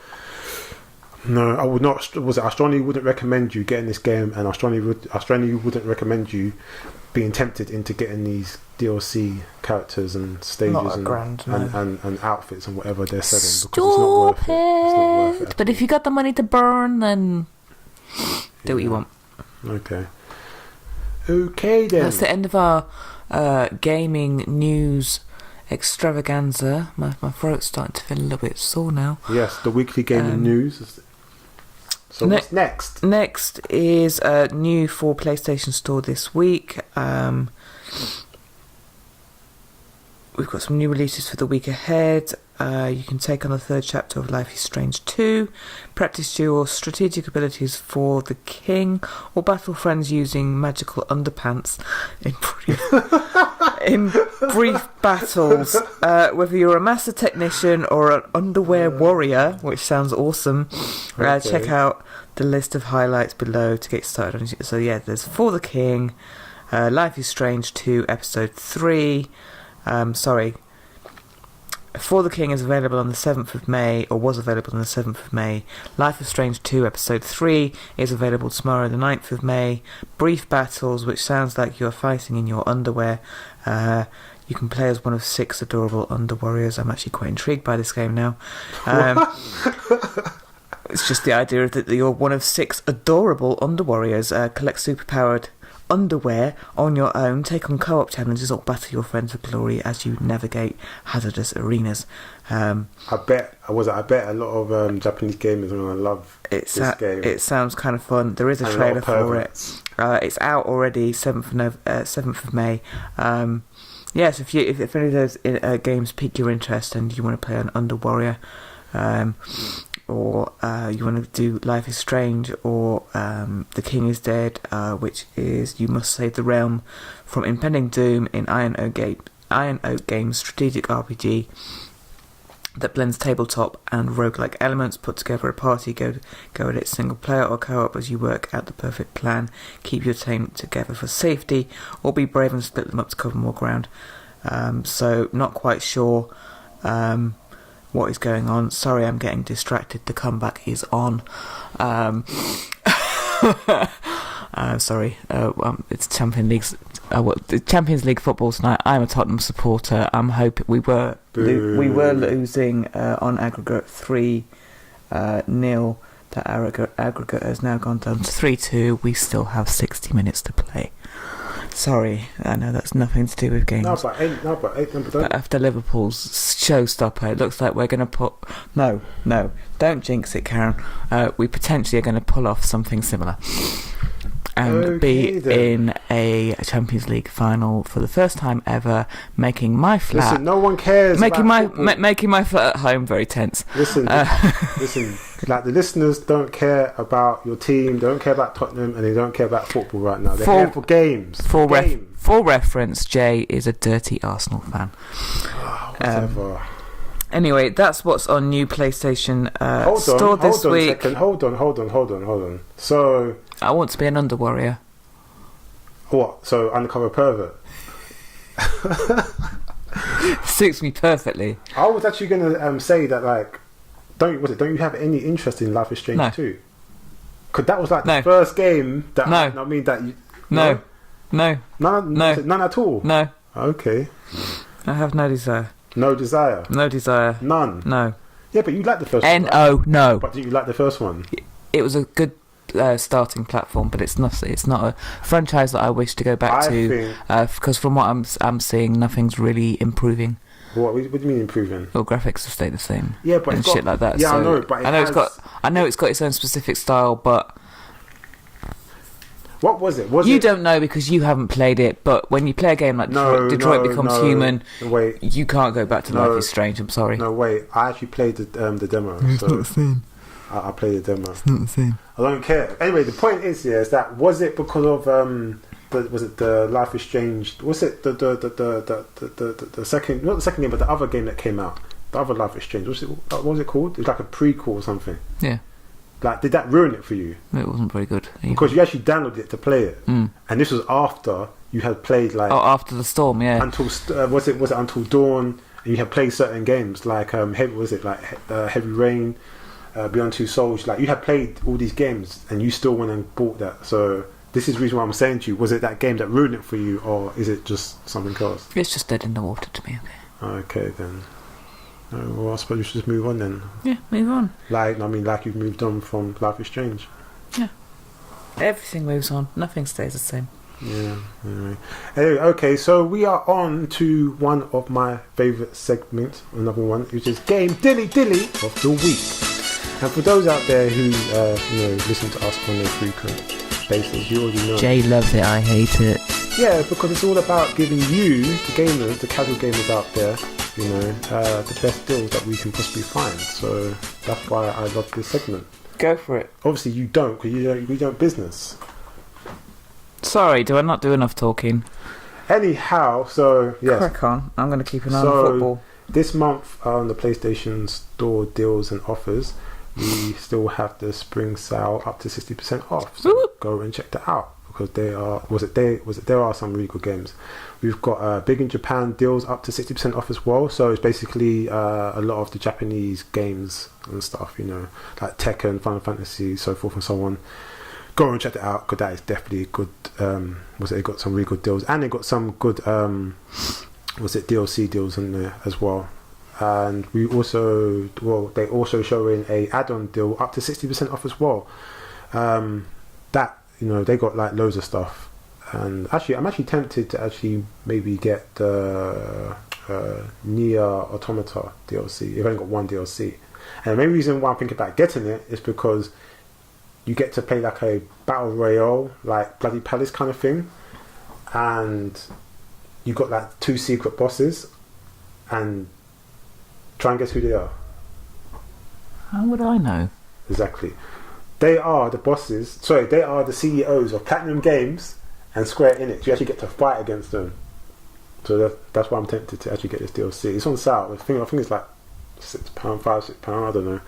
[SPEAKER 1] no, I would not. I strongly wouldn't recommend you getting this game, and I strongly wouldn't recommend you being tempted into getting these DLC characters and stages and outfits and whatever they're selling, because it's not worth it. It's not worth it.
[SPEAKER 2] But if you got the money to burn, then do what you want.
[SPEAKER 1] Okay then.
[SPEAKER 2] That's the end of our gaming news extravaganza. My throat's starting to feel a little bit sore now.
[SPEAKER 1] Yes, the weekly gaming news. So what's next?
[SPEAKER 2] Next is new for PlayStation Store this week. We've got some new releases for the week ahead. You can take on the 3rd chapter of Life is Strange 2, practice your strategic abilities for the king, or battle friends using magical underpants in brief battles. Whether you're a master technician or an underwear warrior, which sounds awesome, check out the list of highlights below to get started. So yeah, there's For the King, Life is Strange 2, Episode 3. For the King is available on the 7th of May, or was available on the 7th of May. Life is Strange 2 Episode 3 is available tomorrow, the 9th of May. Brief battles, which sounds like you're fighting in your underwear. You can play as one of 6 adorable underwarriors. I'm actually quite intrigued by this game now. It's just the idea that you're one of 6 adorable underwarriors. Collect superpowered underwear on your own, take on co-op challenges, or battle your friends for glory as you navigate hazardous arenas. I
[SPEAKER 1] bet a lot of Japanese gamers are going to love this game.
[SPEAKER 2] It sounds kind of fun. There is a trailer for it. It's out already, 7th of May. Yes, if any of those games pique your interest and you want to play an Under Warrior, or you want to do Life is Strange, or The King is Dead, which is you must save the realm from impending doom in Iron Oak Games strategic RPG that blends tabletop and roguelike elements. Put together a party, go at it single player or co-op as you work out the perfect plan. Keep your team together for safety, or be brave and split them up to cover more ground. So not quite sure what is going on. Sorry, I'm getting distracted. The comeback is on. Sorry, it's Champions League football tonight. I'm a Tottenham supporter. I'm hoping we were losing on aggregate 3-0. That aggregate has now gone down to 3-2. We still have 60 minutes to play. Sorry, I know that's nothing to do with games. But after Liverpool's showstopper, it looks like we're going to put... No, don't jinx it, Karen. We potentially are going to pull off something similar. And be in a Champions League final for the first time ever, making my flat...
[SPEAKER 1] Listen, no one cares
[SPEAKER 2] making my flat at home very tense.
[SPEAKER 1] Listen, like the listeners don't care about your team, they don't care about Tottenham, and they don't care about football right now. They're here for games. For reference, Jay is a dirty Arsenal fan. Whatever.
[SPEAKER 2] Anyway, that's what's on new PlayStation Store this week.
[SPEAKER 1] Hold on. So...
[SPEAKER 2] I want to be an Under Warrior.
[SPEAKER 1] What? So undercover pervert?
[SPEAKER 2] Suits me perfectly.
[SPEAKER 1] I was actually going to say that, like, don't you have any interest in Life is Strange 2? Because that was like the first game that none at all. No. Okay.
[SPEAKER 2] I have no desire.
[SPEAKER 1] No desire.
[SPEAKER 2] No desire.
[SPEAKER 1] None.
[SPEAKER 2] No.
[SPEAKER 1] Yeah, but you like the first one.
[SPEAKER 2] Right? No.
[SPEAKER 1] But did you like the first one?
[SPEAKER 2] It was a good starting platform, but it's not a franchise that I wish to go back to, because from what I'm seeing, nothing's really improving.
[SPEAKER 1] What do you mean improving?
[SPEAKER 2] Well, graphics have stayed the same.
[SPEAKER 1] Yeah, but
[SPEAKER 2] and shit like that.
[SPEAKER 1] Yeah,
[SPEAKER 2] so
[SPEAKER 1] I know, but
[SPEAKER 2] I know it's got its own specific style, but
[SPEAKER 1] what was it?
[SPEAKER 2] You don't know because you haven't played it. But when you play a game like Detroit Becomes Human, you can't go back to Life is Strange. I'm sorry.
[SPEAKER 1] No, wait. I actually played the demo.
[SPEAKER 2] It's not the same.
[SPEAKER 1] I played the demo.
[SPEAKER 2] It's not the same.
[SPEAKER 1] I don't care. Anyway, the point is that was it because of was it the Life is Strange? Was it the second? Not the second game, but the other game that came out. The other Life is Strange. What was it called? It was like a prequel or something.
[SPEAKER 2] Yeah.
[SPEAKER 1] Like, did that ruin it for you?
[SPEAKER 2] It wasn't very good. Either.
[SPEAKER 1] Because you actually downloaded it to play it, and this was after you had played
[SPEAKER 2] after the storm, yeah.
[SPEAKER 1] Until was it Until Dawn, and you had played certain games like Heavy Rain, Beyond Two Souls. Like, you had played all these games, and you still went and bought that. So this is the reason why I'm saying to you: was it that game that ruined it for you, or is it just something else?
[SPEAKER 2] It's just dead in the water to me.
[SPEAKER 1] Okay then. Well, I suppose you should just move on then.
[SPEAKER 2] Yeah, move on.
[SPEAKER 1] Like you've moved on from Life is Strange.
[SPEAKER 2] Yeah. Everything moves on. Nothing stays the same.
[SPEAKER 1] Yeah. Anyway, okay, so we are on to one of my favourite segments, another one, which is Game Dilly of the Week. And for those out there who listen to us on a frequent basis, you already know.
[SPEAKER 2] Jay loves it, I hate it.
[SPEAKER 1] Yeah, because it's all about giving you, the gamers, the casual gamers out there, the best deals that we can possibly find. So that's why I love this segment.
[SPEAKER 2] Go for it.
[SPEAKER 1] Obviously you don't, because we don't business.
[SPEAKER 2] Sorry, do I not do enough talking?
[SPEAKER 1] Anyhow, so yes.
[SPEAKER 2] Crack on. I'm going to keep an eye on football.
[SPEAKER 1] This month on the PlayStation Store deals and offers, we still have the spring sale up to 60% off. So go and check that out, because there are some really good games. We've got Big in Japan deals up to 60% off as well. So it's basically a lot of the Japanese games and stuff, like Tekken, Final Fantasy, so forth and so on. Go and check that out, because that is definitely good. It got some really good deals, and they got some good DLC deals in there as well. And they also showing a add-on deal up to 60% off as well. They got like loads of stuff. And actually, I'm actually tempted to actually maybe get the Nier Automata DLC. You've only got one DLC. And the main reason why I'm thinking about getting it is because you get to play like a battle royale, like Bloody Palace kind of thing. And you got like 2 secret bosses, and try and guess who they are.
[SPEAKER 2] How would I know?
[SPEAKER 1] Exactly. They are the bosses. Sorry, they are the CEOs of Platinum Games and Square Enix. You actually get to fight against them. So that's why I'm tempted to actually get this DLC. It's on sale. I think it's like £6, £5, I don't know.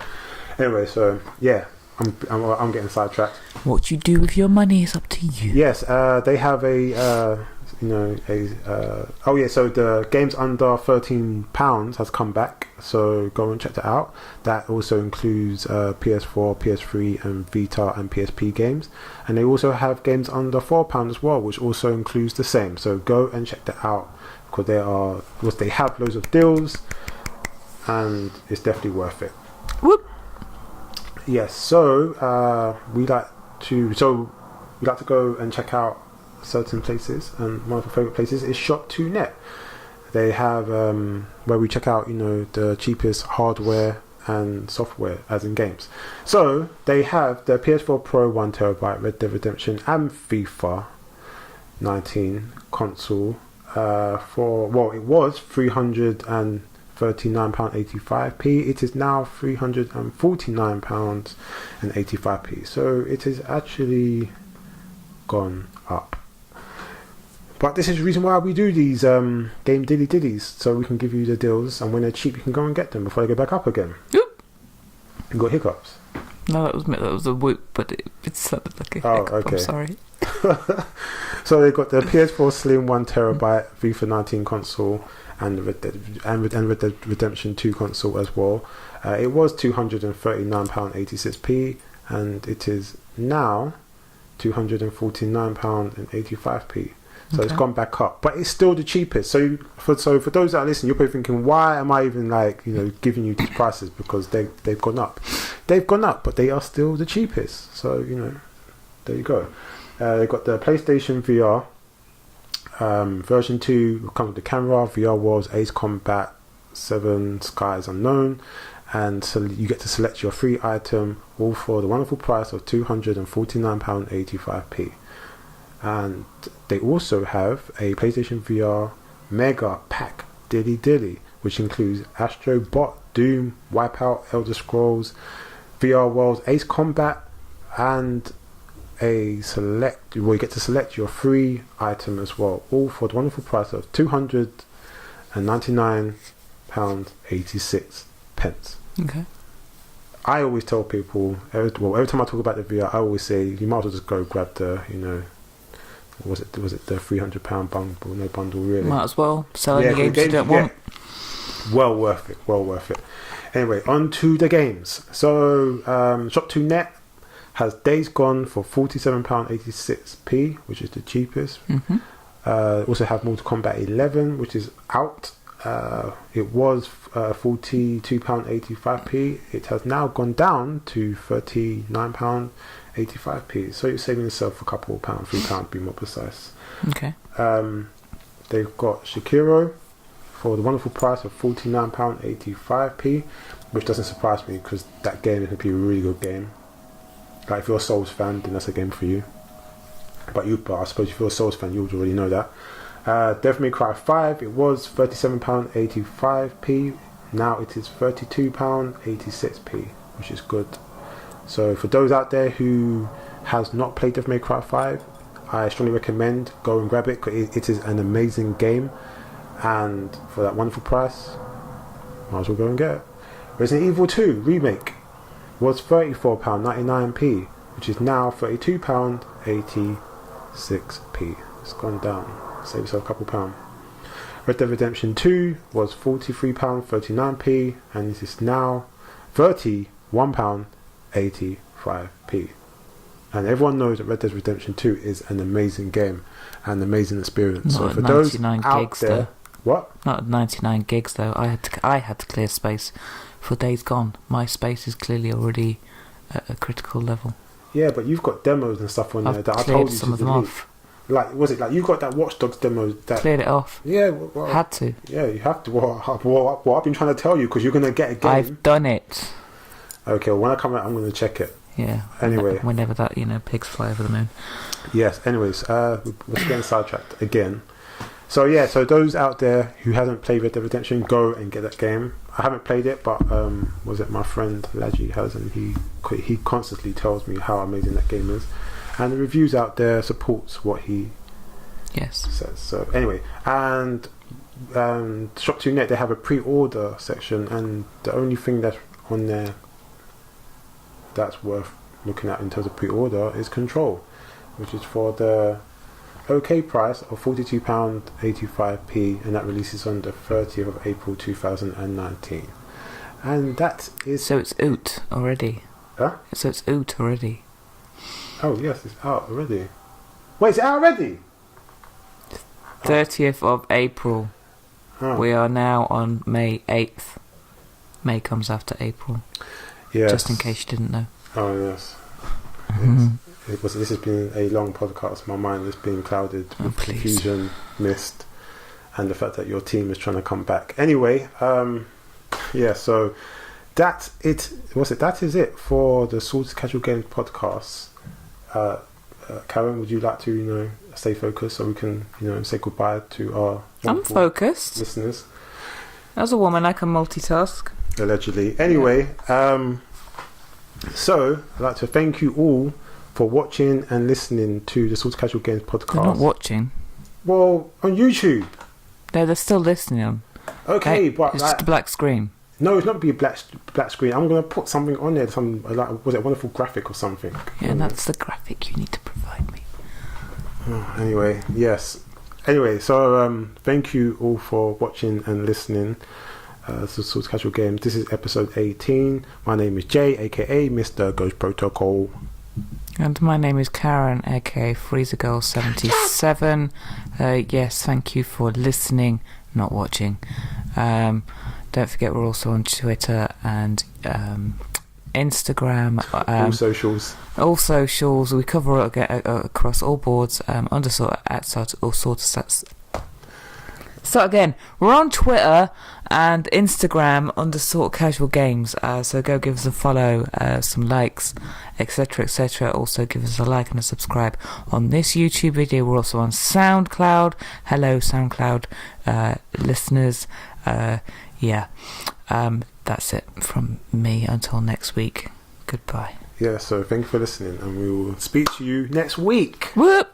[SPEAKER 1] Anyway, so yeah, I'm getting sidetracked.
[SPEAKER 2] What you do with your money is up to you.
[SPEAKER 1] Yes, they have so the games under £13 has come back, so go and check that out. That also includes PS4, PS3 and Vita and PSP games, and they also have games under £4 as well, which also includes the same. So go and check that out, because they have loads of deals, and it's definitely worth it.
[SPEAKER 2] Whoop.
[SPEAKER 1] Yes, so we like to go and check out certain places, and one of our favourite places is shop2net. They have where we check out the cheapest hardware and software, as in games. So they have the PS4 Pro 1TB, Red Dead Redemption and FIFA 19 console it was £339.85p. It is now £349.85p. So it is actually gone up. But this is the reason why we do these game dillies, so we can give you the deals, and when they're cheap you can go and get them before they go back up again.
[SPEAKER 2] Oop.
[SPEAKER 1] You got hiccups?
[SPEAKER 2] No, that was a whoop, but it sounded like a hiccup.
[SPEAKER 1] Okay.
[SPEAKER 2] I'm sorry.
[SPEAKER 1] So they've got the PS4 Slim 1TB FIFA 19 console and the Red Dead Redemption 2 console as well. It was £239.86p, and it is now £249.85p. So It's gone back up, but it's still the cheapest. So for those that are listening, you're probably thinking, why am I even giving you these prices? Because they've gone up. They've gone up, but they are still the cheapest. So there you go. They've got the PlayStation VR version 2 comes with the camera, VR Worlds, Ace Combat 7, Skies Unknown, and so you get to select your free item, all for the wonderful price of £249.85p. And they also have a PlayStation VR Mega Pack Dilly, which includes Astro Bot, Doom, Wipeout, Elder Scrolls, VR Worlds, Ace Combat, and you get to select your free item as well, all for the wonderful price of £299.86.
[SPEAKER 2] Okay.
[SPEAKER 1] I always tell people, every time I talk about the VR, I always say you might as well just go grab the, was it the £300 bundle? No bundle really.
[SPEAKER 2] Might as well sell any games you don't want.
[SPEAKER 1] Well worth it. Anyway, on to the games. So Shop2net has Days Gone for £47.86p, which is the cheapest.
[SPEAKER 2] Mm-hmm.
[SPEAKER 1] Also have Mortal Kombat 11, which is out. It was £42.85p. It has now gone down to £39.85p. So you're saving yourself a couple of pounds, £3 to be more precise.
[SPEAKER 2] Okay.
[SPEAKER 1] They've got Sekiro for the wonderful price of £49.85p, which doesn't surprise me because that game is going to be a really good game. Like if you're a Souls fan, then that's a game for you. But I suppose if you're a Souls fan, you would already know that. Devil May Cry 5, it was £37.85p. Now it is £32.86p, which is good. So for those out there who has not played Devil May Cry 5, I strongly recommend go and grab it, because it is an amazing game, and for that wonderful price, might as well go and get it. Resident Evil 2 Remake was £34.99p, which is now £32.86p. It's gone down. Save yourself a couple pounds. Red Dead Redemption 2 was £43.39p, and it is now £31.85p. And everyone knows that Red Dead Redemption 2 is an amazing game and an amazing experience.
[SPEAKER 2] Not
[SPEAKER 1] so for those out
[SPEAKER 2] gigs,
[SPEAKER 1] there,
[SPEAKER 2] though.
[SPEAKER 1] What?
[SPEAKER 2] Not at 99 gigs though. I had to clear space for Days Gone. My space is clearly already at a critical level.
[SPEAKER 1] Yeah, but you've got demos and stuff on there that I told you
[SPEAKER 2] some
[SPEAKER 1] to
[SPEAKER 2] of them
[SPEAKER 1] delete.
[SPEAKER 2] off.
[SPEAKER 1] Like, was it like you got that Watch Dogs demo that
[SPEAKER 2] Cleared it off.
[SPEAKER 1] Yeah, well,
[SPEAKER 2] Had to.
[SPEAKER 1] Yeah, you have to. Well, I've been trying to tell you, because you're gonna get a game.
[SPEAKER 2] I've done it.
[SPEAKER 1] Okay, well, when I come out, I'm gonna check it.
[SPEAKER 2] Yeah.
[SPEAKER 1] Anyway,
[SPEAKER 2] whenever that pigs fly over the moon.
[SPEAKER 1] Yes. Anyways, we're getting sidetracked again. So those out there who haven't played Red Dead Redemption, go and get that game. I haven't played it, but was it my friend Laji has, and he constantly tells me how amazing that game is, and the reviews out there supports what he says. So anyway, and Shop2Net, they have a pre-order section, and the only thing that's on there that's worth looking at in terms of pre-order is Control, which is for the OK price of £42.85p, and that releases on the 30th of April 2019. And that is...
[SPEAKER 2] So it's out already.
[SPEAKER 1] Huh?
[SPEAKER 2] So it's out already.
[SPEAKER 1] Oh yes, it's out already. Wait, it's out already?
[SPEAKER 2] 30th of April.
[SPEAKER 1] Oh.
[SPEAKER 2] We are now on May 8th. May comes after April.
[SPEAKER 1] Yes.
[SPEAKER 2] Just in case you didn't know.
[SPEAKER 1] Oh yes. This has been a long podcast. My mind has been clouded with confusion, mist, and the fact that your team is trying to come back. Anyway, so that is it for the Sorta Casual Games podcast. Karen, would you like to stay focused so we can say goodbye to our
[SPEAKER 2] focused
[SPEAKER 1] listeners?
[SPEAKER 2] As a woman, I can multitask.
[SPEAKER 1] Allegedly. Anyway, so I'd like to thank you all for watching and listening to the Sorta Casual Games podcast.
[SPEAKER 2] They're not watching.
[SPEAKER 1] Well, on YouTube.
[SPEAKER 2] No, they're still listening.
[SPEAKER 1] Okay, but
[SPEAKER 2] it's just a black screen.
[SPEAKER 1] No, it's not be a black screen. I'm going to put something on there. Was it a wonderful graphic or something?
[SPEAKER 2] Yeah, and that's the graphic you need to provide me.
[SPEAKER 1] Anyway, yes. Anyway, so thank you all for watching and listening to Sorta Casual Games. This is episode 18. My name is Jay, aka MrGhostProtocol.
[SPEAKER 2] And my name is Karen, aka Freezergirl 77. Yes, thank you for listening, not watching. Don't forget we're also on Twitter and Instagram. All socials. We cover across all boards under Sorta at Sorta or Sorta Stats. So again, we're on Twitter and Instagram under Sorta Casual Games. So go give us a follow, some likes, etc., etc. Also give us a like and a subscribe on this YouTube video. We're also on SoundCloud. Hello, SoundCloud listeners. That's it from me until next week. Goodbye.
[SPEAKER 1] Yeah, so thank you for listening, and we will speak to you next week.
[SPEAKER 2] Whoop!